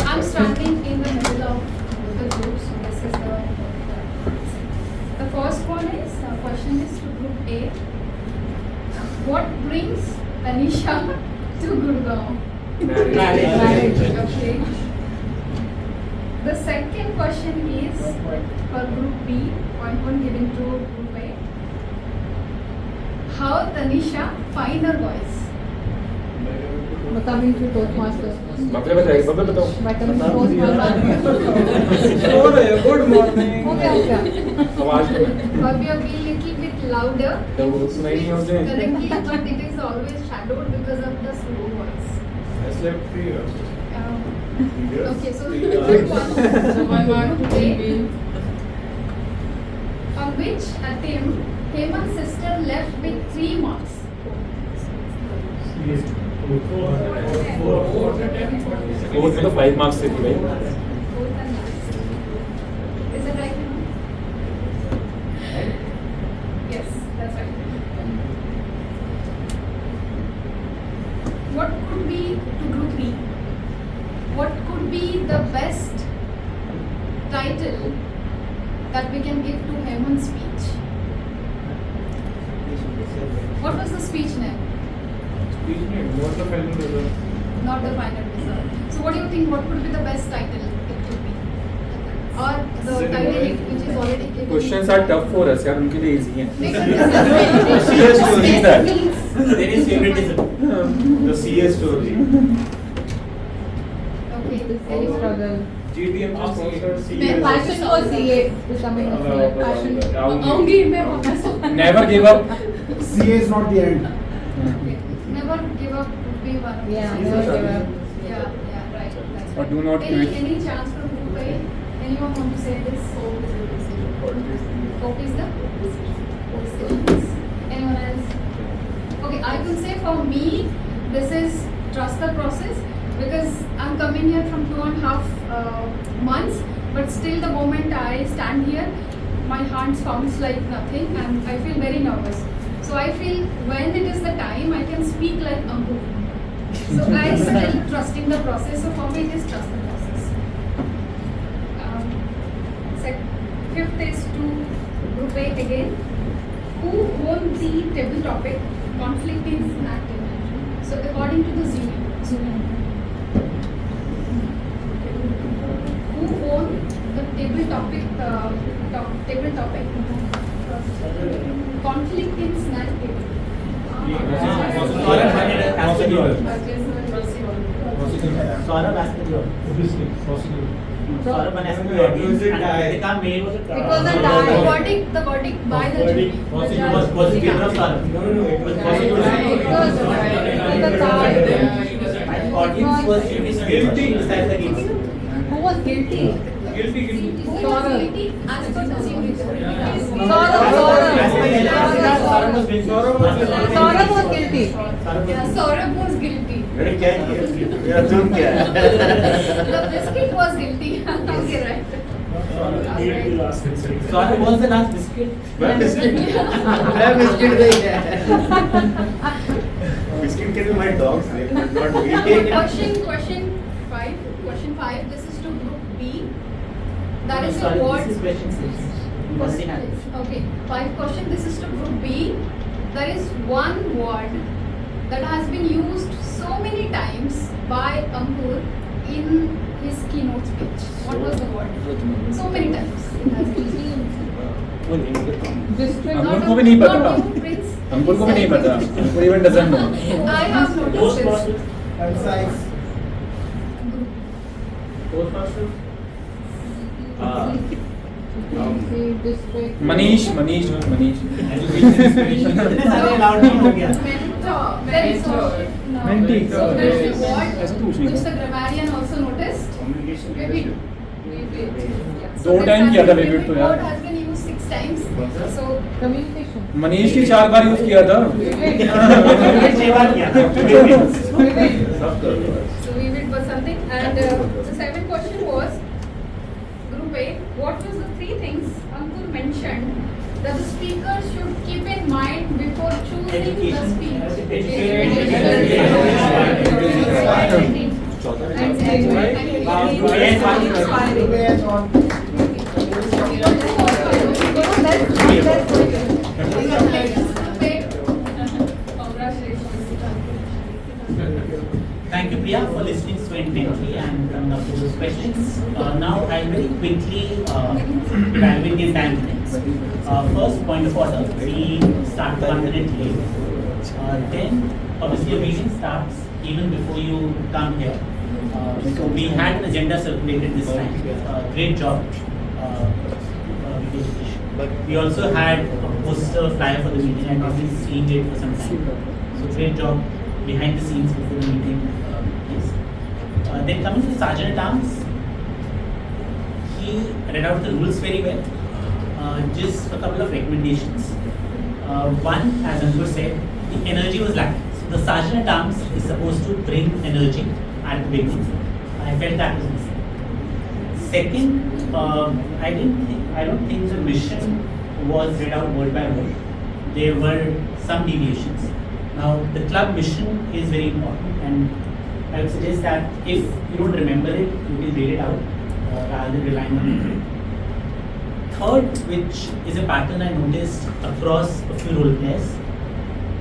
I'm standing in the middle of the group, so this is the first one is, question is to group A. What brings Tanisha to Gurgaon? Marriage. Okay. The second question is for group B, point given to group A. How Tanisha find her voice? Coming to Toastmasters. Becoming Good morning. Bhavya, be little bit louder. Currently, but it is always shadowed because of the slow voice. I slept 3 hours. Okay, so the third one. So 1 mark today. On which attempt Heman's sister left with 3 marks? Fourth में तो 5 marks से थी भाई. Is it right? Yes, that's right. What could be to group B? What could be the best title that we can give to Heman's speech? What was the speech name? Not the final result. Not the final result. So what do you think? What could be the best title it could be? Or the title which is already given? Questions are tough for us यार, उनके लिए easy हैं. There is favoritism. The CS story. Okay, Any struggle. GTMC sponsored मैं passion for CA becoming a CA. Passion. आऊँगी मैं वापस. Never give up. CA is not the end. Never give up would be one. Yeah, never give up. Yeah, right. That's Or do not quit. Any chance from group A? Anyone want to say this? Hope is the? Anyone else? Okay, I can say for me, this is trust the process, because I'm coming here from 2.5 months, but still the moment I stand here, my heart sounds like nothing and I feel very nervous. So I feel when it is the time, I can speak like Ambu. So I still trusting the process. So for me, it is trust the process. Fifth is to group A again. Who won the table topic conflict in snack table? So according to the Zoom. Who won the table topic? Table topic. Conflict in snack table. Saurabh asked the Saurabh and asked the audience. It was a tie. The verdict by the jury. Was it in favor of Saurabh? No, it was It was a tie. The audience was guilty inside the case. Who was guilty? Who was guilty as per the jury? Saurabh was guilty. Yeah, Saurabh was guilty. मैंने क्या किया? मेरा जुर्म क्या है? The biscuit was guilty. Okay, right. Saurabh was the last biscuit. मैं biscuit नहीं है. Biscuit can be my dog's name, but not me. Question 5. This is to group B. That is a Sorry, word. this is question 6. You must say that. Okay, 5 question. This is to group B. There is one word that has been used so many times by Ankur in his keynote speech. What was the word? So many times. It has been used. अंकुर को भी नहीं पता. अंकुर को भी नहीं पता. अंकुर even doesn't know. I have noticed this. Manish. इतने सारे allowed नहीं हो गया. There is a Mentee. so there is a word ऐसा तो कुछ नहीं which था. the grammarian also noticed. Vivid. दो time किया था vivid तो यार. Word has been used 6 times. So Communication. Manish की 4 बार यूज किया था. 6 बार किया. So vivid was something, and the 7th question was group A. What was the 3 things Ankur mentioned that the speaker should keep in mind before choosing the speech? Thank you, Priya, for listening so intently and coming up with those questions. Now, I'll very quickly evaluate in time minutes. First, point of order, we start 1 minute late. Then, obviously, a meeting starts even before you come here. So, we had an agenda circulated this time. Great job. But we also had a poster flyer for the meeting and we've been seeing it for some time. So, great job behind the scenes before the meeting. Then coming to the Sergeant at Arms, he read out the rules very well. Just a couple of recommendations. One, as Ankur said, the energy was lacking. So the Sergeant at Arms is supposed to bring energy at the beginning. I felt that was missing. Second, I don't think the mission was read out word by word. There were some deviations. Now, the club mission is very important, and I would suggest that if you don't remember it, you can read it out rather than relying on it. Third, which is a pattern I noticed across a few role players,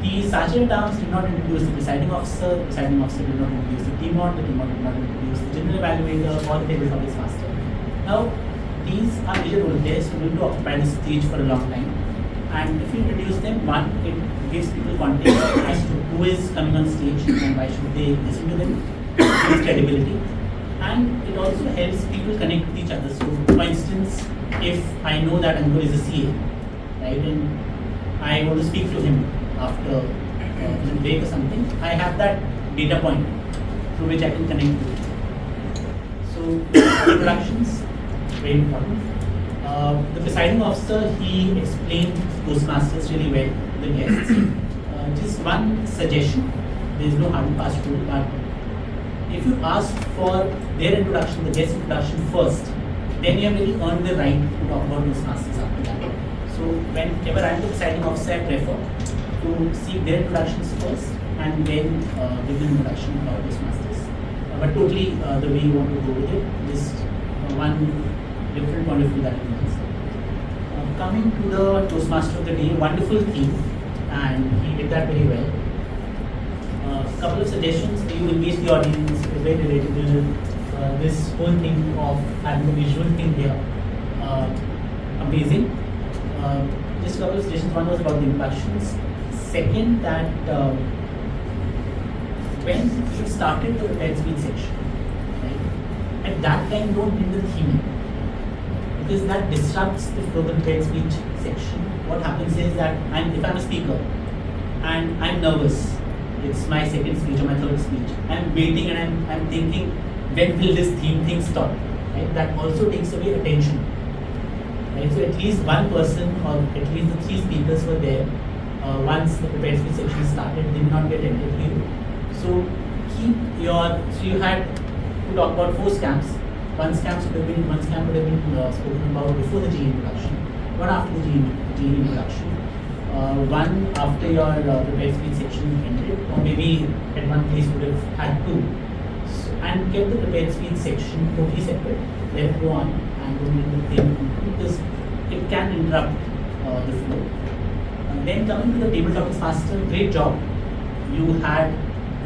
the Sergeant at Arms did not introduce the presiding officer did not introduce the team mod, the team mod did not introduce the general evaluator or the table topics master. Now, these are major role players who need to occupy the stage for a long time. And if you introduce them, one, it gives people context as to who is coming on stage and why should they listen to them, it gives credibility. And it also helps people connect with each other. So, for instance, if I know that Ankur is a CA, right, and I want to speak to him after a break or something, I have that data point through which I can connect with. So, introductions, very important. The presiding officer, he explained Toastmasters really well to the guests. Just one suggestion, there is no hard and fast rule, but if you ask for their introduction, the guest introduction first, then you have really earned the right to talk about Toastmasters after that. So whenever I am the presiding officer, I prefer to seek their introductions first and then give them introduction about Toastmasters. But totally the way you want to go with it, just one different point of view that it means. Coming to the Toastmaster of the day, wonderful theme, and he did that very well. A couple of suggestions, you engage the audience, it's very relatable. This whole thing of having a visual thing here, amazing. Just a couple of suggestions. One was about the introductions. Second, that when you started the prepared speech section, right, at that time don't bring the theme, because that disrupts the flow of the prepared speech section. What happens is that if I'm a speaker and I'm nervous, it's my second speech or my third speech, I'm waiting and I'm thinking, when will this theme thing stop? Right? That also takes away attention. Right? So at least one person or at least the three speakers were there once the prepared speech section started, did not get entered here. So you had to talk about 4 scams. One scam would have been spoken about before the GE introduction, one after the GE introduction, one after your prepared speech section ended, or maybe at one place would have had 2. So, and kept the prepared speech section totally separate, let it go on and don't let the thing, because it can interrupt the flow. Then coming to the table topics master, great job. You had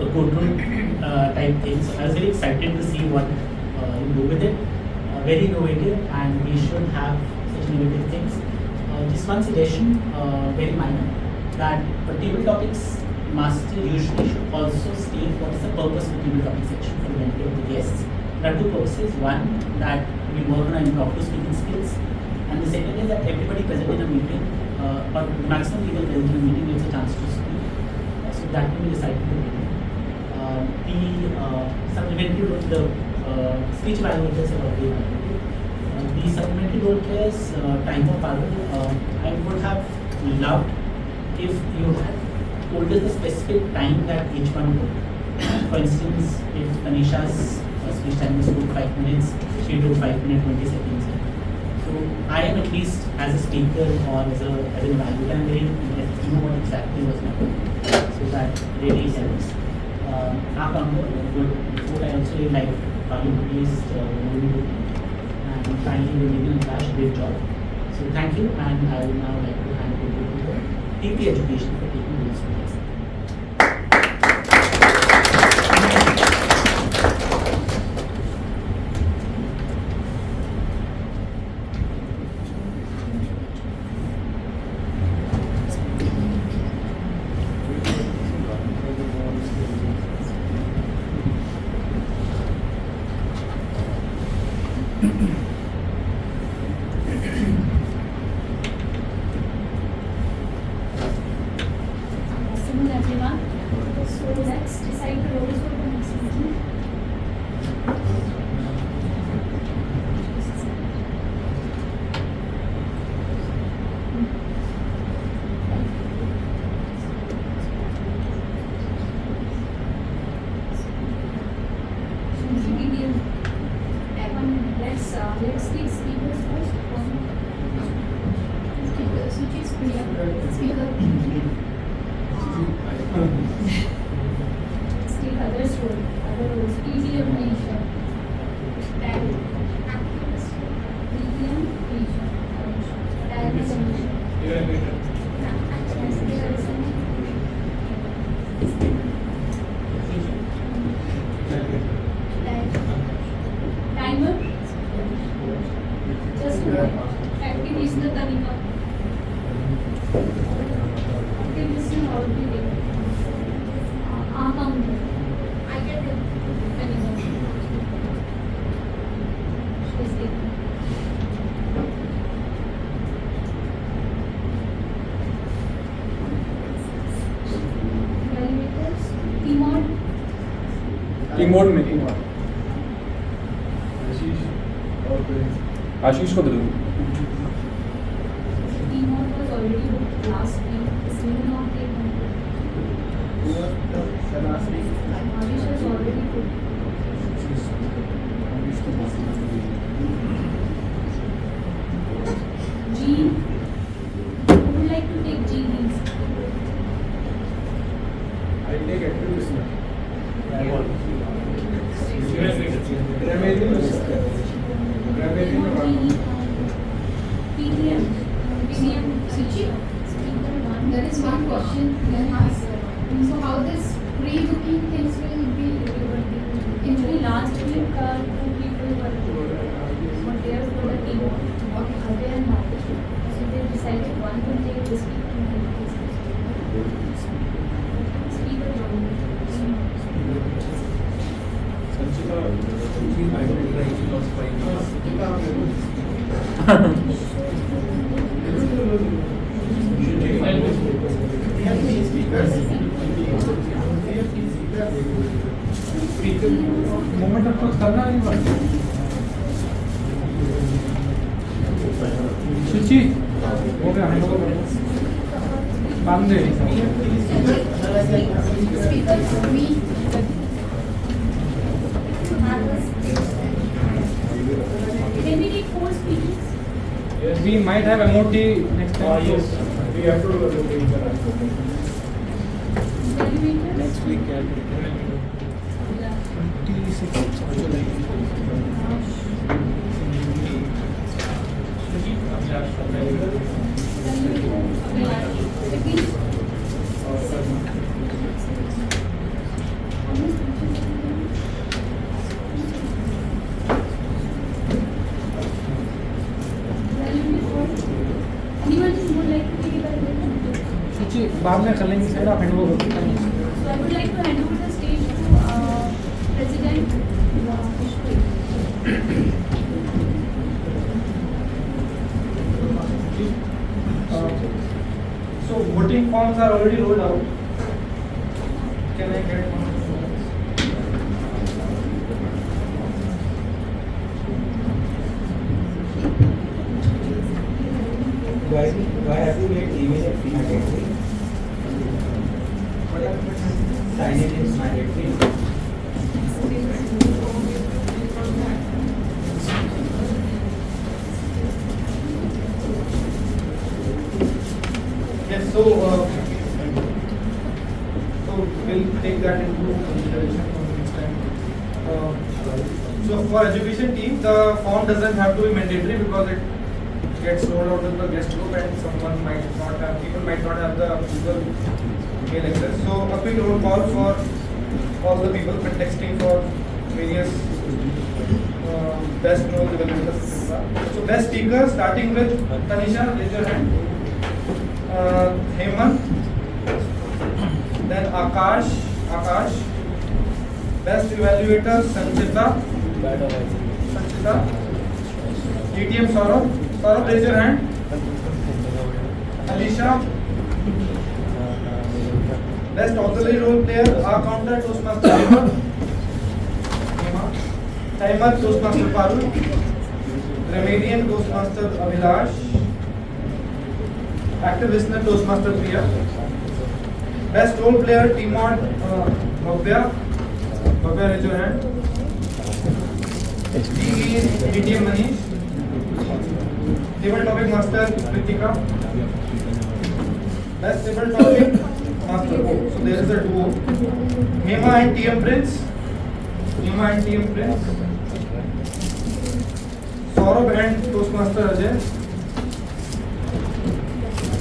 a courtroom type thing, so I was very excited to see what you do with it. Very innovative, and we should have such innovative things. Just one suggestion, very minor, that a table topics master usually should also state what is the purpose of the table topics section for the benefit of the guests. There are 2 purposes. One, that we work on our impromptu speaking skills, and the second is that everybody present in a meeting, or the maximum people present in a meeting gets a chance to speak. So that will be decided to begin. Supplementary role, the speech evaluators are already evaluated. The supplementary role players, time of power, I would have loved if you had told us the specific time that each one took. For instance, if Tanisha's speech time was 5 minutes, she took 5 minutes 20 seconds. So I am, at least as a speaker or as an evaluator, I'm very interested to know what exactly was happening. So that really helps. Good. I also really like how you introduced and finally we did a great job. So thank you, and I would now like to hand it over to the TP Education for taking this place. So let's decide the roles for the next meeting. already there. Our counter. I get it. Anymore. She's there. Evaluators. T-mod. कीमोड में आशीष को दे दूँ T-mod was already booked last week. This will not take one. Marish has already booked. G. Who would like to take G leads? I'll take activities now. PTM. Suchi? There is one question here has. So how this pre-booking things will be Actually, last week 2 people were there for the team. Okay, Ajay and Marish. So they decided one will take this week and one will take this week. Speaker joined. Moment अब कुछ करना नहीं पड़ता सुची हो गया हम लोग बांध दे Can we take 4 speakers? Yes, we might have MOT next time. Yes, we have to locate the Evaluators? Next week, Anyone who would like to take evaluation? सुची बाद में कर लेंगे साइड आप hand over So I would like to hand over the stage to President Vishnu. So voting forms are already rolled out. Can I get one? Why have you made email and mandatory? Signing is mandatory. Yes, so we'll take that into consideration for the next time. So for education team, the form doesn't have to be mandatory because it gets rolled out in the guest group and people might not have the Google mail access. So a quick roll call for all the people contesting for various best known developers, etc. So best speaker starting with Tanisha, raise your hand. Hemant, then Akash, best evaluator Sanchita, GTM Saurabh, raise your hand. Alisha, best auxiliary role player, our counter Toastmaster Timer Toastmaster Parul, Remedian Toastmaster Abhilash, active listener Toastmaster Priya, best role player T-Mod Bhavya, raise your hand. GTM Manish, table topic master Kritika, best table topic master O. So there is a duo. Hema and TM Prince. Saurabh and Toastmaster Ajay.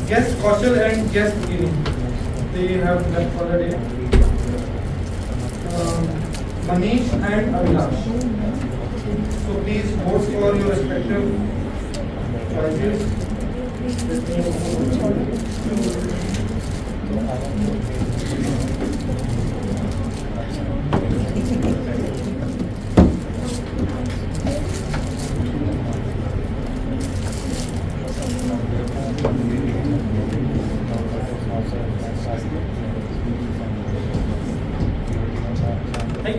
Guest Kaushal and guest Giri. They have left for the day. Manish and Abhilash. So please vote for your respective choices. Thank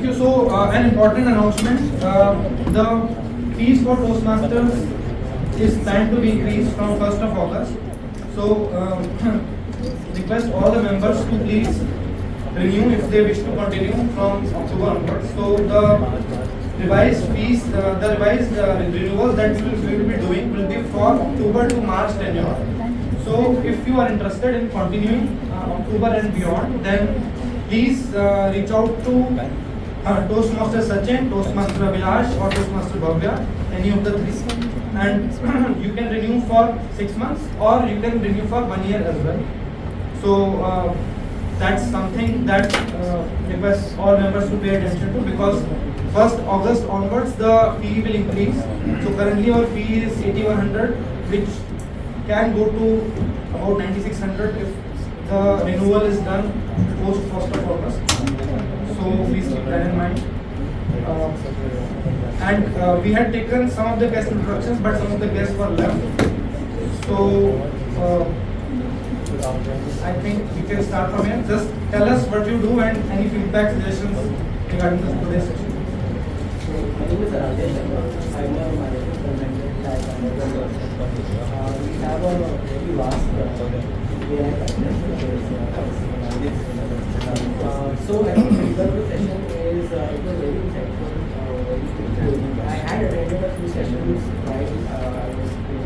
you. So, an important announcement. The fees for Toastmasters is planned to be increased from 1st of August. So, request all the members to please renew if they wish to continue from October onwards. So, the revised fees, the revised renewals that we will be doing will be for October to March tenure. So, if you are interested in continuing October and beyond, then please reach out to Toastmaster Sachin, Toastmaster Abhilash or Toastmaster Bhavya, any of the three. And you can renew for 6 months or you can renew for 1 year as well. So that's something that request all members to pay attention to, because 1st August onwards the fee will increase. So currently our fee is 8100, which can go to about 9600 if the renewal is done post 1st of August. So please keep that in mind. And we had taken some of the guest introductions, but some of the guests were left. So I think we can start from here. Just tell us what you do and any feedback, suggestions regarding this today's session. My name is Rajesh. I'm a manager presented at Amazon. We have a very vast AI so I think the result of the session is it was very insightful, very good. I had attended a few sessions while I was told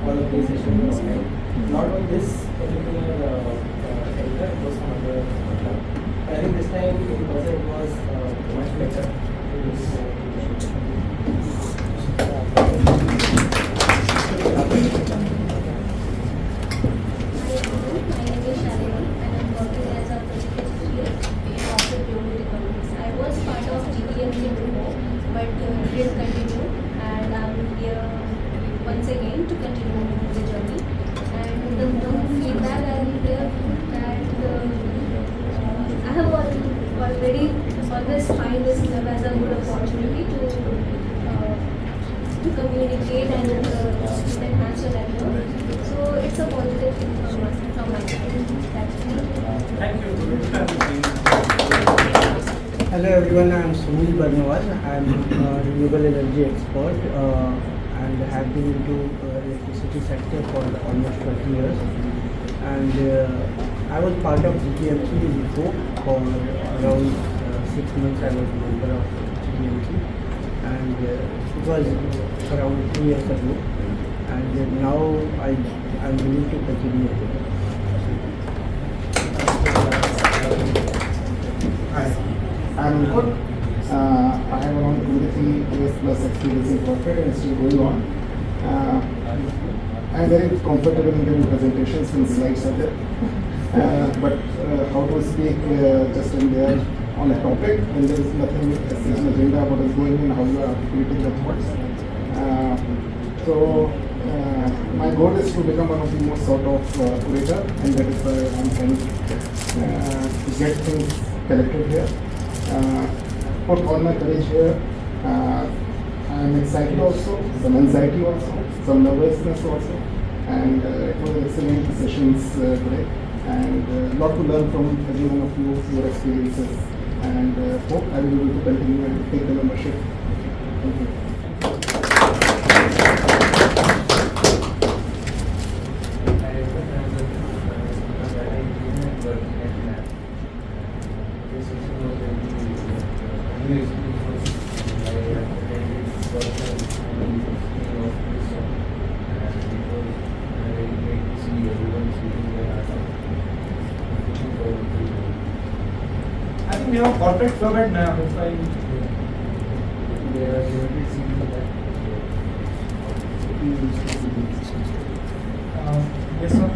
all of these sessions were held. Not on this particular center, it was some other club. But I think this time in person it was much better. I was part of GTMC before, but didn't continue, and I'm here once again to continue the journey. And the feedback I will give that I have already always find this club as a good opportunity to communicate and enhance your network. So it's a positive thing from my side. Thank you. Hello everyone, I am Sunil Barnawal. I am a renewable energy expert and have been into electricity sector for almost 20 years. And I was part of GTMC before. For around 6 months I was a member of GTMC, and it was around 3 years ago. And now I am willing to continue again. Hi. I'm good. I have around 23 years plus experience in corporate and still going on. I'm very comfortable in giving presentations when slides are there. But how to speak just in there on a topic when there is nothing as an agenda what is going on, how you are articulating your thoughts. My goal is to become one of the most sort of curator, and that is why I'm trying to get things collected here. Put all my courage here. I'm excited also, some anxiety also, some nervousness also, and it was excellent sessions today, and a lot to learn from every one of you, your experiences, and hope I will be able to continue and take the membership. Thank you. I think we have a corporate club at now. If I yes, sir.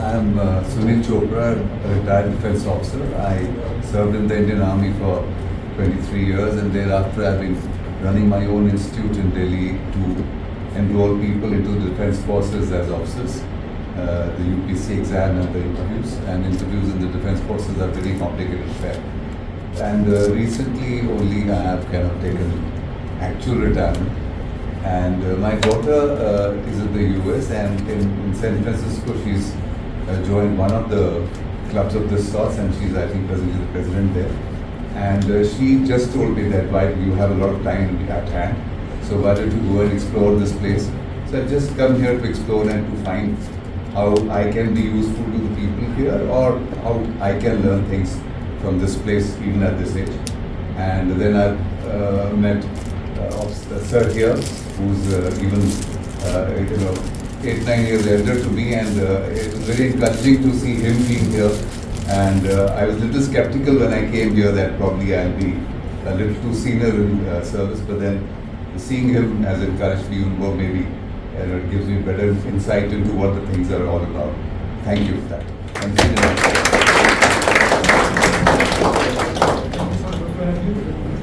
I'm Sunil Chopra, a retired defense officer. I served in the Indian Army for 23 years, and thereafter I've been running my own institute in Delhi to enroll people into the defense forces as officers. the UPC exam and the interviews. And interviews in the defense forces are very complicated affair. And recently only I have kind of taken actual retirement. And my daughter is in the US, and in San Francisco she's joined one of the clubs of this sort, and she's, I think, presently the president there. And she just told me that while you have a lot of time at hand, so why don't you go and explore this place? So I've just come here to explore and to find how I can be useful to the people here, or how I can learn things from this place even at this age. And then I've met Sir here, who's even 8-9 years elder to me, and it was very encouraging to see him being here. And I was a little skeptical when I came here that probably I'll be a little too senior in service, but then seeing him has encouraged me even more. Maybe it gives me better insight into what the things are all about. Thank you for that. Thank you.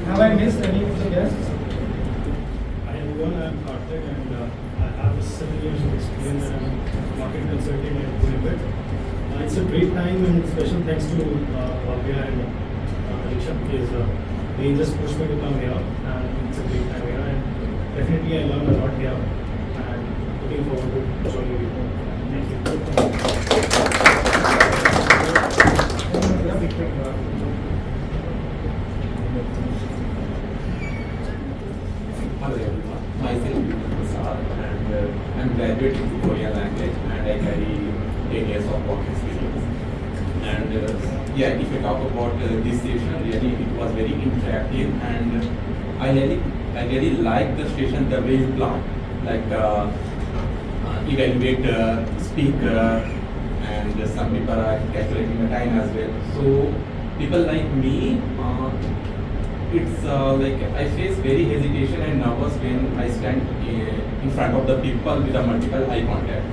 Have I missed any of the guests? Hi everyone, I am Karthik, and I have 7 years of experience, and I'm market consulting at Jul'26. It's a great time, and special thanks to Bhavya and Alisha, because they just pushed me to come here, and it's a great time here, and definitely I learned a lot here, and looking forward to joining you. Thank you. Hello everyone, myself is Prasad, and I'm graduating in Korean language, and I carry 10 years of work experience. And yeah, if you talk about this station, really it was very interactive, and I really like the station the way you plan, like evaluate speaker, and some people are calculating the time as well. So people like me, it's like I face very hesitation and nervous when I stand in front of the people with a multiple eye contact.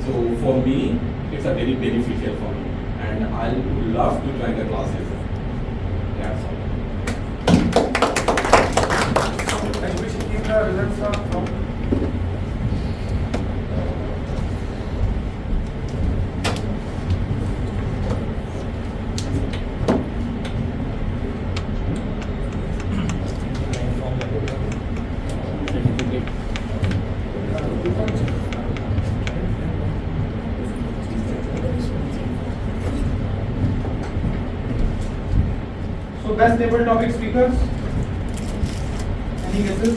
So for me, it's a very beneficial for me, and I would love to join the classes. That's all. And which team the results are from? So best table topic speakers? Any guesses?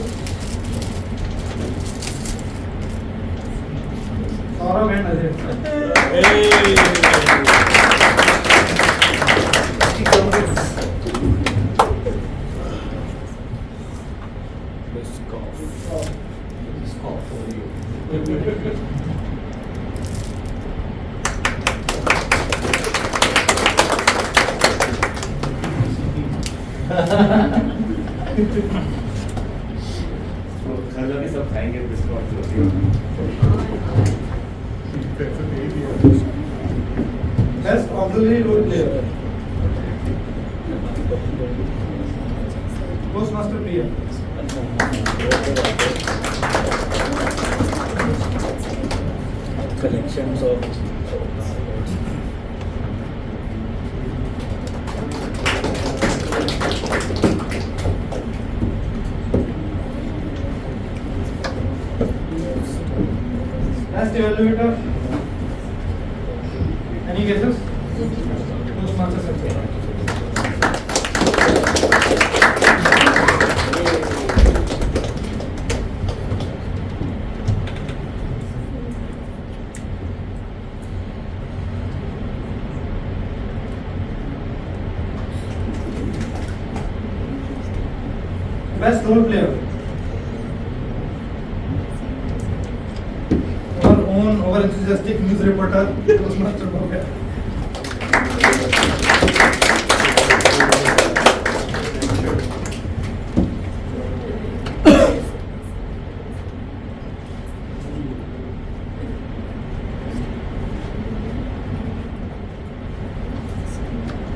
Saurabh and Ajay. खाना भी सब खाएंगे biscuit Best auxiliary role player. Postmaster Priya. Collections of Best evaluator. Any guesses? Postmaster Secretary. Best role player. Our own over enthusiastic news reporter, Postmaster Bhavya.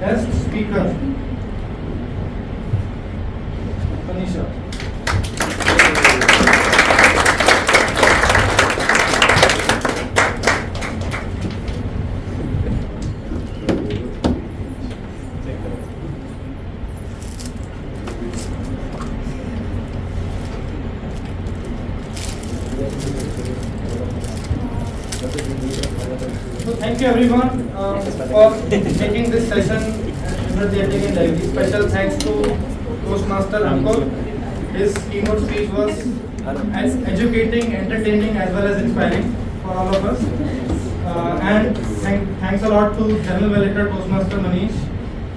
Best speaker. Tanisha. also the need of our country. So thank you everyone for making this session energetic and lively. Special thanks to Toastmaster Ankur. His keynote speech was as educating, entertaining as well as inspiring for all of us. And thanks a lot to General Manager Toastmaster Manish.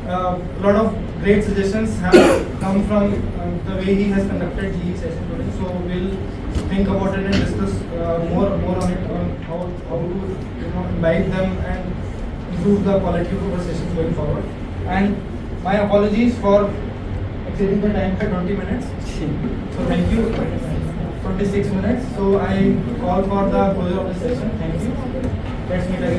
A lot of great suggestions have come from the way he has conducted the session today. So we'll think about it and discuss more on it, on how to imbibe them and improve the quality of our sessions going forward. And my apologies for exceeding the time by 20 minutes. So thank you. 26 minutes. So I call for the closure of the session. Thank you. Let's meet again.